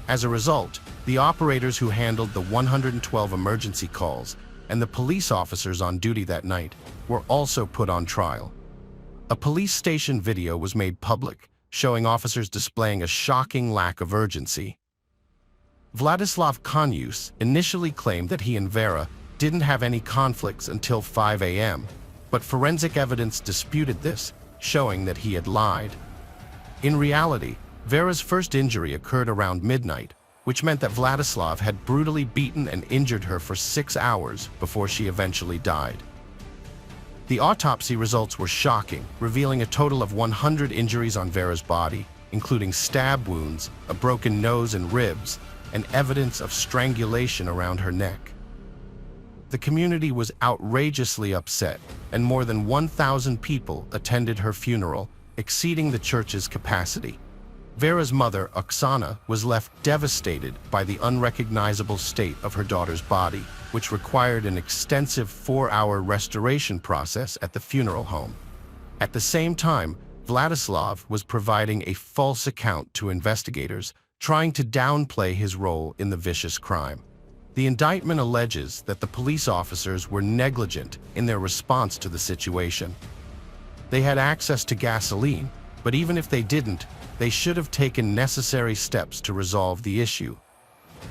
As a result, the operators who handled the 112 emergency calls and the police officers on duty that night were also put on trial. A police station video was made public, showing officers displaying a shocking lack of urgency. Vladislav Kanyus initially claimed that he and Vera didn't have any conflicts until 5 a.m., but forensic evidence disputed this, showing that he had lied. In reality, Vera's first injury occurred around midnight, which meant that Vladislav had brutally beaten and injured her for 6 hours before she eventually died. The autopsy results were shocking, revealing a total of 100 injuries on Vera's body, including stab wounds, a broken nose and ribs, and evidence of strangulation around her neck. The community was outrageously upset, and more than 1,000 people attended her funeral, exceeding the church's capacity. Vera's mother, Oksana, was left devastated by the unrecognizable state of her daughter's body, which required an extensive 4-hour restoration process at the funeral home. At the same time, Vladislav was providing a false account to investigators, trying to downplay his role in the vicious crime. The indictment alleges that the police officers were negligent in their response to the situation. They had access to gasoline, but even if they didn't, they should have taken necessary steps to resolve the issue.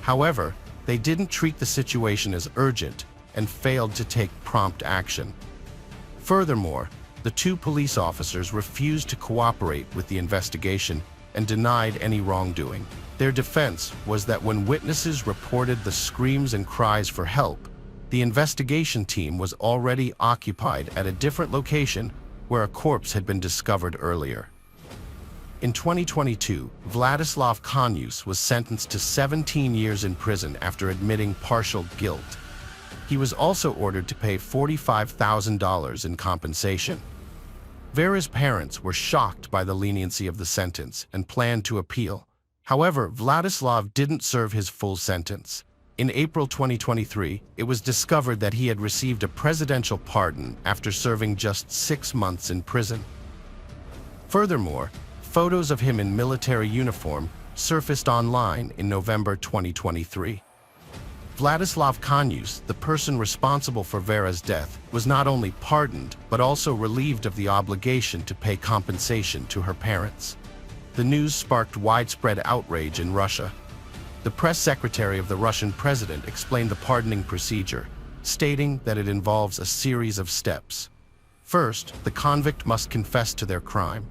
However, they didn't treat the situation as urgent and failed to take prompt action. Furthermore, the 2 police officers refused to cooperate with the investigation and denied any wrongdoing. Their defense was that when witnesses reported the screams and cries for help, the investigation team was already occupied at a different location where a corpse had been discovered earlier. In 2022, Vladislav Kanyus was sentenced to 17 years in prison after admitting partial guilt. He was also ordered to pay $45,000 in compensation. Vera's parents were shocked by the leniency of the sentence and planned to appeal. However, Vladislav didn't serve his full sentence. In April 2023, it was discovered that he had received a presidential pardon after serving just 6 months in prison. Furthermore, photos of him in military uniform surfaced online in November 2023. Vladislav Kanyus, the person responsible for Vera's death, was not only pardoned but also relieved of the obligation to pay compensation to her parents. The news sparked widespread outrage in Russia. The press secretary of the Russian president explained the pardoning procedure, stating that it involves a series of steps. First, the convict must confess to their crime.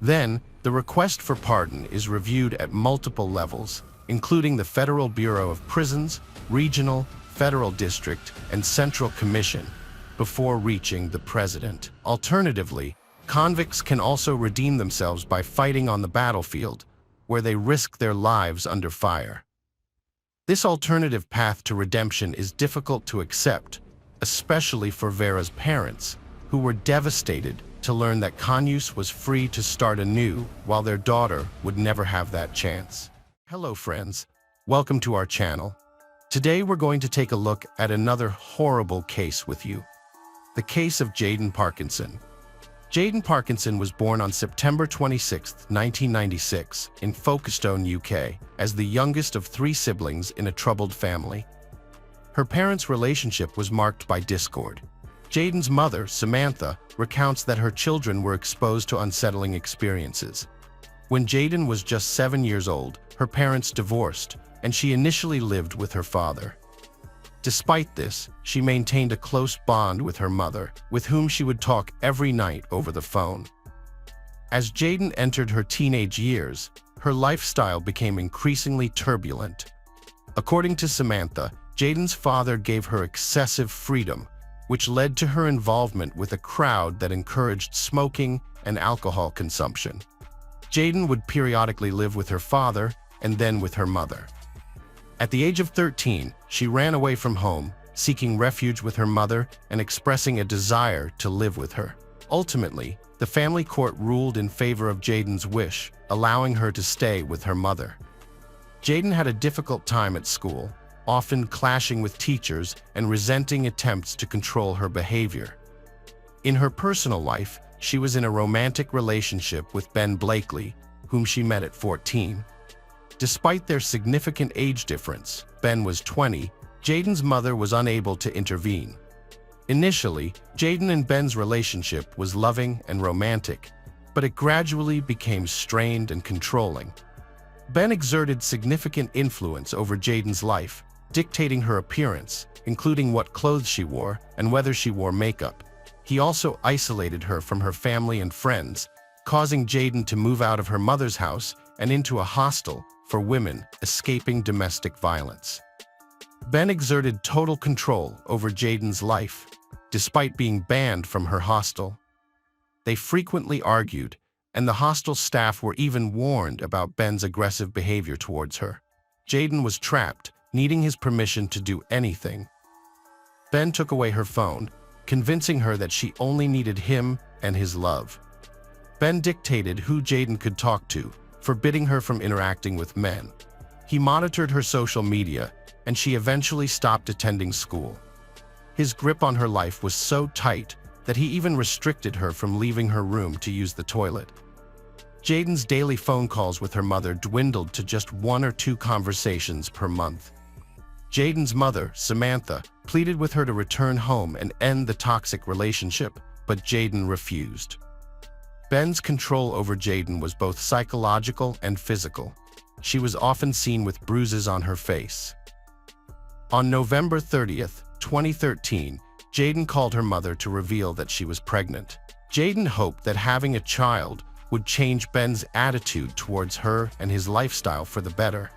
Then, the request for pardon is reviewed at multiple levels, including the Federal Bureau of Prisons, Regional, Federal District, and Central Commission, before reaching the president. Alternatively, convicts can also redeem themselves by fighting on the battlefield, where they risk their lives under fire. This alternative path to redemption is difficult to accept, especially for Vera's parents, who were devastated to learn that Kanyus was free to start anew while their daughter would never have that chance. Hello friends, welcome to our channel. Today we're going to take a look at another horrible case with you. The case of Jaden Parkinson. Jaden Parkinson was born on September 26, 1996 in Folkestone, UK, as the youngest of 3 siblings in a troubled family. Her parents' relationship was marked by discord. Jaden's mother, Samantha, recounts that her children were exposed to unsettling experiences. When Jaden was just 7 years old, her parents divorced, and she initially lived with her father. Despite this, she maintained a close bond with her mother, with whom she would talk every night over the phone. As Jaden entered her teenage years, her lifestyle became increasingly turbulent. According to Samantha, Jaden's father gave her excessive freedom, which led to her involvement with a crowd that encouraged smoking and alcohol consumption. Jayden would periodically live with her father and then with her mother. At the age of 13, she ran away from home, seeking refuge with her mother and expressing a desire to live with her. Ultimately, the family court ruled in favor of Jayden's wish, allowing her to stay with her mother. Jayden had a difficult time at school, often clashing with teachers and resenting attempts to control her behavior. In her personal life, she was in a romantic relationship with Ben Blakely, whom she met at 14. Despite their significant age difference, Ben was 20, Jayden's mother was unable to intervene. Initially, Jayden and Ben's relationship was loving and romantic, but it gradually became strained and controlling. Ben exerted significant influence over Jayden's life, dictating her appearance, including what clothes she wore and whether she wore makeup. He also isolated her from her family and friends, causing Jayden to move out of her mother's house and into a hostel for women escaping domestic violence. Ben exerted total control over Jayden's life, despite being banned from her hostel. They frequently argued, and the hostel staff were even warned about Ben's aggressive behavior towards her. Jayden was trapped, needing his permission to do anything. Ben took away her phone, convincing her that she only needed him and his love. Ben dictated who Jayden could talk to, forbidding her from interacting with men. He monitored her social media, and she eventually stopped attending school. His grip on her life was so tight that he even restricted her from leaving her room to use the toilet. Jayden's daily phone calls with her mother dwindled to just 1 or 2 conversations per month. Jayden's mother, Samantha, pleaded with her to return home and end the toxic relationship, but Jayden refused. Ben's control over Jayden was both psychological and physical. She was often seen with bruises on her face. On November 30th, 2013, Jayden called her mother to reveal that she was pregnant. Jayden hoped that having a child would change Ben's attitude towards her and his lifestyle for the better.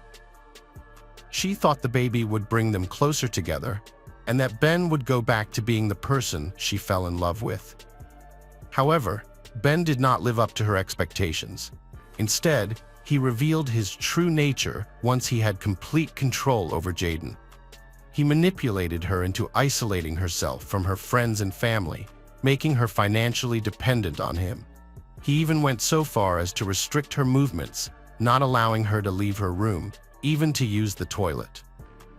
She thought the baby would bring them closer together and that Ben would go back to being the person she fell in love with. However, Ben did not live up to her expectations. Instead, he revealed his true nature once he had complete control over Jayden. He manipulated her into isolating herself from her friends and family, making her financially dependent on him. He even went so far as to restrict her movements, not allowing her to leave her room, even to use the toilet.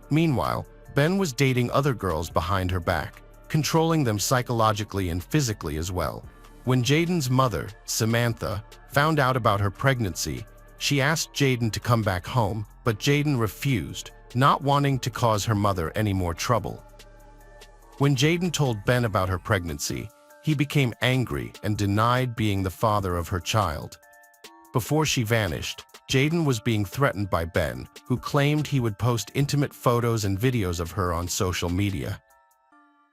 Meanwhile, Ben was dating other girls behind her back, controlling them psychologically and physically as well. When Jayden's mother, Samantha, found out about her pregnancy, she asked Jayden to come back home, but Jayden refused, not wanting to cause her mother any more trouble. When Jayden told Ben about her pregnancy, he became angry and denied being the father of her child. Before she vanished, Jayden was being threatened by Ben, who claimed he would post intimate photos and videos of her on social media.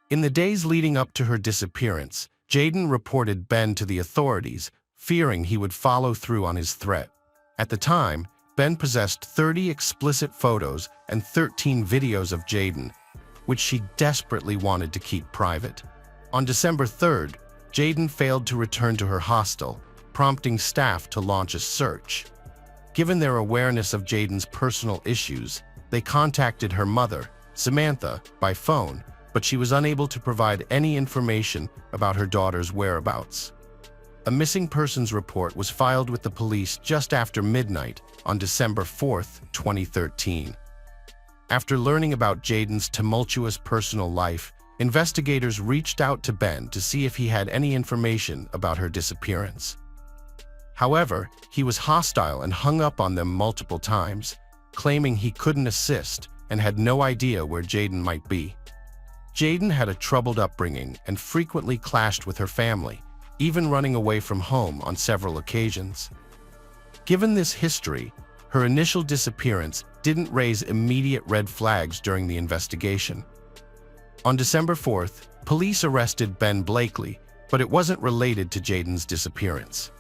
In the days leading up to her disappearance, Jayden reported Ben to the authorities, fearing he would follow through on his threat. At the time, Ben possessed 30 explicit photos and 13 videos of Jayden, which she desperately wanted to keep private. On December 3rd, Jayden failed to return to her hostel, prompting staff to launch a search. Given their awareness of Jayden's personal issues, they contacted her mother, Samantha, by phone, but she was unable to provide any information about her daughter's whereabouts. A missing persons report was filed with the police just after midnight on December 4th, 2013. After learning about Jayden's tumultuous personal life, investigators reached out to Ben to see if he had any information about her disappearance. However, he was hostile and hung up on them multiple times, claiming he couldn't assist and had no idea where Jayden might be. Jayden had a troubled upbringing and frequently clashed with her family, even running away from home on several occasions. Given this history, her initial disappearance didn't raise immediate red flags during the investigation. On December 4th, police arrested Ben Blakely, but it wasn't related to Jayden's disappearance.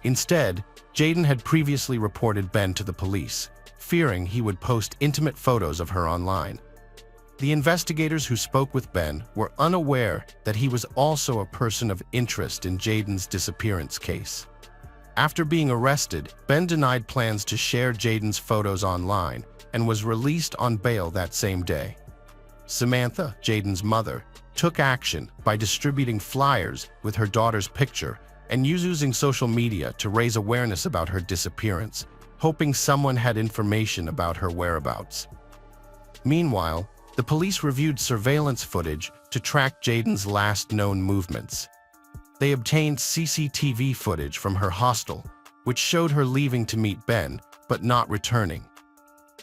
Instead, Jayden had previously reported Ben to the police, fearing he would post intimate photos of her online. The investigators who spoke with Ben were unaware that he was also a person of interest in Jayden's disappearance case. After being arrested, Ben denied plans to share Jaden's photos online and was released on bail that same day. Samantha, Jaden's mother, took action by distributing flyers with her daughter's picture and using social media to raise awareness about her disappearance, hoping someone had information about her whereabouts. Meanwhile, the police reviewed surveillance footage to track Jaden's last known movements. They obtained CCTV footage from her hostel, which showed her leaving to meet Ben, but not returning.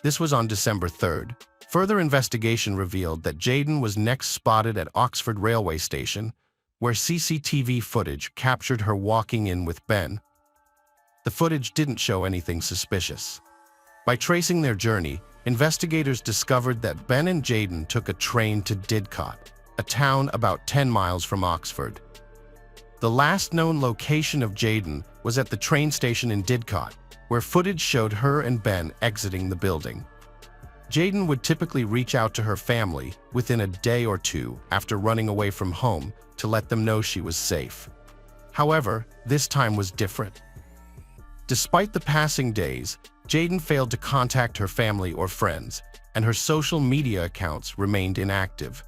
This was on December 3rd. Further investigation revealed that Jaden was next spotted at Oxford railway station, where CCTV footage captured her walking in with Ben. The footage didn't show anything suspicious. By tracing their journey, investigators discovered that Ben and Jaden took a train to Didcot, a town about 10 miles from Oxford. The last known location of Jaden was at the train station in Didcot, where footage showed her and Ben exiting the building. Jaden would typically reach out to her family within a day or two after running away from home to let them know she was safe. However, this time was different. Despite the passing days, Jaden failed to contact her family or friends, and her social media accounts remained inactive.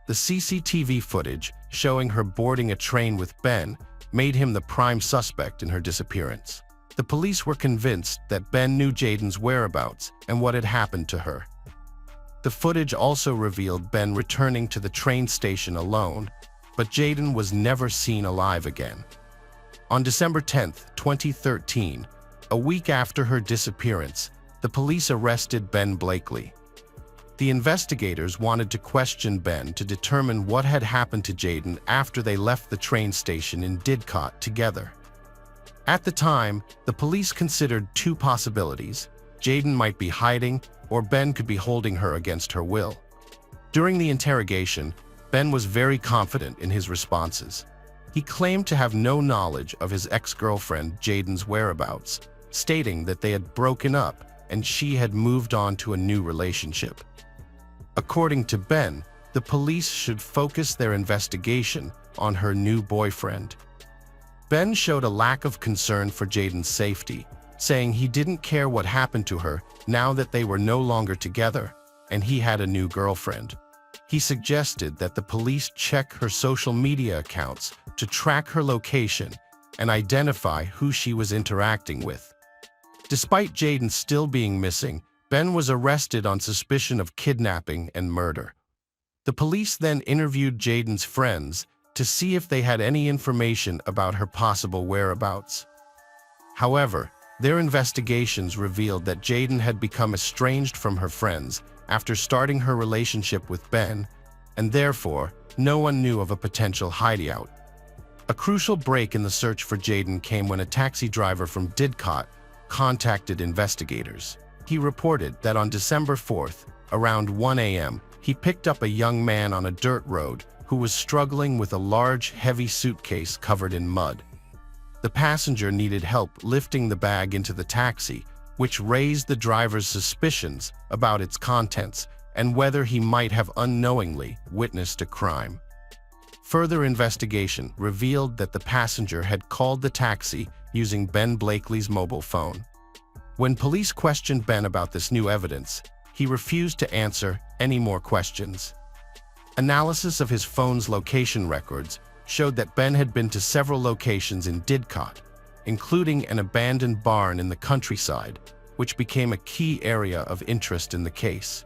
The CCTV footage showing her boarding a train with Ben made him the prime suspect in her disappearance. The police were convinced that Ben knew Jaden's whereabouts and what had happened to her. The footage also revealed Ben returning to the train station alone, but Jaden was never seen alive again. On December 10, 2013, a week after her disappearance, the police arrested Ben Blakely. The investigators wanted to question Ben to determine what had happened to Jaden after they left the train station in Didcot together. At the time, the police considered two possibilities. Jaden might be hiding, or Ben could be holding her against her will. During the interrogation, Ben was very confident in his responses. He claimed to have no knowledge of his ex-girlfriend Jaden's whereabouts, stating that they had broken up and she had moved on to a new relationship. According to Ben, the police should focus their investigation on her new boyfriend. Ben showed a lack of concern for Jaden's safety, saying he didn't care what happened to her now that they were no longer together and he had a new girlfriend. He suggested that the police check her social media accounts to track her location and identify who she was interacting with. Despite Jaden still being missing, Ben was arrested on suspicion of kidnapping and murder. The police then interviewed Jaden's friends to see if they had any information about her possible whereabouts. However, their investigations revealed that Jaden had become estranged from her friends after starting her relationship with Ben, and therefore, no one knew of a potential hideout. A crucial break in the search for Jaden came when a taxi driver from Didcot contacted investigators. He reported that on December 4th, around 1 a.m., he picked up a young man on a dirt road who was struggling with a large, heavy suitcase covered in mud. The passenger needed help lifting the bag into the taxi, which raised the driver's suspicions about its contents and whether he might have unknowingly witnessed a crime. Further investigation revealed that the passenger had called the taxi using Ben Blakely's mobile phone. When police questioned Ben about this new evidence, he refused to answer any more questions. Analysis of his phone's location records showed that Ben had been to several locations in Didcot, including an abandoned barn in the countryside, which became a key area of interest in the case.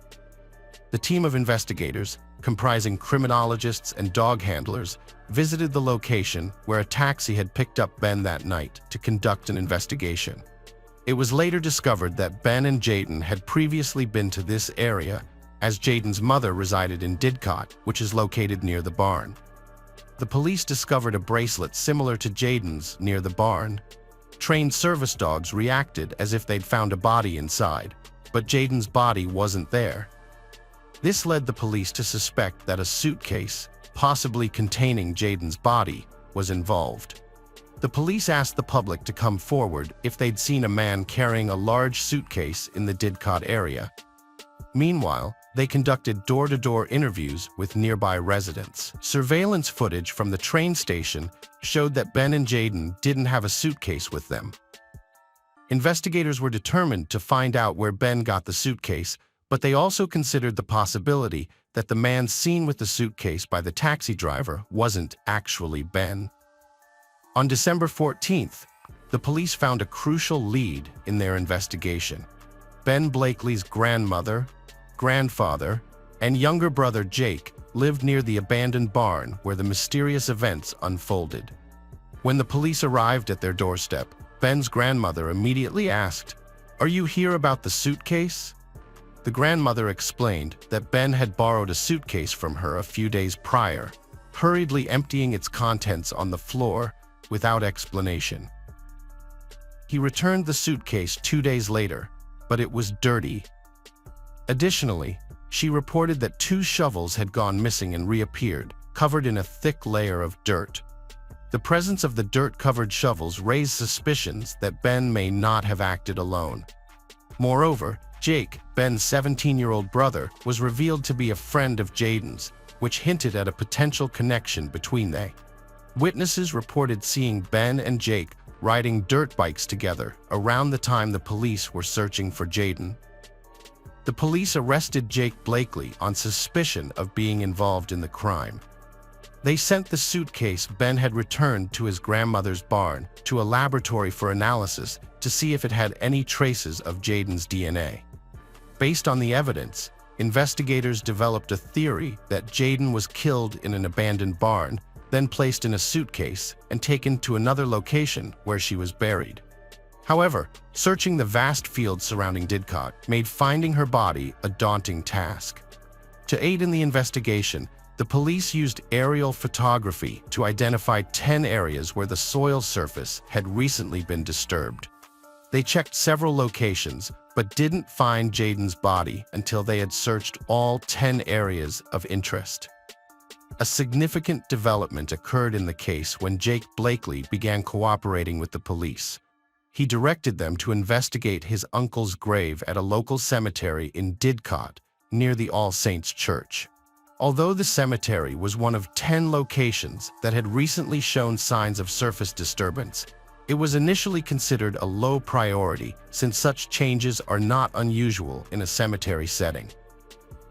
The team of investigators, comprising criminologists and dog handlers, visited the location where a taxi had picked up Ben that night to conduct an investigation. It was later discovered that Ben and Jaden had previously been to this area, as Jaden's mother resided in Didcot, which is located near the barn. The police discovered a bracelet similar to Jaden's near the barn. Trained service dogs reacted as if they'd found a body inside, but Jaden's body wasn't there. This led the police to suspect that a suitcase, possibly containing Jaden's body, was involved. The police asked the public to come forward if they'd seen a man carrying a large suitcase in the Didcot area. Meanwhile, they conducted door-to-door interviews with nearby residents. Surveillance footage from the train station showed that Ben and Jayden didn't have a suitcase with them. Investigators were determined to find out where Ben got the suitcase, but they also considered the possibility that the man seen with the suitcase by the taxi driver wasn't actually Ben. On December 14th, the police found a crucial lead in their investigation. Ben Blakely's grandmother, grandfather, and younger brother Jake lived near the abandoned barn where the mysterious events unfolded. When the police arrived at their doorstep, Ben's grandmother immediately asked, "Are you here about the suitcase?" The grandmother explained that Ben had borrowed a suitcase from her a few days prior, hurriedly emptying its contents on the floor without explanation. He returned the suitcase 2 days later, but it was dirty. Additionally, she reported that 2 shovels had gone missing and reappeared, covered in a thick layer of dirt. The presence of the dirt-covered shovels raised suspicions that Ben may not have acted alone. Moreover, Jake, Ben's 17-year-old brother, was revealed to be a friend of Jayden's, which hinted at a potential connection between them. Witnesses reported seeing Ben and Jake riding dirt bikes together around the time the police were searching for Jayden. The police arrested Jake Blakely on suspicion of being involved in the crime. They sent the suitcase Ben had returned to his grandmother's barn to a laboratory for analysis to see if it had any traces of Jayden's DNA. Based on the evidence, investigators developed a theory that Jayden was killed in an abandoned barn, then placed in a suitcase and taken to another location where she was buried. However, searching the vast fields surrounding Didcot made finding her body a daunting task. To aid in the investigation, the police used aerial photography to identify 10 areas where the soil surface had recently been disturbed. They checked several locations, but didn't find Jayden's body until they had searched all 10 areas of interest. A significant development occurred in the case when Jake Blakely began cooperating with the police. He directed them to investigate his uncle's grave at a local cemetery in Didcot, near the All Saints Church. Although the cemetery was one of 10 locations that had recently shown signs of surface disturbance, it was initially considered a low priority since such changes are not unusual in a cemetery setting.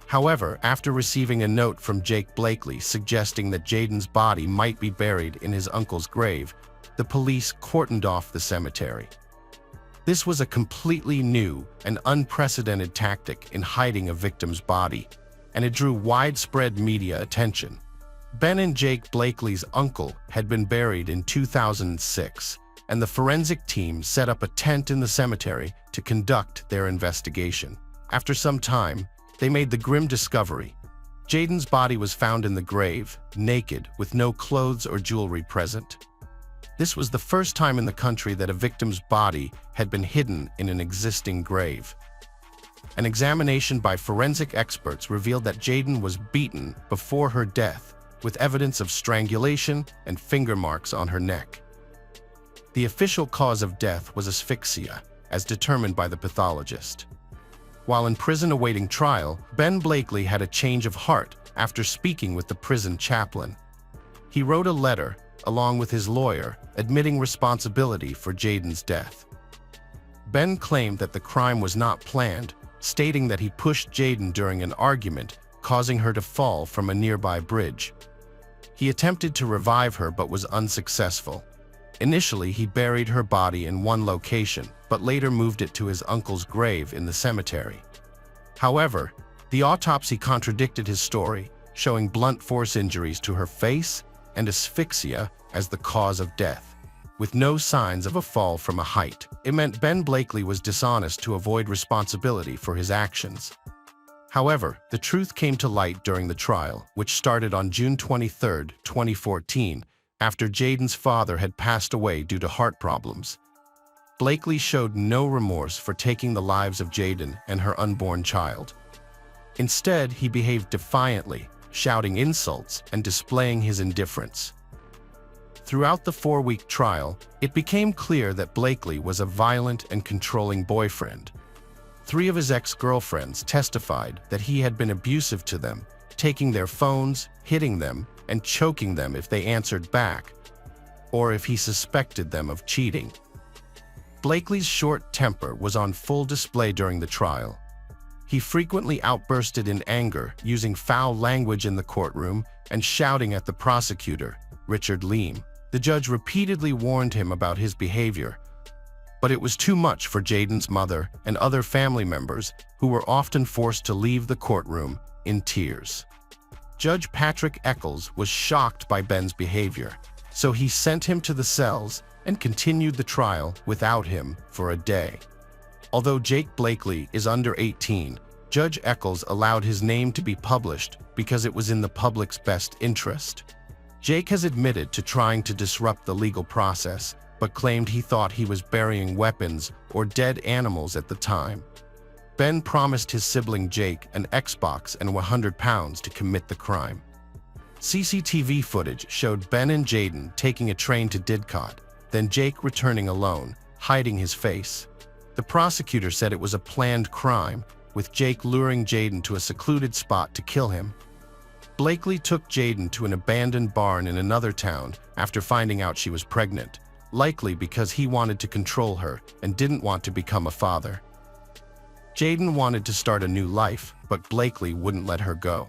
However, after receiving a note from Jake Blakely suggesting that Jayden's body might be buried in his uncle's grave, the police cordoned off the cemetery. This was a completely new and unprecedented tactic in hiding a victim's body, and it drew widespread media attention. Ben and Jake Blakely's uncle had been buried in 2006, and the forensic team set up a tent in the cemetery to conduct their investigation. After some time, they made the grim discovery. Jayden's body was found in the grave, naked, with no clothes or jewelry present. This was the first time in the country that a victim's body had been hidden in an existing grave. An examination by forensic experts revealed that Jayden was beaten before her death, with evidence of strangulation and finger marks on her neck. The official cause of death was asphyxia, as determined by the pathologist. While in prison awaiting trial, Ben Blakely had a change of heart after speaking with the prison chaplain. He wrote a letter, along with his lawyer, admitting responsibility for Jayden's death. Ben claimed that the crime was not planned, stating that he pushed Jayden during an argument, causing her to fall from a nearby bridge. He attempted to revive her but was unsuccessful. Initially, he buried her body in one location, but later moved it to his uncle's grave in the cemetery. However, the autopsy contradicted his story, showing blunt force injuries to her face and asphyxia as the cause of death, with no signs of a fall from a height. It meant Ben Blakely was dishonest to avoid responsibility for his actions. However, the truth came to light during the trial, which started on June 23, 2014, after Jayden's father had passed away due to heart problems. Blakely showed no remorse for taking the lives of Jayden and her unborn child. Instead, he behaved defiantly, shouting insults and displaying his indifference. Throughout the 4-week trial, it became clear that Blakely was a violent and controlling boyfriend. 3 of his ex-girlfriends testified that he had been abusive to them, taking their phones, hitting them, and choking them if they answered back, or if he suspected them of cheating. Blakely's short temper was on full display during the trial. He frequently outbursted in anger, using foul language in the courtroom and shouting at the prosecutor, Richard Leem. The judge repeatedly warned him about his behavior, but it was too much for Jaden's mother and other family members, who were often forced to leave the courtroom in tears. Judge Patrick Eccles was shocked by Ben's behavior, so he sent him to the cells and continued the trial without him for a day. Although Jake Blakely is under 18, Judge Eccles allowed his name to be published because it was in the public's best interest. Jake has admitted to trying to disrupt the legal process, but claimed he thought he was burying weapons or dead animals at the time. Ben promised his sibling Jake an Xbox and £100 to commit the crime. CCTV footage showed Ben and Jaden taking a train to Didcot, then Jake returning alone, hiding his face. The prosecutor said it was a planned crime, with Jake luring Jaden to a secluded spot to kill him. Blakely took Jaden to an abandoned barn in another town after finding out she was pregnant, likely because he wanted to control her and didn't want to become a father. Jaden wanted to start a new life, but Blakely wouldn't let her go.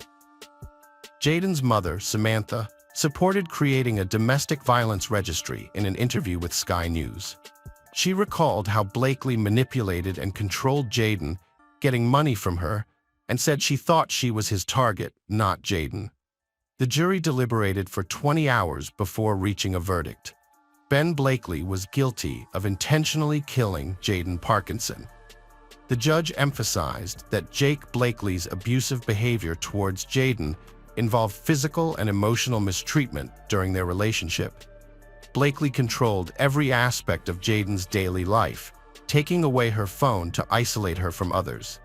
Jaden's mother, Samantha, supported creating a domestic violence registry in an interview with Sky News. She recalled how Blakely manipulated and controlled Jaden, getting money from her, and said she thought she was his target, not Jaden. The jury deliberated for 20 hours before reaching a verdict. Ben Blakely was guilty of intentionally killing Jaden Parkinson. The judge emphasized that Jake Blakely's abusive behavior towards Jaden involved physical and emotional mistreatment during their relationship. Blakely controlled every aspect of Jaden's daily life, taking away her phone to isolate her from others.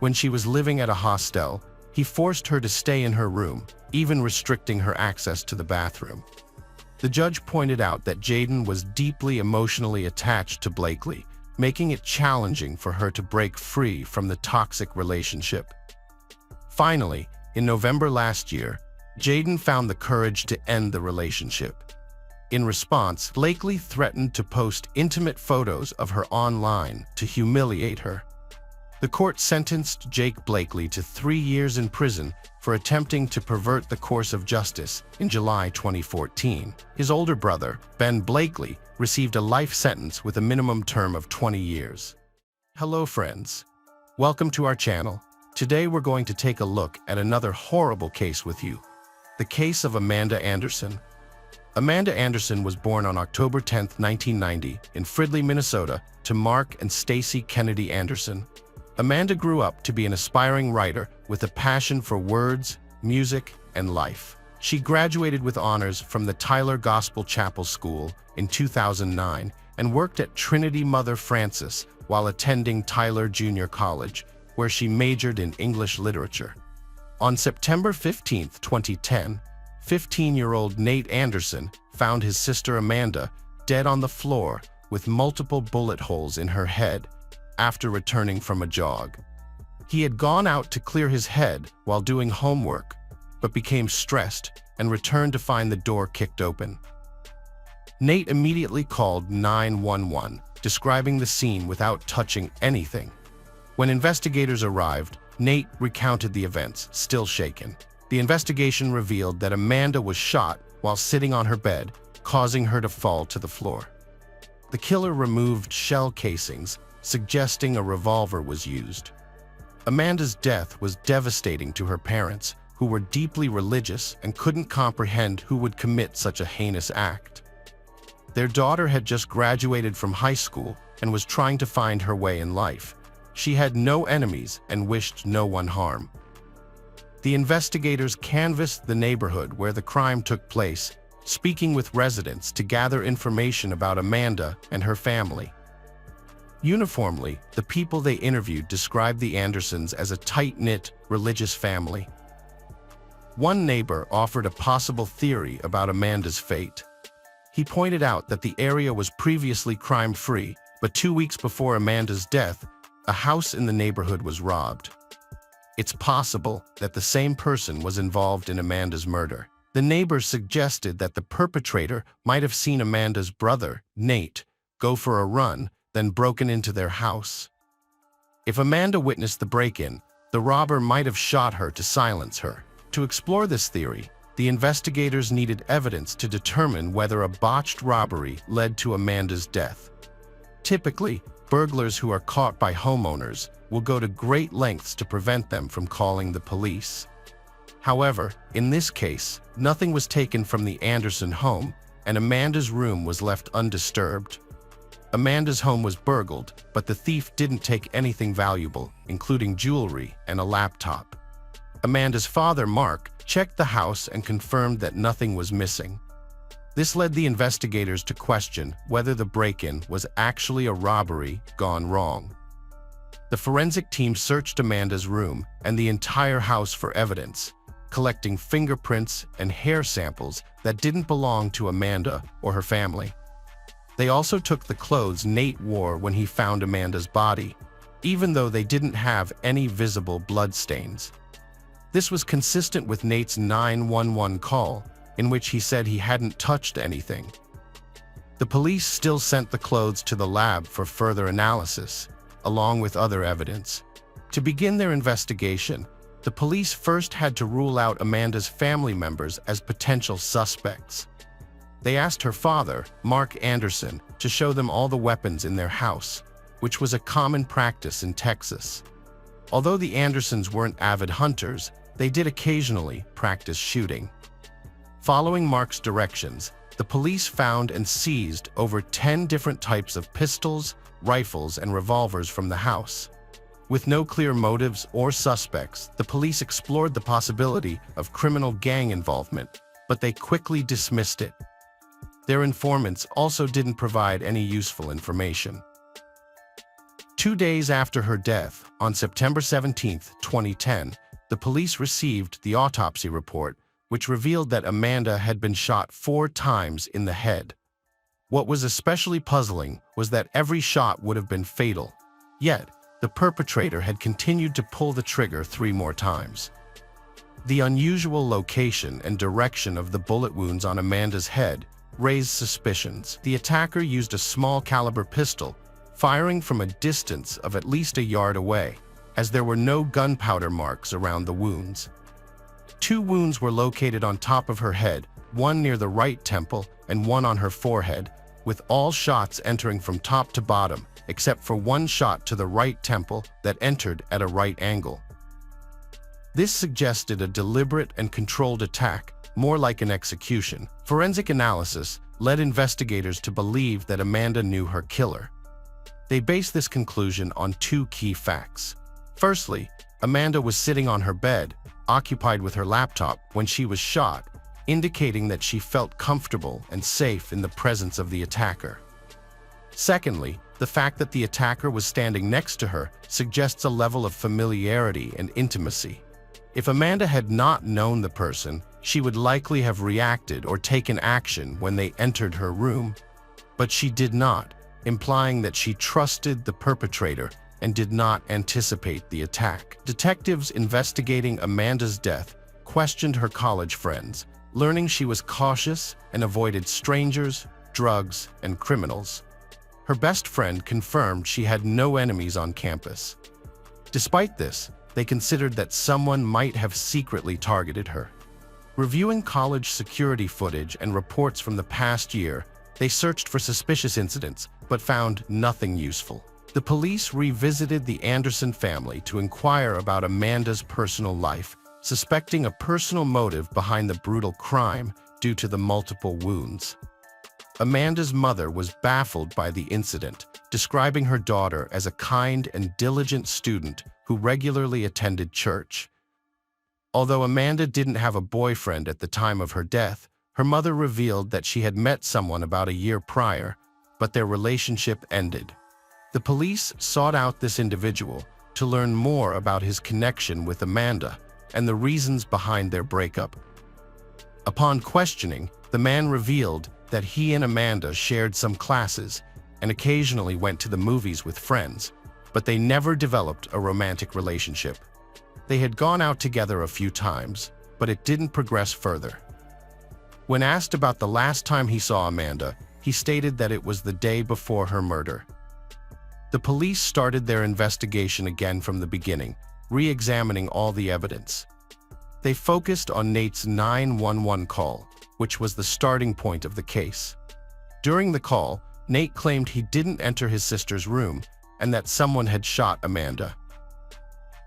When she was living at a hostel, he forced her to stay in her room, even restricting her access to the bathroom. The judge pointed out that Jaden was deeply emotionally attached to Blakely, making it challenging for her to break free from the toxic relationship. Finally, in November last year, Jaden found the courage to end the relationship. In response, Blakely threatened to post intimate photos of her online to humiliate her. The court sentenced Jake Blakely to 3 years in prison for attempting to pervert the course of justice in July 2014. His older brother, Ben Blakely, received a life sentence with a minimum term of 20 years. Hello friends, welcome to our channel. Today we're going to take a look at another horrible case with you, the case of Amanda Anderson. Amanda Anderson was born on October 10, 1990, in Fridley, Minnesota, to Mark and Stacy Kennedy Anderson. Amanda grew up to be an aspiring writer with a passion for words, music, and life. She graduated with honors from the Tyler Gospel Chapel School in 2009 and worked at Trinity Mother Frances while attending Tyler Junior College, where she majored in English literature. On September 15, 2010, 15-year-old Nate Anderson found his sister Amanda dead on the floor with multiple bullet holes in her head after returning from a jog. He had gone out to clear his head while doing homework, but became stressed and returned to find the door kicked open. Nate immediately called 911, describing the scene without touching anything. When investigators arrived, Nate recounted the events, still shaken. The investigation revealed that Amanda was shot while sitting on her bed, causing her to fall to the floor. The killer removed shell casings, suggesting a revolver was used. Amanda's death was devastating to her parents, who were deeply religious and couldn't comprehend who would commit such a heinous act. Their daughter had just graduated from high school and was trying to find her way in life. She had no enemies and wished no one harm. The investigators canvassed the neighborhood where the crime took place, speaking with residents to gather information about Amanda and her family. Uniformly, the people they interviewed described the Andersons as a tight-knit, religious family. One neighbor offered a possible theory about Amanda's fate. He pointed out that the area was previously crime-free, but 2 weeks before Amanda's death, A house in the neighborhood was robbed. It's possible that the same person was involved in Amanda's murder. The neighbors suggested that the perpetrator might have seen Amanda's brother, Nate, go for a run, then broken into their house. If Amanda witnessed the break-in, the robber might have shot her to silence her. To explore this theory, the investigators needed evidence to determine whether a botched robbery led to Amanda's death. Typically, burglars who are caught by homeowners will go to great lengths to prevent them from calling the police. However, in this case, nothing was taken from the Anderson home, and Amanda's room was left undisturbed. Amanda's home was burgled, but the thief didn't take anything valuable, including jewelry and a laptop. Amanda's father, Mark, checked the house and confirmed that nothing was missing. This led the investigators to question whether the break-in was actually a robbery gone wrong. The forensic team searched Amanda's room and the entire house for evidence, collecting fingerprints and hair samples that didn't belong to Amanda or her family. They also took the clothes Nate wore when he found Amanda's body, even though they didn't have any visible bloodstains. This was consistent with Nate's 911 call, in which he said he hadn't touched anything. The police still sent the clothes to the lab for further analysis, along with other evidence. To begin their investigation, the police first had to rule out Amanda's family members as potential suspects. They asked her father, Mark Anderson, to show them all the weapons in their house, which was a common practice in Texas. Although the Andersons weren't avid hunters, they did occasionally practice shooting. Following Mark's directions, the police found and seized over 10 different types of pistols, rifles, and revolvers from the house. With no clear motives or suspects, the police explored the possibility of criminal gang involvement, but they quickly dismissed it. Their informants also didn't provide any useful information. 2 days after her death, on September 17, 2010, the police received the autopsy report, which revealed that Amanda had been shot 4 times in the head. What was especially puzzling was that every shot would have been fatal, yet the perpetrator had continued to pull the trigger 3 more times. The unusual location and direction of the bullet wounds on Amanda's head raised suspicions. The attacker used a small-caliber pistol, firing from a distance of at least a yard away, as there were no gunpowder marks around the wounds. 2 wounds were located on top of her head, one near the right temple and one on her forehead, with all shots entering from top to bottom, except for one shot to the right temple that entered at a right angle. This suggested a deliberate and controlled attack, more like an execution. Forensic analysis led investigators to believe that Amanda knew her killer. They based this conclusion on 2 key facts. Firstly, Amanda was sitting on her bed, occupied with her laptop, when she was shot, indicating that she felt comfortable and safe in the presence of the attacker. Secondly, the fact that the attacker was standing next to her suggests a level of familiarity and intimacy. If Amanda had not known the person, she would likely have reacted or taken action when they entered her room. But she did not, implying that she trusted the perpetrator and did not anticipate the attack. Detectives investigating Amanda's death questioned her college friends, learning she was cautious and avoided strangers, drugs, and criminals. Her best friend confirmed she had no enemies on campus. Despite this, they considered that someone might have secretly targeted her. Reviewing college security footage and reports from the past year, they searched for suspicious incidents, but found nothing useful. The police revisited the Anderson family to inquire about Amanda's personal life, suspecting a personal motive behind the brutal crime due to the multiple wounds. Amanda's mother was baffled by the incident, describing her daughter as a kind and diligent student who regularly attended church. Although Amanda didn't have a boyfriend at the time of her death, her mother revealed that she had met someone about a year prior, but their relationship ended. The police sought out this individual to learn more about his connection with Amanda and the reasons behind their breakup. Upon questioning, the man revealed that he and Amanda shared some classes and occasionally went to the movies with friends. but they never developed a romantic relationship. They had gone out together a few times, but it didn't progress further. When asked about the last time he saw Amanda, he stated that it was the day before her murder. The police started their investigation again from the beginning, re-examining all the evidence. They focused on Nate's 911 call, which was the starting point of the case. During the call, Nate claimed he didn't enter his sister's room and that someone had shot Amanda.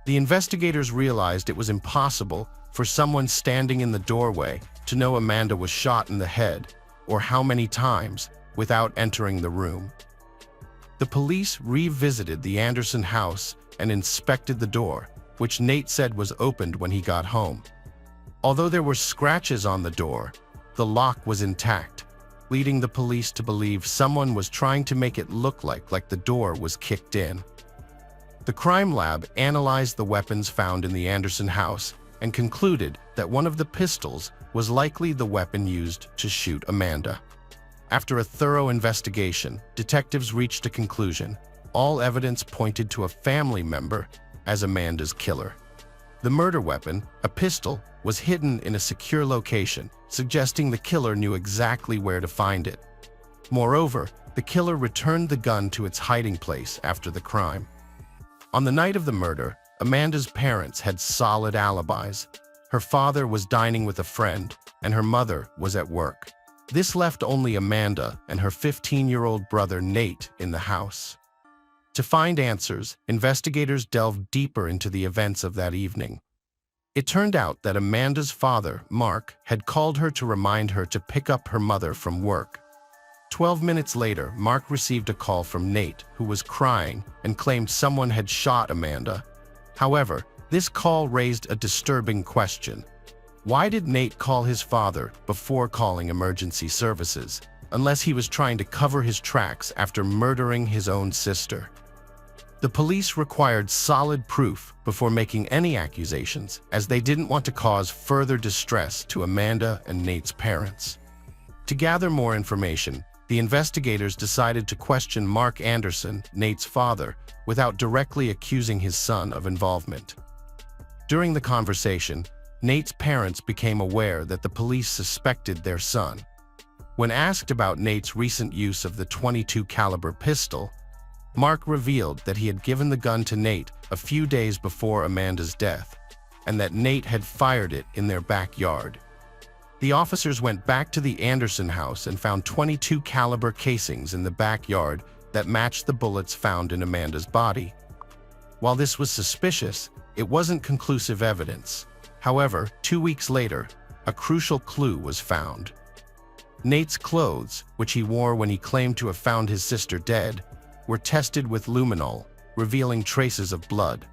The investigators realized it was impossible for someone standing in the doorway to know Amanda was shot in the head or how many times without entering the room. The police revisited the Anderson house and inspected the door, which Nate said was opened when he got home. Although there were scratches on the door, the lock was intact, leading the police to believe someone was trying to make it look like the door was kicked in. The crime lab analyzed the weapons found in the Anderson house and concluded that one of the pistols was likely the weapon used to shoot Amanda. After a thorough investigation, detectives reached a conclusion. All evidence pointed to a family member as Amanda's killer. The murder weapon, a pistol, was hidden in a secure location, suggesting the killer knew exactly where to find it. Moreover, the killer returned the gun to its hiding place after the crime. On the night of the murder, Amanda's parents had solid alibis. Her father was dining with a friend, and her mother was at work. This left only Amanda and her 15-year-old brother Nate in the house. To find answers, investigators delved deeper into the events of that evening. It turned out that Amanda's father, Mark, had called her to remind her to pick up her mother from work. 12 minutes later, Mark received a call from Nate, who was crying and claimed someone had shot Amanda. However, this call raised a disturbing question. Why did Nate call his father before calling emergency services, unless he was trying to cover his tracks after murdering his own sister? The police required solid proof before making any accusations, as they didn't want to cause further distress to Amanda and Nate's parents. To gather more information, the investigators decided to question Mark Anderson, Nate's father, without directly accusing his son of involvement. During the conversation, Nate's parents became aware that the police suspected their son. When asked about Nate's recent use of the .22 caliber pistol, Mark revealed that he had given the gun to Nate a few days before Amanda's death, and that Nate had fired it in their backyard. The officers went back to the Anderson house and found .22 caliber casings in the backyard that matched the bullets found in Amanda's body. While this was suspicious, it wasn't conclusive evidence. However, 2 weeks later, a crucial clue was found. Nate's clothes, which he wore when he claimed to have found his sister dead, were tested with luminol, revealing traces of blood.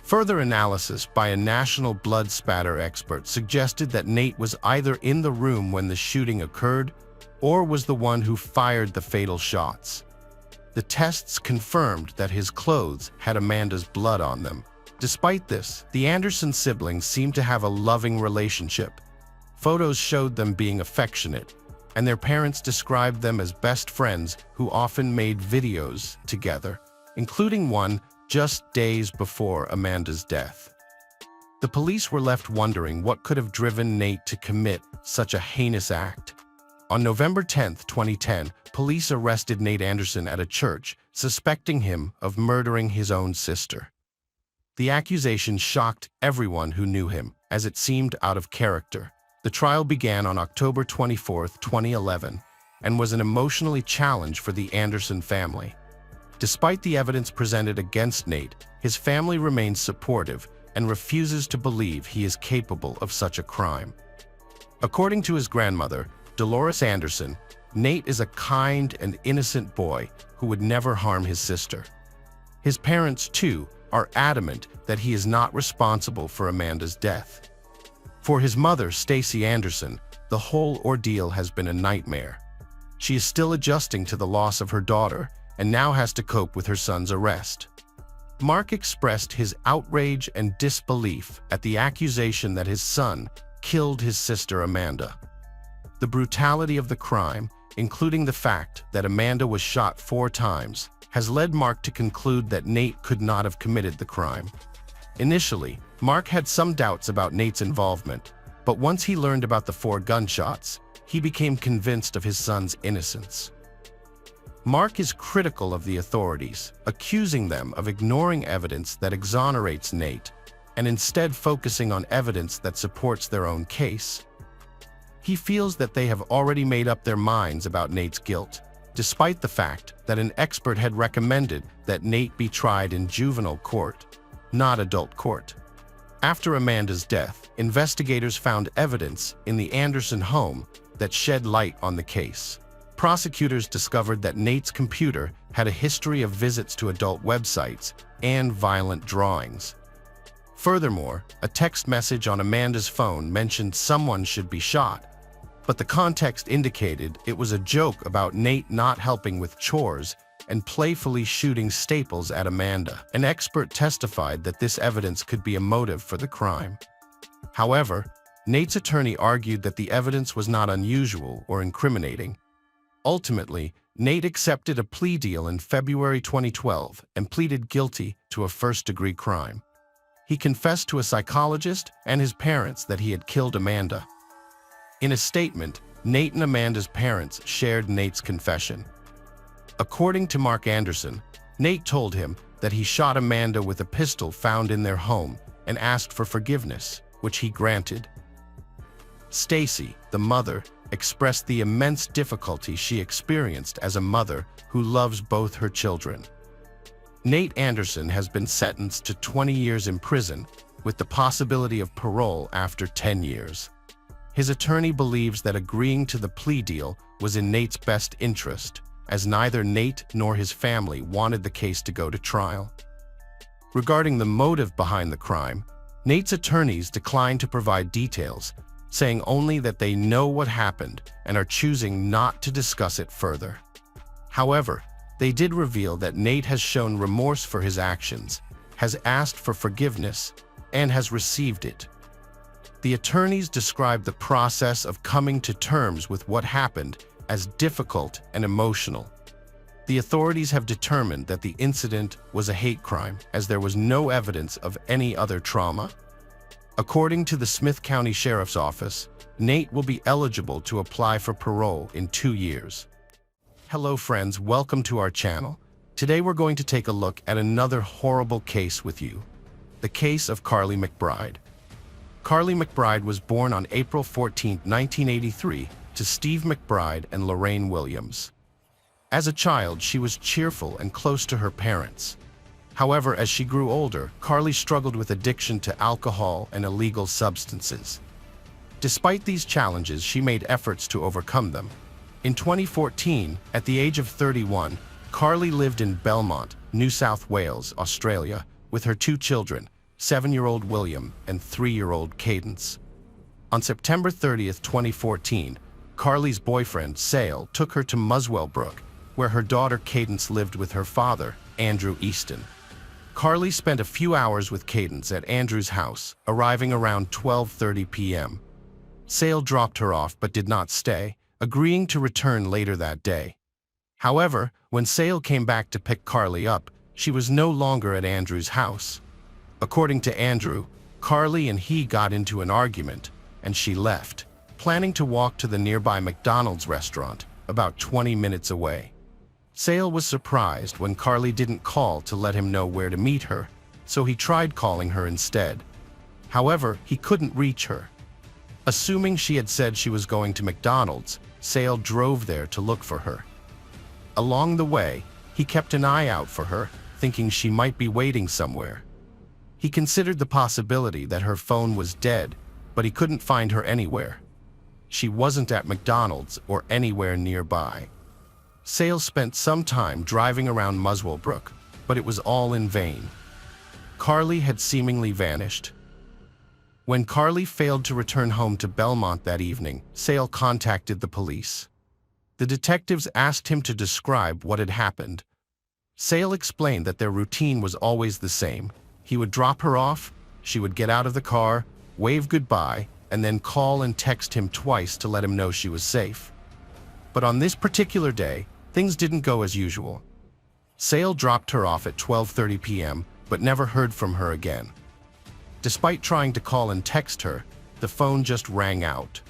Further analysis by a national blood spatter expert suggested that Nate was either in the room when the shooting occurred or was the one who fired the fatal shots. The tests confirmed that his clothes had Amanda's blood on them. Despite this, the Anderson siblings seemed to have a loving relationship. Photos showed them being affectionate, and their parents described them as best friends who often made videos together, including one just days before Amanda's death. The police were left wondering what could have driven Nate to commit such a heinous act. On November 10, 2010, police arrested Nate Anderson at a church, suspecting him of murdering his own sister. The accusation shocked everyone who knew him, as it seemed out of character. The trial began on October 24, 2011, and was an emotionally challenge for the Anderson family. Despite the evidence presented against Nate, his family remains supportive and refuses to believe he is capable of such a crime. According to his grandmother, Dolores Anderson, Nate is a kind and innocent boy who would never harm his sister. His parents, too, are adamant that he is not responsible for Amanda's death. For his mother, Stacy Anderson, the whole ordeal has been a nightmare. She is still adjusting to the loss of her daughter and now has to cope with her son's arrest. Mark expressed his outrage and disbelief at the accusation that his son killed his sister Amanda. The brutality of the crime, including the fact that Amanda was shot 4 times, has led Mark to conclude that Nate could not have committed the crime. Initially, Mark had some doubts about Nate's involvement, but once he learned about the 4 gunshots, he became convinced of his son's innocence. Mark is critical of the authorities, accusing them of ignoring evidence that exonerates Nate and instead focusing on evidence that supports their own case. He feels that they have already made up their minds about Nate's guilt, despite the fact that an expert had recommended that Nate be tried in juvenile court, not adult court. After Amanda's death, investigators found evidence in the Anderson home that shed light on the case. Prosecutors discovered that Nate's computer had a history of visits to adult websites and violent drawings. Furthermore, a text message on Amanda's phone mentioned someone should be shot, but the context indicated it was a joke about Nate not helping with chores and playfully shooting staples at Amanda. An expert testified that this evidence could be a motive for the crime. However, Nate's attorney argued that the evidence was not unusual or incriminating. Ultimately, Nate accepted a plea deal in February 2012 and pleaded guilty to a first-degree crime. He confessed to a psychologist and his parents that he had killed Amanda. In a statement, Nate and Amanda's parents shared Nate's confession. According to Mark Anderson, Nate told him that he shot Amanda with a pistol found in their home and asked for forgiveness, which he granted. Stacy, the mother, expressed the immense difficulty she experienced as a mother who loves both her children. Nate Anderson has been sentenced to 20 years in prison with the possibility of parole after 10 years. His attorney believes that agreeing to the plea deal was in Nate's best interest, as neither Nate nor his family wanted the case to go to trial. Regarding the motive behind the crime, Nate's attorneys declined to provide details, saying only that they know what happened and are choosing not to discuss it further. However, they did reveal that Nate has shown remorse for his actions, has asked for forgiveness, and has received it. The attorneys described the process of coming to terms with what happened as difficult and emotional. The authorities have determined that the incident was a hate crime, as there was no evidence of any other trauma. According to the Smith County Sheriff's Office, Nate will be eligible to apply for parole in 2 years. Hello friends, welcome to our channel. Today we're going to take a look at another horrible case with you, the case of Carly McBride. Carly McBride was born on April 14, 1983, to Steve McBride and Lorraine Williams. As a child, she was cheerful and close to her parents. However, as she grew older, Carly struggled with addiction to alcohol and illegal substances. Despite these challenges, she made efforts to overcome them. In 2014, at the age of 31, Carly lived in Belmont, New South Wales, Australia, with her 2 children, 7-year-old William and 3-year-old Cadence. On September 30, 2014, Carly's boyfriend, Sale, took her to Muswell Brook, where her daughter Cadence lived with her father, Andrew Easton. Carly spent a few hours with Cadence at Andrew's house, arriving around 12:30 p.m. Sale dropped her off but did not stay, agreeing to return later that day. However, when Sale came back to pick Carly up, she was no longer at Andrew's house. According to Andrew, Carly and he got into an argument, and she left, planning to walk to the nearby McDonald's restaurant, about 20 minutes away. Sale was surprised when Carly didn't call to let him know where to meet her, so he tried calling her instead. However, he couldn't reach her. Assuming she had said she was going to McDonald's, Sale drove there to look for her. Along the way, he kept an eye out for her, thinking she might be waiting somewhere. He considered the possibility that her phone was dead, but he couldn't find her anywhere. She wasn't at McDonald's or anywhere nearby. Sale spent some time driving around Muswell Brook, but it was all in vain. Carly had seemingly vanished. When Carly failed to return home to Belmont that evening, Sale contacted the police. The detectives asked him to describe what had happened. Sale explained that their routine was always the same. He would drop her off, she would get out of the car, wave goodbye, and then call and text him twice to let him know she was safe. But on this particular day, things didn't go as usual. Sale dropped her off at 12:30 p.m., but never heard from her again. Despite trying to call and text her, the phone just rang out.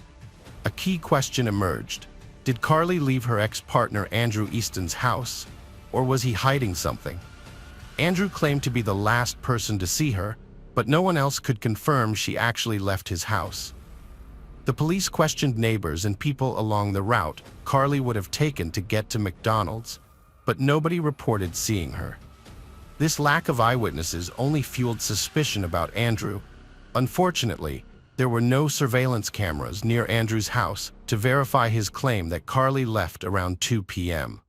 A key question emerged. Did Carly leave her ex-partner Andrew Easton's house, or was he hiding something? Andrew claimed to be the last person to see her, but no one else could confirm she actually left his house. The police questioned neighbors and people along the route Carly would have taken to get to McDonald's, but nobody reported seeing her. This lack of eyewitnesses only fueled suspicion about Andrew. Unfortunately, there were no surveillance cameras near Andrew's house to verify his claim that Carly left around 2 p.m.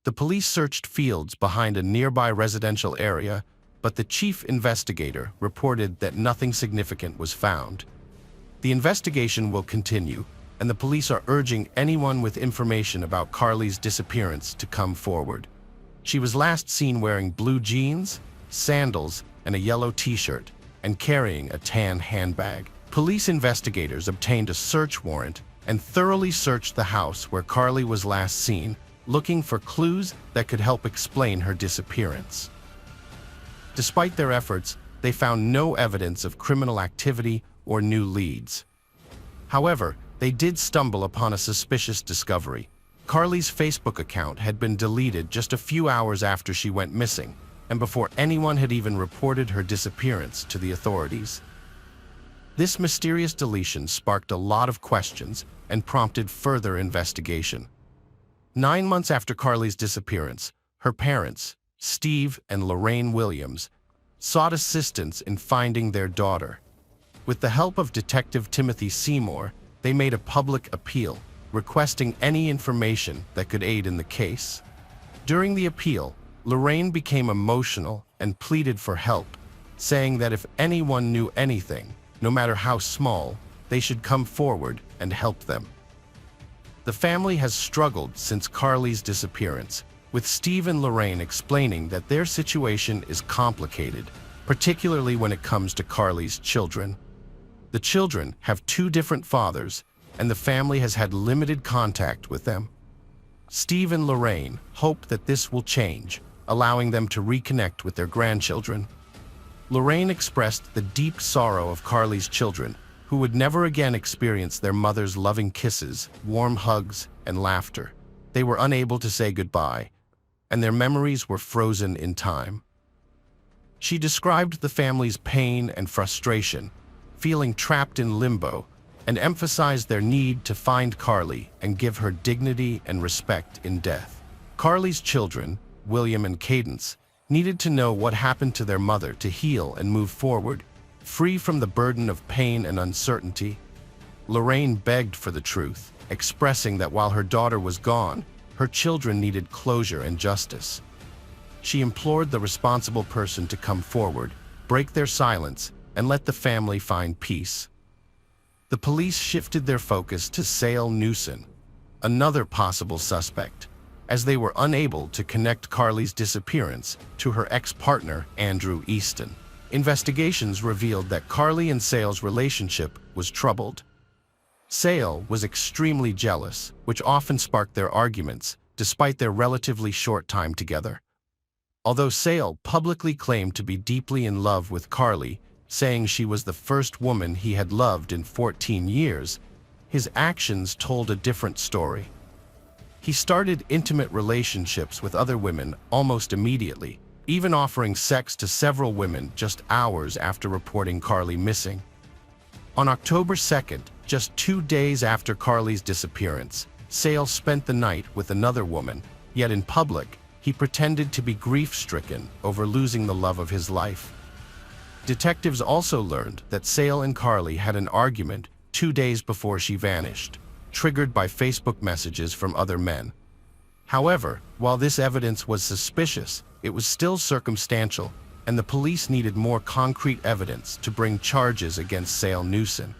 The police searched fields behind a nearby residential area, but the chief investigator reported that nothing significant was found. The investigation will continue, and the police are urging anyone with information about Carly's disappearance to come forward. She was last seen wearing blue jeans, sandals, and a yellow t-shirt, and carrying a tan handbag. Police investigators obtained a search warrant and thoroughly searched the house where Carly was last seen, looking for clues that could help explain her disappearance. Despite their efforts, they found no evidence of criminal activity or new leads. However, they did stumble upon a suspicious discovery. Carly's Facebook account had been deleted just a few hours after she went missing, and before anyone had even reported her disappearance to the authorities. This mysterious deletion sparked a lot of questions and prompted further investigation. 9 months after Carly's disappearance, her parents, Steve and Lorraine Williams, sought assistance in finding their daughter. With the help of Detective Timothy Seymour, they made a public appeal, requesting any information that could aid in the case. During the appeal, Lorraine became emotional and pleaded for help, saying that if anyone knew anything, no matter how small, they should come forward and help them. The family has struggled since Carly's disappearance, with Steve and Lorraine explaining that their situation is complicated, particularly when it comes to Carly's children. The children have 2 different fathers, and the family has had limited contact with them. Steve and Lorraine hope that this will change, allowing them to reconnect with their grandchildren. Lorraine expressed the deep sorrow of Carly's children, who would never again experience their mother's loving kisses, warm hugs, and laughter. They were unable to say goodbye, and their memories were frozen in time. She described the family's pain and frustration, feeling trapped in limbo, and emphasized their need to find Carly and give her dignity and respect in death. Carly's children, William and Cadence, needed to know what happened to their mother to heal and move forward, free from the burden of pain and uncertainty. Lorraine begged for the truth, expressing that while her daughter was gone, her children needed closure and justice. She implored the responsible person to come forward, break their silence, and let the family find peace. The police shifted their focus to Sale Newson, another possible suspect, as they were unable to connect Carly's disappearance to her ex-partner, Andrew Easton. Investigations revealed that Carly and Sale's relationship was troubled. Sale was extremely jealous, which often sparked their arguments, despite their relatively short time together. Although Sale publicly claimed to be deeply in love with Carly, saying she was the first woman he had loved in 14 years, his actions told a different story. He started intimate relationships with other women almost immediately, even offering sex to several women just hours after reporting Carly missing. On October 2nd, just 2 days after Carly's disappearance, Sale spent the night with another woman, yet in public, he pretended to be grief-stricken over losing the love of his life. Detectives also learned that Sale and Carly had an argument 2 days before she vanished, triggered by Facebook messages from other men. However, while this evidence was suspicious, it was still circumstantial, and the police needed more concrete evidence to bring charges against Sale Newson.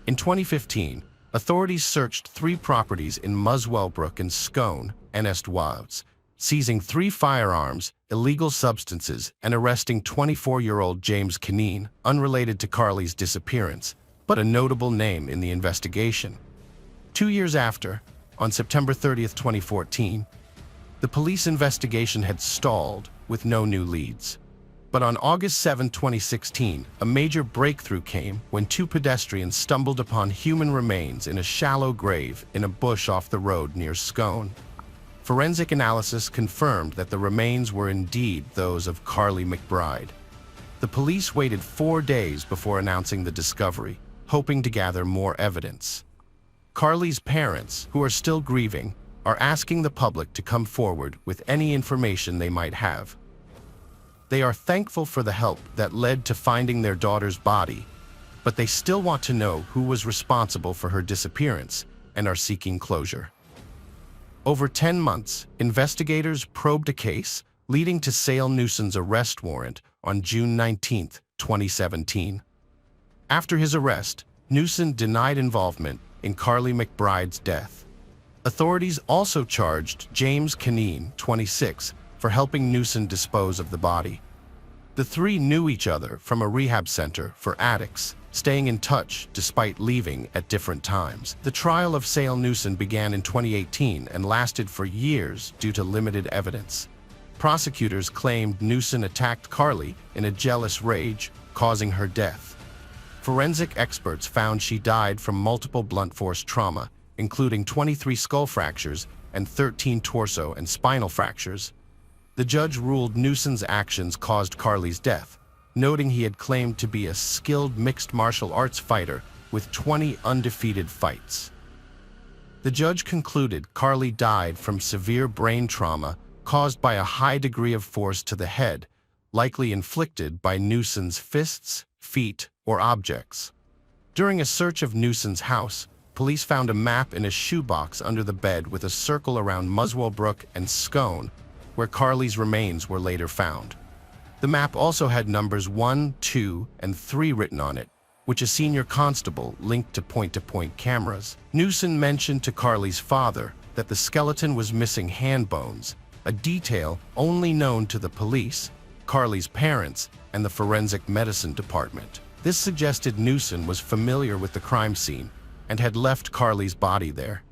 In 2015, authorities searched 3 properties in Muswellbrook and Scone, Est-Ouest, seizing 3 firearms, illegal substances, and arresting 24-year-old James Kineen, unrelated to Carly's disappearance, but a notable name in the investigation. 2 years after, on September 30, 2014, The police investigation had stalled with no new leads. But on August 7, 2016, a major breakthrough came when two pedestrians stumbled upon human remains in a shallow grave in a bush off the road near Scone. Forensic analysis confirmed that the remains were indeed those of Carly McBride. The police waited 4 days before announcing the discovery, hoping to gather more evidence. Carly's parents, who are still grieving, are asking the public to come forward with any information they might have. They are thankful for the help that led to finding their daughter's body, but they still want to know who was responsible for her disappearance and are seeking closure. Over 10 months, investigators probed a case leading to Sale Newson's arrest warrant on June 19, 2017. After his arrest, Newson denied involvement in Carly McBride's death. Authorities also charged James Canine, 26, for helping Newson dispose of the body. The three knew each other from a rehab center for addicts, staying in touch despite leaving at different times. The trial of Sale Newson began in 2018 and lasted for years due to limited evidence. Prosecutors claimed Newson attacked Carly in a jealous rage, causing her death. Forensic experts found she died from multiple blunt force trauma, including 23 skull fractures and 13 torso and spinal fractures. The judge ruled Newson's actions caused Carly's death, noting he had claimed to be a skilled mixed martial arts fighter with 20 undefeated fights. The judge concluded Carly died from severe brain trauma caused by a high degree of force to the head, likely inflicted by Newson's fists, feet, or objects. During a search of Newson's house, police found a map in a shoebox under the bed with a circle around Muswell Brook and Scone, where Carly's remains were later found. The map also had numbers 1, 2, and 3 written on it, which a senior constable linked to point-to-point cameras. Newson mentioned to Carly's father that the skeleton was missing hand bones, a detail only known to the police, Carly's parents, and the forensic medicine department. This suggested Newson was familiar with the crime scene and had left Carly's body there.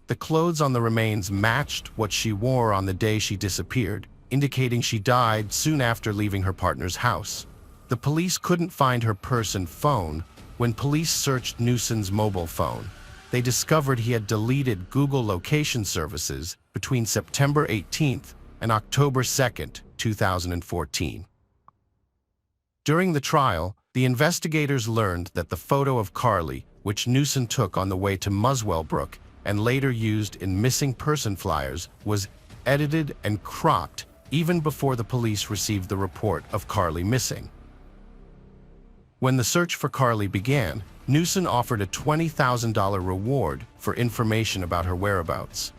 The clothes on the remains matched what she wore on the day she disappeared, indicating she died soon after leaving her partner's house. The police couldn't find her purse and phone. When police searched Newson's mobile phone, they discovered he had deleted Google location services between September 18th and October 2nd, 2014. During the trial, the investigators learned that the photo of Carly, which Newson took on the way to Muswell Brook and later used in missing person flyers, was edited and cropped even before the police received the report of Carly missing. When the search for Carly began, Newson offered a $20,000 reward for information about her whereabouts.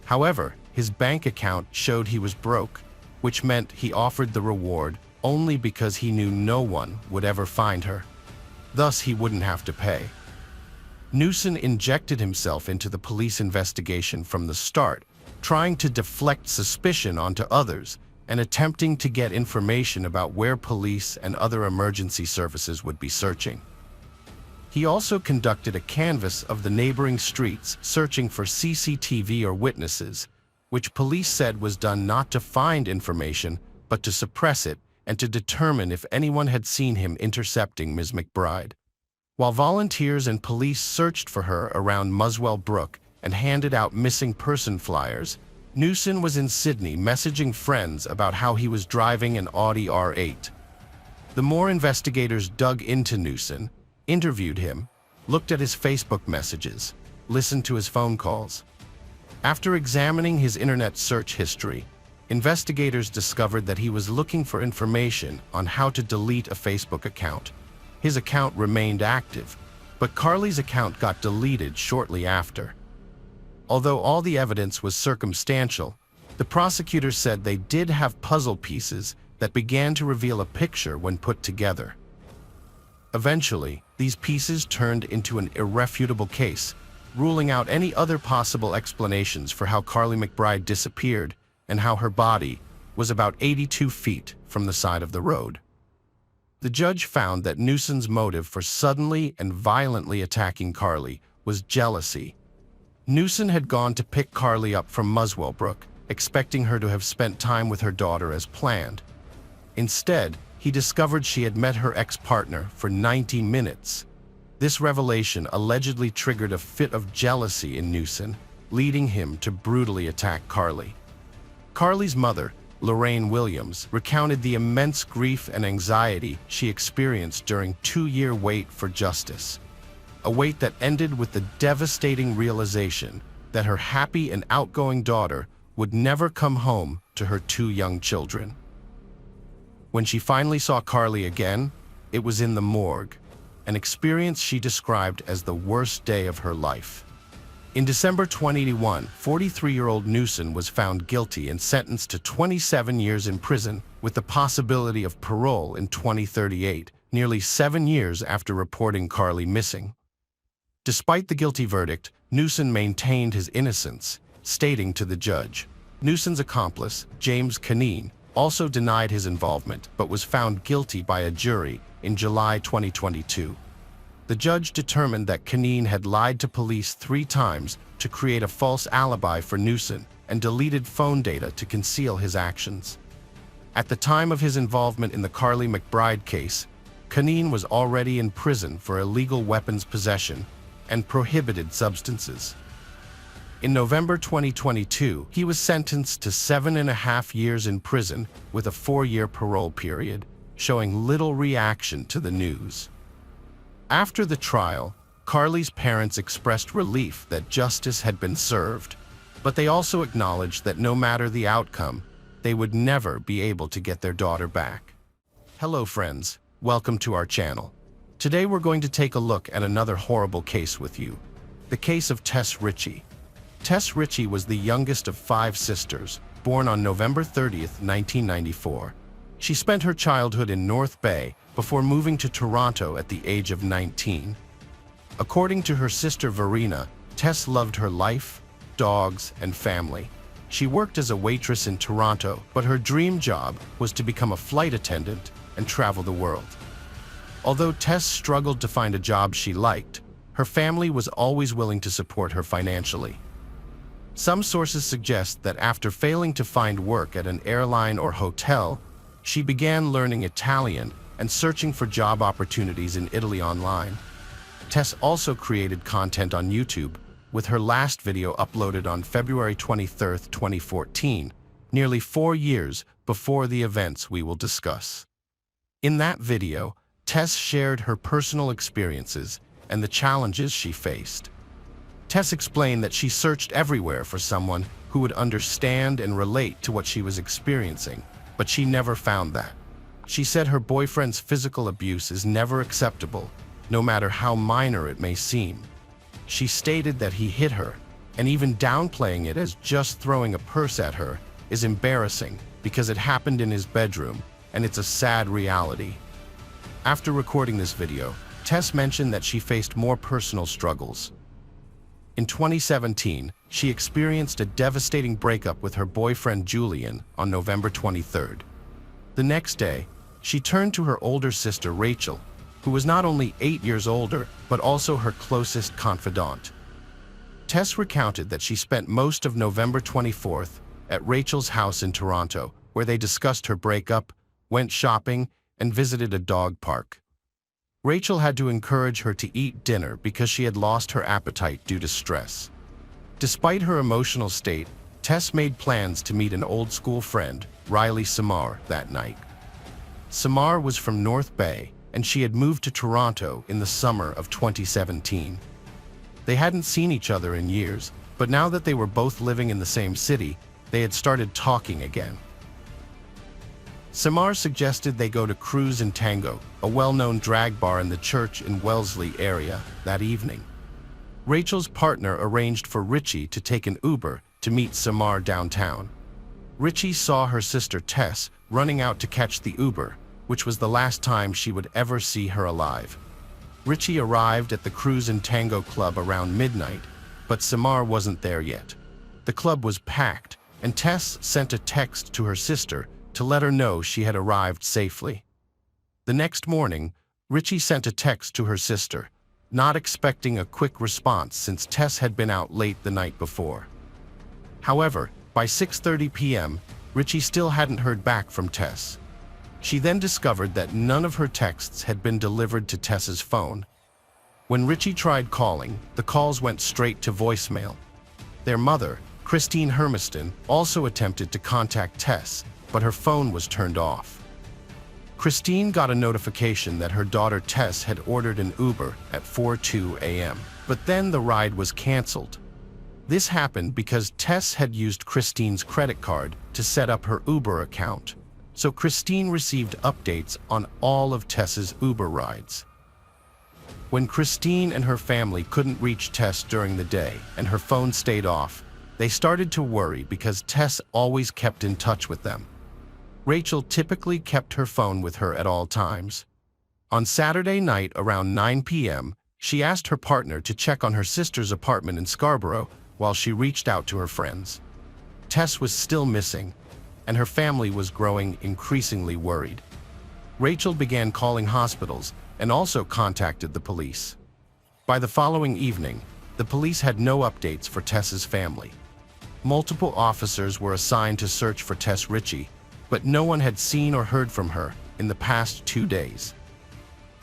However, his bank account showed he was broke, which meant he offered the reward only because he knew no one would ever find her. Thus, he wouldn't have to pay. Newson injected himself into the police investigation from the start, trying to deflect suspicion onto others and attempting to get information about where police and other emergency services would be searching. He also conducted a canvass of the neighboring streets, searching for CCTV or witnesses, which police said was done not to find information, but to suppress it and to determine if anyone had seen him intercepting Ms. McBride. While volunteers and police searched for her around Muswell Brook and handed out missing person flyers, Newson was in Sydney messaging friends about how he was driving an Audi R8. The more investigators dug into Newson, interviewed him, looked at his Facebook messages, listened to his phone calls. After examining his internet search history, investigators discovered that he was looking for information on how to delete a Facebook account. His account remained active, but Carly's account got deleted shortly after. Although all the evidence was circumstantial, the prosecutors said they did have puzzle pieces that began to reveal a picture when put together. Eventually, these pieces turned into an irrefutable case, ruling out any other possible explanations for how Carly McBride disappeared and how her body was about 82 feet from the side of the road. The judge found that Newson's motive for suddenly and violently attacking Carly was jealousy. Newson had gone to pick Carly up from Muswell Brook, expecting her to have spent time with her daughter as planned. Instead, he discovered she had met her ex-partner for 90 minutes. This revelation allegedly triggered a fit of jealousy in Newson, leading him to brutally attack Carly. Carly's mother, Lorraine Williams, recounted the immense grief and anxiety she experienced during a 2-year wait for justice, a wait that ended with the devastating realization that her happy and outgoing daughter would never come home to her 2 young children. When she finally saw Carly again, it was in the morgue, an experience she described as the worst day of her life. In December 2021, 43-year-old Newson was found guilty and sentenced to 27 years in prison with the possibility of parole in 2038, nearly 7 years after reporting Carly missing. Despite the guilty verdict, Newson maintained his innocence, stating to the judge. Newson's accomplice, James Canine, also denied his involvement but was found guilty by a jury in July 2022. The judge determined that Canine had lied to police 3 times to create a false alibi for Newson and deleted phone data to conceal his actions. At the time of his involvement in the Carly McBride case, Canine was already in prison for illegal weapons possession and prohibited substances. In November 2022, he was sentenced to 7.5 years in prison with a 4-year parole period, showing little reaction to the news. After the trial, Carly's parents expressed relief that justice had been served, but they also acknowledged that no matter the outcome, they would never be able to get their daughter back. Hello friends, welcome to our channel. Today we're going to take a look at another horrible case with you, the case of Tess Ritchie. Tess Ritchie was the youngest of 5 sisters, born on November 30th, 1994. She spent her childhood in North Bay before moving to Toronto at the age of 19. According to her sister Verena, Tess loved her life, dogs, and family. She worked as a waitress in Toronto, but her dream job was to become a flight attendant and travel the world. Although Tess struggled to find a job she liked, her family was always willing to support her financially. Some sources suggest that after failing to find work at an airline or hotel, she began learning Italian and searching for job opportunities in Italy online. Tess also created content on YouTube, with her last video uploaded on February 23, 2014, nearly 4 years before the events we will discuss. In that video, Tess shared her personal experiences and the challenges she faced. Tess explained that she searched everywhere for someone who would understand and relate to what she was experiencing, but she never found that. She said her boyfriend's physical abuse is never acceptable, no matter how minor it may seem. She stated that he hit her, and even downplaying it as just throwing a purse at her is embarrassing because it happened in his bedroom, and it's a sad reality. After recording this video, Tess mentioned that she faced more personal struggles. In 2017, she experienced a devastating breakup with her boyfriend Julian on November 23rd. The next day, she turned to her older sister Rachel, who was not only 8 years older, but also her closest confidant. Tess recounted that she spent most of November 24th at Rachel's house in Toronto, where they discussed her breakup, went shopping, and visited a dog park. Rachel had to encourage her to eat dinner because she had lost her appetite due to stress. Despite her emotional state, Tess made plans to meet an old school friend, Riley Samar, that night. Samar was from North Bay, and she had moved to Toronto in the summer of 2017. They hadn't seen each other in years, but now that they were both living in the same city, they had started talking again. Samar suggested they go to Cruise and Tango, a well-known drag bar in the Church in Wellesley area, that evening. Rachel's partner arranged for Ritchie to take an Uber to meet Samar downtown. Ritchie saw her sister Tess running out to catch the Uber, which was the last time she would ever see her alive. Ritchie arrived at the Cruise and Tango club around midnight, but Samar wasn't there yet. The club was packed, and Tess sent a text to her sister to let her know she had arrived safely. The next morning, Ritchie sent a text to her sister, not expecting a quick response since Tess had been out late the night before. However, By 6:30 p.m., Richie still hadn't heard back from Tess. She then discovered that none of her texts had been delivered to Tess's phone. When Richie tried calling, the calls went straight to voicemail. Their mother, Christine Hermiston, also attempted to contact Tess, but her phone was turned off. Christine got a notification that her daughter Tess had ordered an Uber at 4:02 a.m., but then the ride was canceled. This happened because Tess had used Christine's credit card to set up her Uber account, so Christine received updates on all of Tess's Uber rides. When Christine and her family couldn't reach Tess during the day and her phone stayed off, they started to worry because Tess always kept in touch with them. Rachel typically kept her phone with her at all times. On Saturday night around 9 p.m., she asked her partner to check on her sister's apartment in Scarborough while she reached out to her friends. Tess was still missing, and her family was growing increasingly worried. Rachel began calling hospitals and also contacted the police. By the following evening, the police had no updates for Tess's family. Multiple officers were assigned to search for Tess Ritchie, but no one had seen or heard from her in the past 2 days.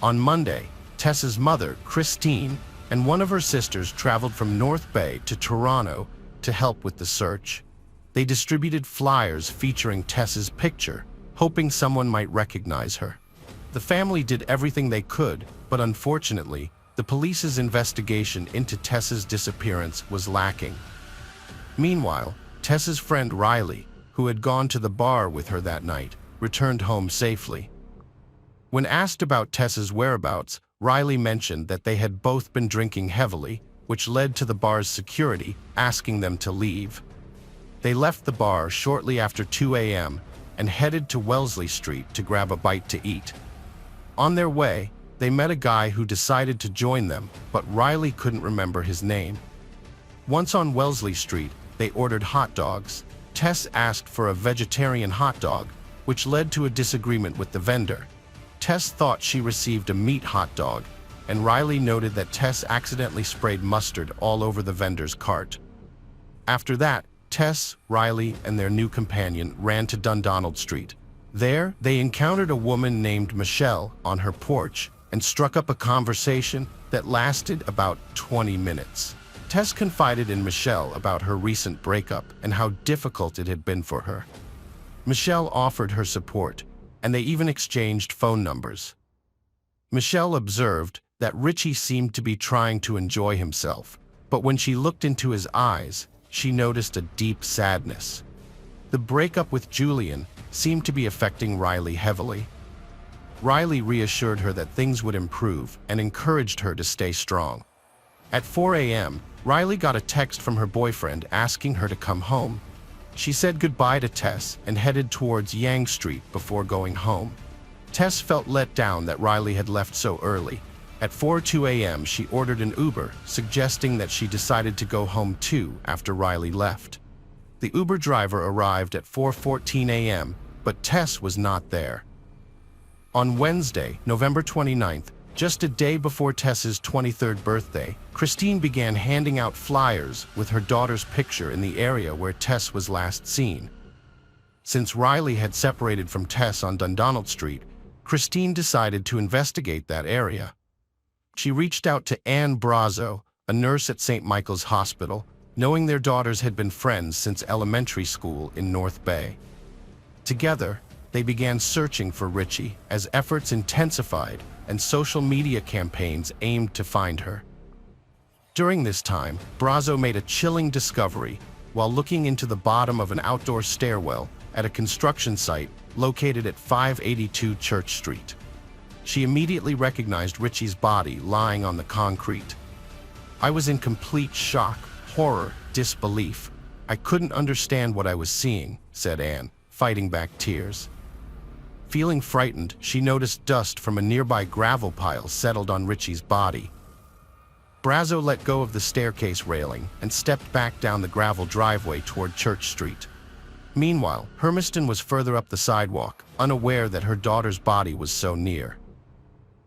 On Monday, Tess's mother, Christine, and one of her sisters traveled from North Bay to Toronto to help with the search. They distributed flyers featuring Tess's picture, hoping someone might recognize her. The family did everything they could, but unfortunately, the police's investigation into Tess's disappearance was lacking. Meanwhile, Tess's friend Riley, who had gone to the bar with her that night, returned home safely. When asked about Tess's whereabouts, Riley mentioned that they had both been drinking heavily, which led to the bar's security asking them to leave. They left the bar shortly after 2 a.m. and headed to Wellesley Street to grab a bite to eat. On their way, they met a guy who decided to join them, but Riley couldn't remember his name. Once on Wellesley Street, they ordered hot dogs. Tess asked for a vegetarian hot dog, which led to a disagreement with the vendor. Tess thought she received a meat hot dog, and Riley noted that Tess accidentally sprayed mustard all over the vendor's cart. After that, Tess, Riley, and their new companion ran to Dundonald Street. There, they encountered a woman named Michelle on her porch and struck up a conversation that lasted about 20 minutes. Tess confided in Michelle about her recent breakup and how difficult it had been for her. Michelle offered her support, and they even exchanged phone numbers. Michelle observed that Richie seemed to be trying to enjoy himself, but when she looked into his eyes, she noticed a deep sadness. The breakup with Julian seemed to be affecting Riley heavily. Riley reassured her that things would improve and encouraged her to stay strong. At 4 a.m., Riley got a text from her boyfriend asking her to come home. She said goodbye to Tess and headed towards Yonge Street before going home. Tess felt let down that Riley had left so early. At 4:02 a.m., she ordered an Uber, suggesting that she decided to go home too after Riley left. The Uber driver arrived at 4:14 a.m., but Tess was not there. On Wednesday, November 29th, just a day before Tess's 23rd birthday, Christine began handing out flyers with her daughter's picture in the area where Tess was last seen. Since Riley had separated from Tess on Dundonald Street, Christine decided to investigate that area. She reached out to Anne Brazo, a nurse at St. Michael's Hospital, knowing their daughters had been friends since elementary school in North Bay. Together, they began searching for Ritchie as efforts intensified and social media campaigns aimed to find her. During this time, Brazo made a chilling discovery while looking into the bottom of an outdoor stairwell at a construction site located at 582 Church Street. She immediately recognized Ritchie's body lying on the concrete. "I was in complete shock, horror, disbelief. I couldn't understand what I was seeing," said Anne, fighting back tears. Feeling frightened, she noticed dust from a nearby gravel pile settled on Ritchie's body. Brazo let go of the staircase railing and stepped back down the gravel driveway toward Church Street. Meanwhile, Hermiston was further up the sidewalk, unaware that her daughter's body was so near.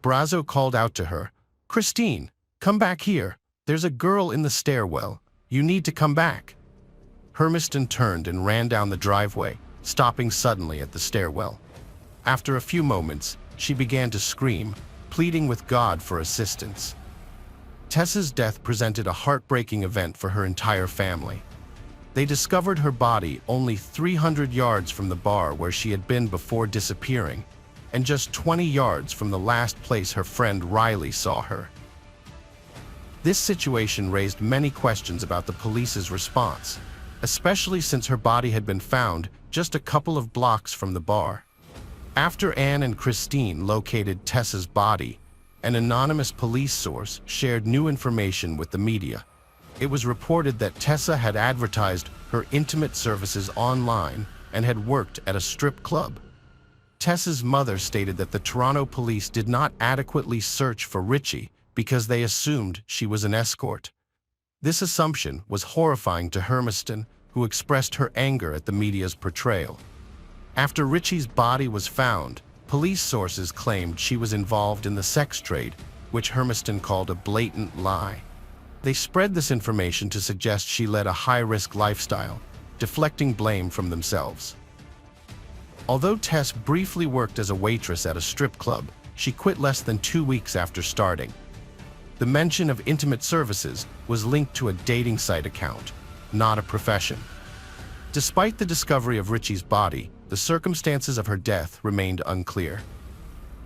Brazo called out to her, "Christine, come back here. There's a girl in the stairwell. You need to come back." Hermiston turned and ran down the driveway, stopping suddenly at the stairwell. After a few moments, she began to scream, pleading with God for assistance. Tessa's death presented a heartbreaking event for her entire family. They discovered her body only 300 yards from the bar where she had been before disappearing, and just 20 yards from the last place her friend Riley saw her. This situation raised many questions about the police's response, especially since her body had been found just a couple of blocks from the bar. After Anne and Christine located Tessa's body, an anonymous police source shared new information with the media. It was reported that Tessa had advertised her intimate services online and had worked at a strip club. Tessa's mother stated that the Toronto police did not adequately search for Richie because they assumed she was an escort. This assumption was horrifying to Hermiston, who expressed her anger at the media's portrayal. After Richie's body was found, police sources claimed she was involved in the sex trade, which Hermiston called a blatant lie. They spread this information to suggest she led a high-risk lifestyle, deflecting blame from themselves. Although Tess briefly worked as a waitress at a strip club, she quit less than 2 weeks after starting. The mention of intimate services was linked to a dating site account, not a profession. Despite the discovery of Richie's body, the circumstances of her death remained unclear.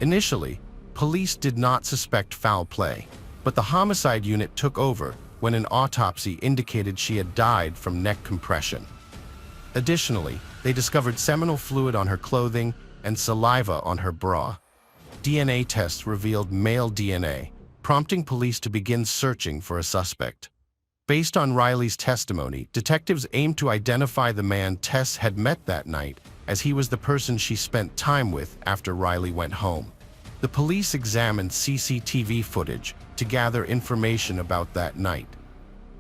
Initially, police did not suspect foul play, but the homicide unit took over when an autopsy indicated she had died from neck compression. Additionally, they discovered seminal fluid on her clothing and saliva on her bra. DNA tests revealed male DNA, prompting police to begin searching for a suspect. Based on Riley's testimony, detectives aimed to identify the man Tess had met that night, as he was the person she spent time with after Riley went home. The police examined CCTV footage to gather information about that night.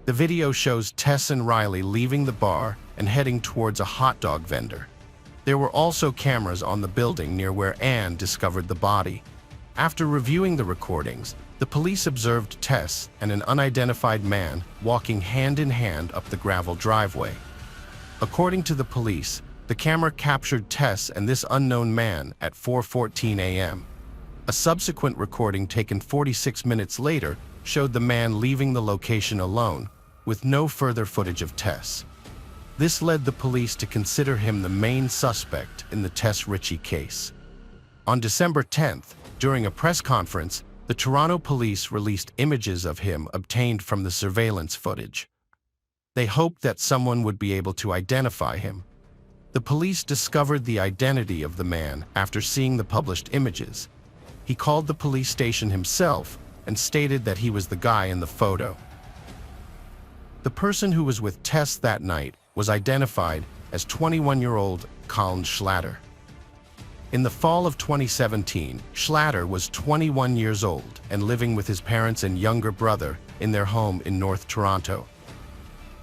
The video shows Tess and Riley leaving the bar and heading towards a hot dog vendor. There were also cameras on the building near where Anne discovered the body. After reviewing the recordings, the police observed Tess and an unidentified man walking hand in hand up the gravel driveway. According to the police, the camera captured Tess and this unknown man at 4:14 a.m. A subsequent recording taken 46 minutes later showed the man leaving the location alone, with no further footage of Tess. This led the police to consider him the main suspect in the Tess Richie case. On December 10th, during a press conference, the Toronto police released images of him obtained from the surveillance footage. They hoped that someone would be able to identify him. The police discovered the identity of the man after seeing the published images. He called the police station himself and stated that he was the guy in the photo. The person who was with Tess that night was identified as 21-year-old Colin Schlatter. In the fall of 2017, Schlatter was 21 years old and living with his parents and younger brother in their home in North Toronto.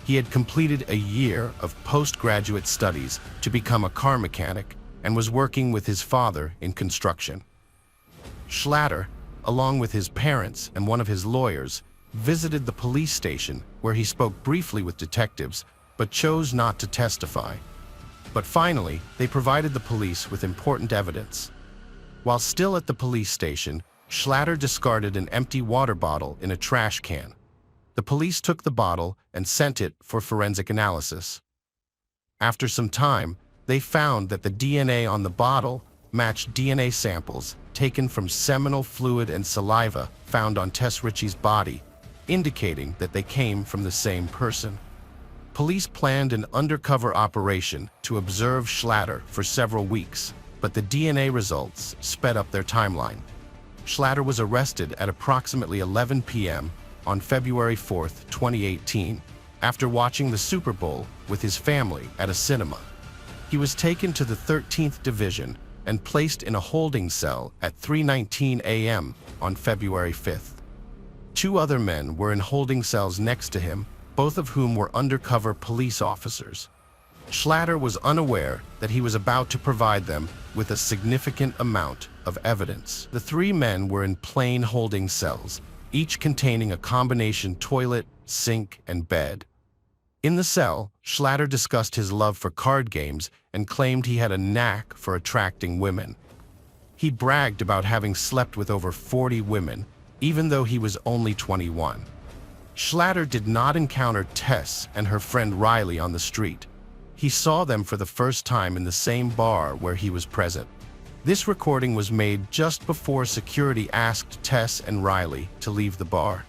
He had completed a year of postgraduate studies to become a car mechanic and was working with his father in construction. Schlatter, along with his parents and one of his lawyers, visited the police station where he spoke briefly with detectives but chose not to testify. But finally, they provided the police with important evidence. While still at the police station, Schlatter discarded an empty water bottle in a trash can. The police took the bottle and sent it for forensic analysis. After some time, they found that the DNA on the bottle matched DNA samples taken from seminal fluid and saliva found on Tess Richie's body, indicating that they came from the same person. Police planned an undercover operation to observe Schlatter for several weeks, but the DNA results sped up their timeline. Schlatter was arrested at approximately 11 p.m. on February 4, 2018, after watching the Super Bowl with his family at a cinema. He was taken to the 13th Division and placed in a holding cell at 3:19 a.m. on February 5th. 2 other men were in holding cells next to him, both of whom were undercover police officers. Schlatter was unaware that he was about to provide them with a significant amount of evidence. The 3 men were in plain holding cells, each containing a combination toilet, sink, and bed. In the cell, Schlatter discussed his love for card games and claimed he had a knack for attracting women. He bragged about having slept with over 40 women, even though he was only 21. Schlatter did not encounter Tess and her friend Riley on the street. He saw them for the first time in the same bar where he was present. This recording was made just before security asked Tess and Riley to leave the bar.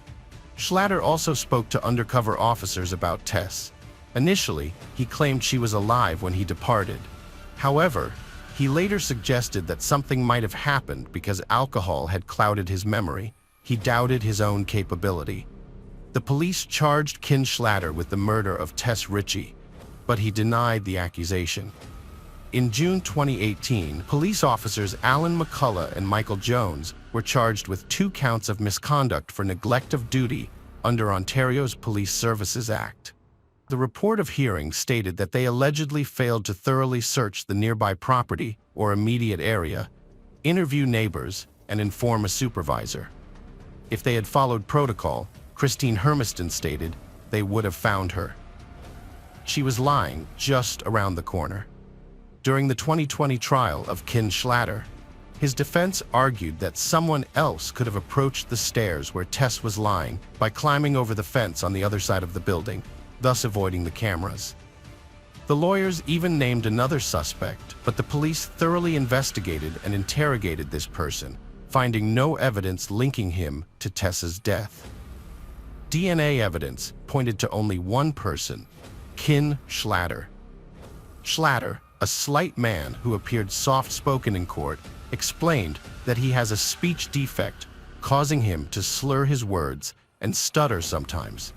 Schlatter also spoke to undercover officers about Tess. Initially, he claimed she was alive when he departed. However, he later suggested that something might have happened because alcohol had clouded his memory. He doubted his own capability. The police charged Ken Schlatter with the murder of Tess Ritchie, but he denied the accusation. In June 2018, police officers Alan McCullough and Michael Jones were charged with 2 counts of misconduct for neglect of duty under Ontario's Police Services Act. The report of hearing stated that they allegedly failed to thoroughly search the nearby property or immediate area, interview neighbors, and inform a supervisor. If they had followed protocol, Christine Hermiston stated, they would have found her. She was lying just around the corner. During the 2020 trial of Ken Schlatter, his defense argued that someone else could have approached the stairs where Tess was lying by climbing over the fence on the other side of the building, thus avoiding the cameras. The lawyers even named another suspect, but the police thoroughly investigated and interrogated this person, finding no evidence linking him to Tess's death. DNA evidence pointed to only one person, Ken Schlatter. Schlatter, a slight man who appeared soft-spoken in court, explained that he has a speech defect, causing him to slur his words and stutter sometimes.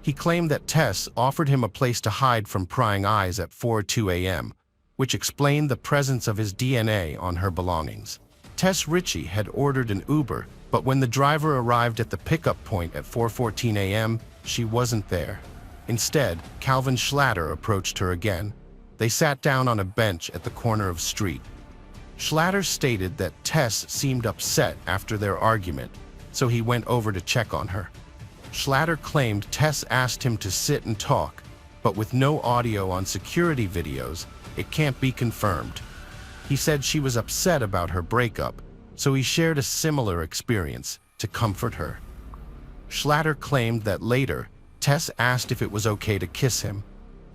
He claimed that Tess offered him a place to hide from prying eyes at 4:02 a.m., which explained the presence of his DNA on her belongings. Tess Ritchie had ordered an Uber, but when the driver arrived at the pickup point at 4:14 a.m., she wasn't there. Instead, Calvin Schlatter approached her again. They sat down on a bench at the corner of street. Schlatter stated that Tess seemed upset after their argument, so he went over to check on her. Schlatter claimed Tess asked him to sit and talk, but with no audio on security videos, it can't be confirmed. He said she was upset about her breakup, so he shared a similar experience to comfort her. Schlatter claimed that later, Tess asked if it was okay to kiss him.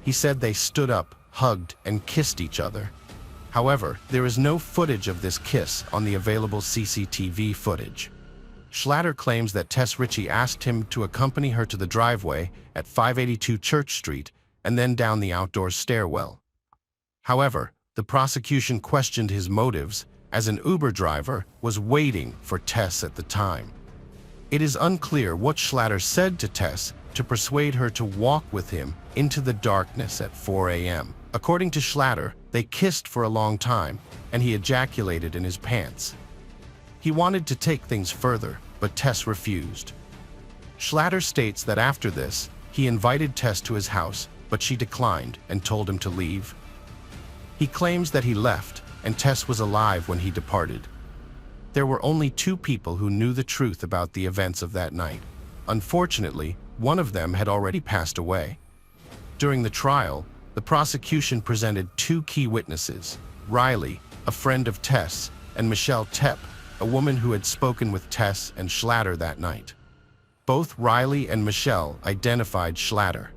He said they stood up, hugged, and kissed each other. However, there is no footage of this kiss on the available CCTV footage. Schlatter claims that Tess Ritchie asked him to accompany her to the driveway at 582 Church Street and then down the outdoor stairwell. However, the prosecution questioned his motives, as an Uber driver was waiting for Tess at the time. It is unclear what Schlatter said to Tess to persuade her to walk with him into the darkness at 4 a.m. According to Schlatter, they kissed for a long time, and he ejaculated in his pants. He wanted to take things further, but Tess refused. Schlatter states that after this, he invited Tess to his house, but she declined and told him to leave. He claims that he left, and Tess was alive when he departed. There were only 2 people who knew the truth about the events of that night. Unfortunately, one of them had already passed away. During the trial, the prosecution presented 2 key witnesses, Riley, a friend of Tess, and Michelle Tepp, a woman who had spoken with Tess and Schlatter that night. Both Riley and Michelle identified Schlatter.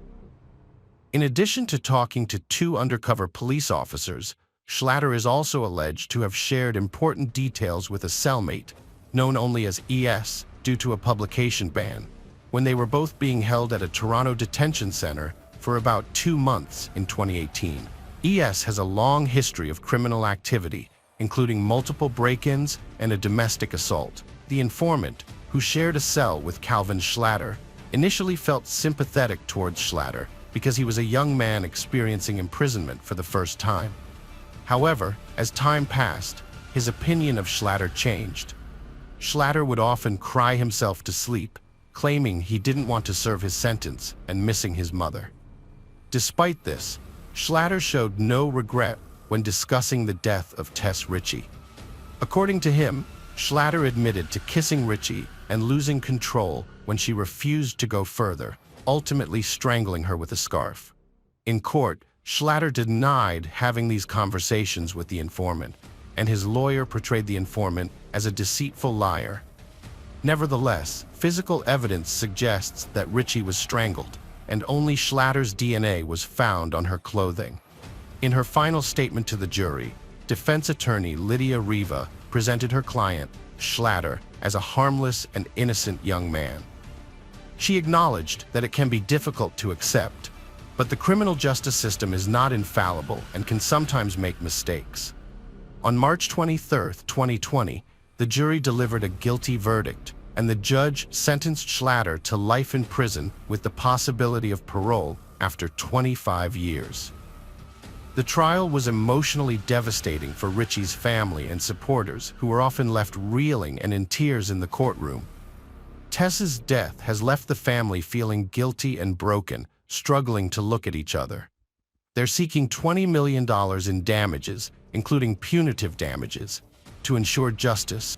In addition to talking to 2 undercover police officers, Schlatter is also alleged to have shared important details with a cellmate, known only as ES due to a publication ban, when they were both being held at a Toronto detention center for about 2 months in 2018. ES has a long history of criminal activity, including multiple break-ins and a domestic assault. The informant, who shared a cell with Calvin Schlatter, initially felt sympathetic towards Schlatter because he was a young man experiencing imprisonment for the first time. However, as time passed, his opinion of Schlatter changed. Schlatter would often cry himself to sleep, claiming he didn't want to serve his sentence and missing his mother. Despite this, Schlatter showed no regret when discussing the death of Tess Ritchie. According to him, Schlatter admitted to kissing Ritchie and losing control when she refused to go further, ultimately strangling her with a scarf. In court, Schlatter denied having these conversations with the informant, and his lawyer portrayed the informant as a deceitful liar. Nevertheless, physical evidence suggests that Ritchie was strangled, and only Schlatter's DNA was found on her clothing. In her final statement to the jury, defense attorney Lydia Riva presented her client, Schlatter, as a harmless and innocent young man. She acknowledged that it can be difficult to accept, but the criminal justice system is not infallible and can sometimes make mistakes. On March 23, 2020, the jury delivered a guilty verdict, and the judge sentenced Schlatter to life in prison with the possibility of parole after 25 years. The trial was emotionally devastating for Ritchie's family and supporters, who were often left reeling and in tears in the courtroom. Tessa's death has left the family feeling guilty and broken, struggling to look at each other. They're seeking $20 million in damages, including punitive damages, to ensure justice.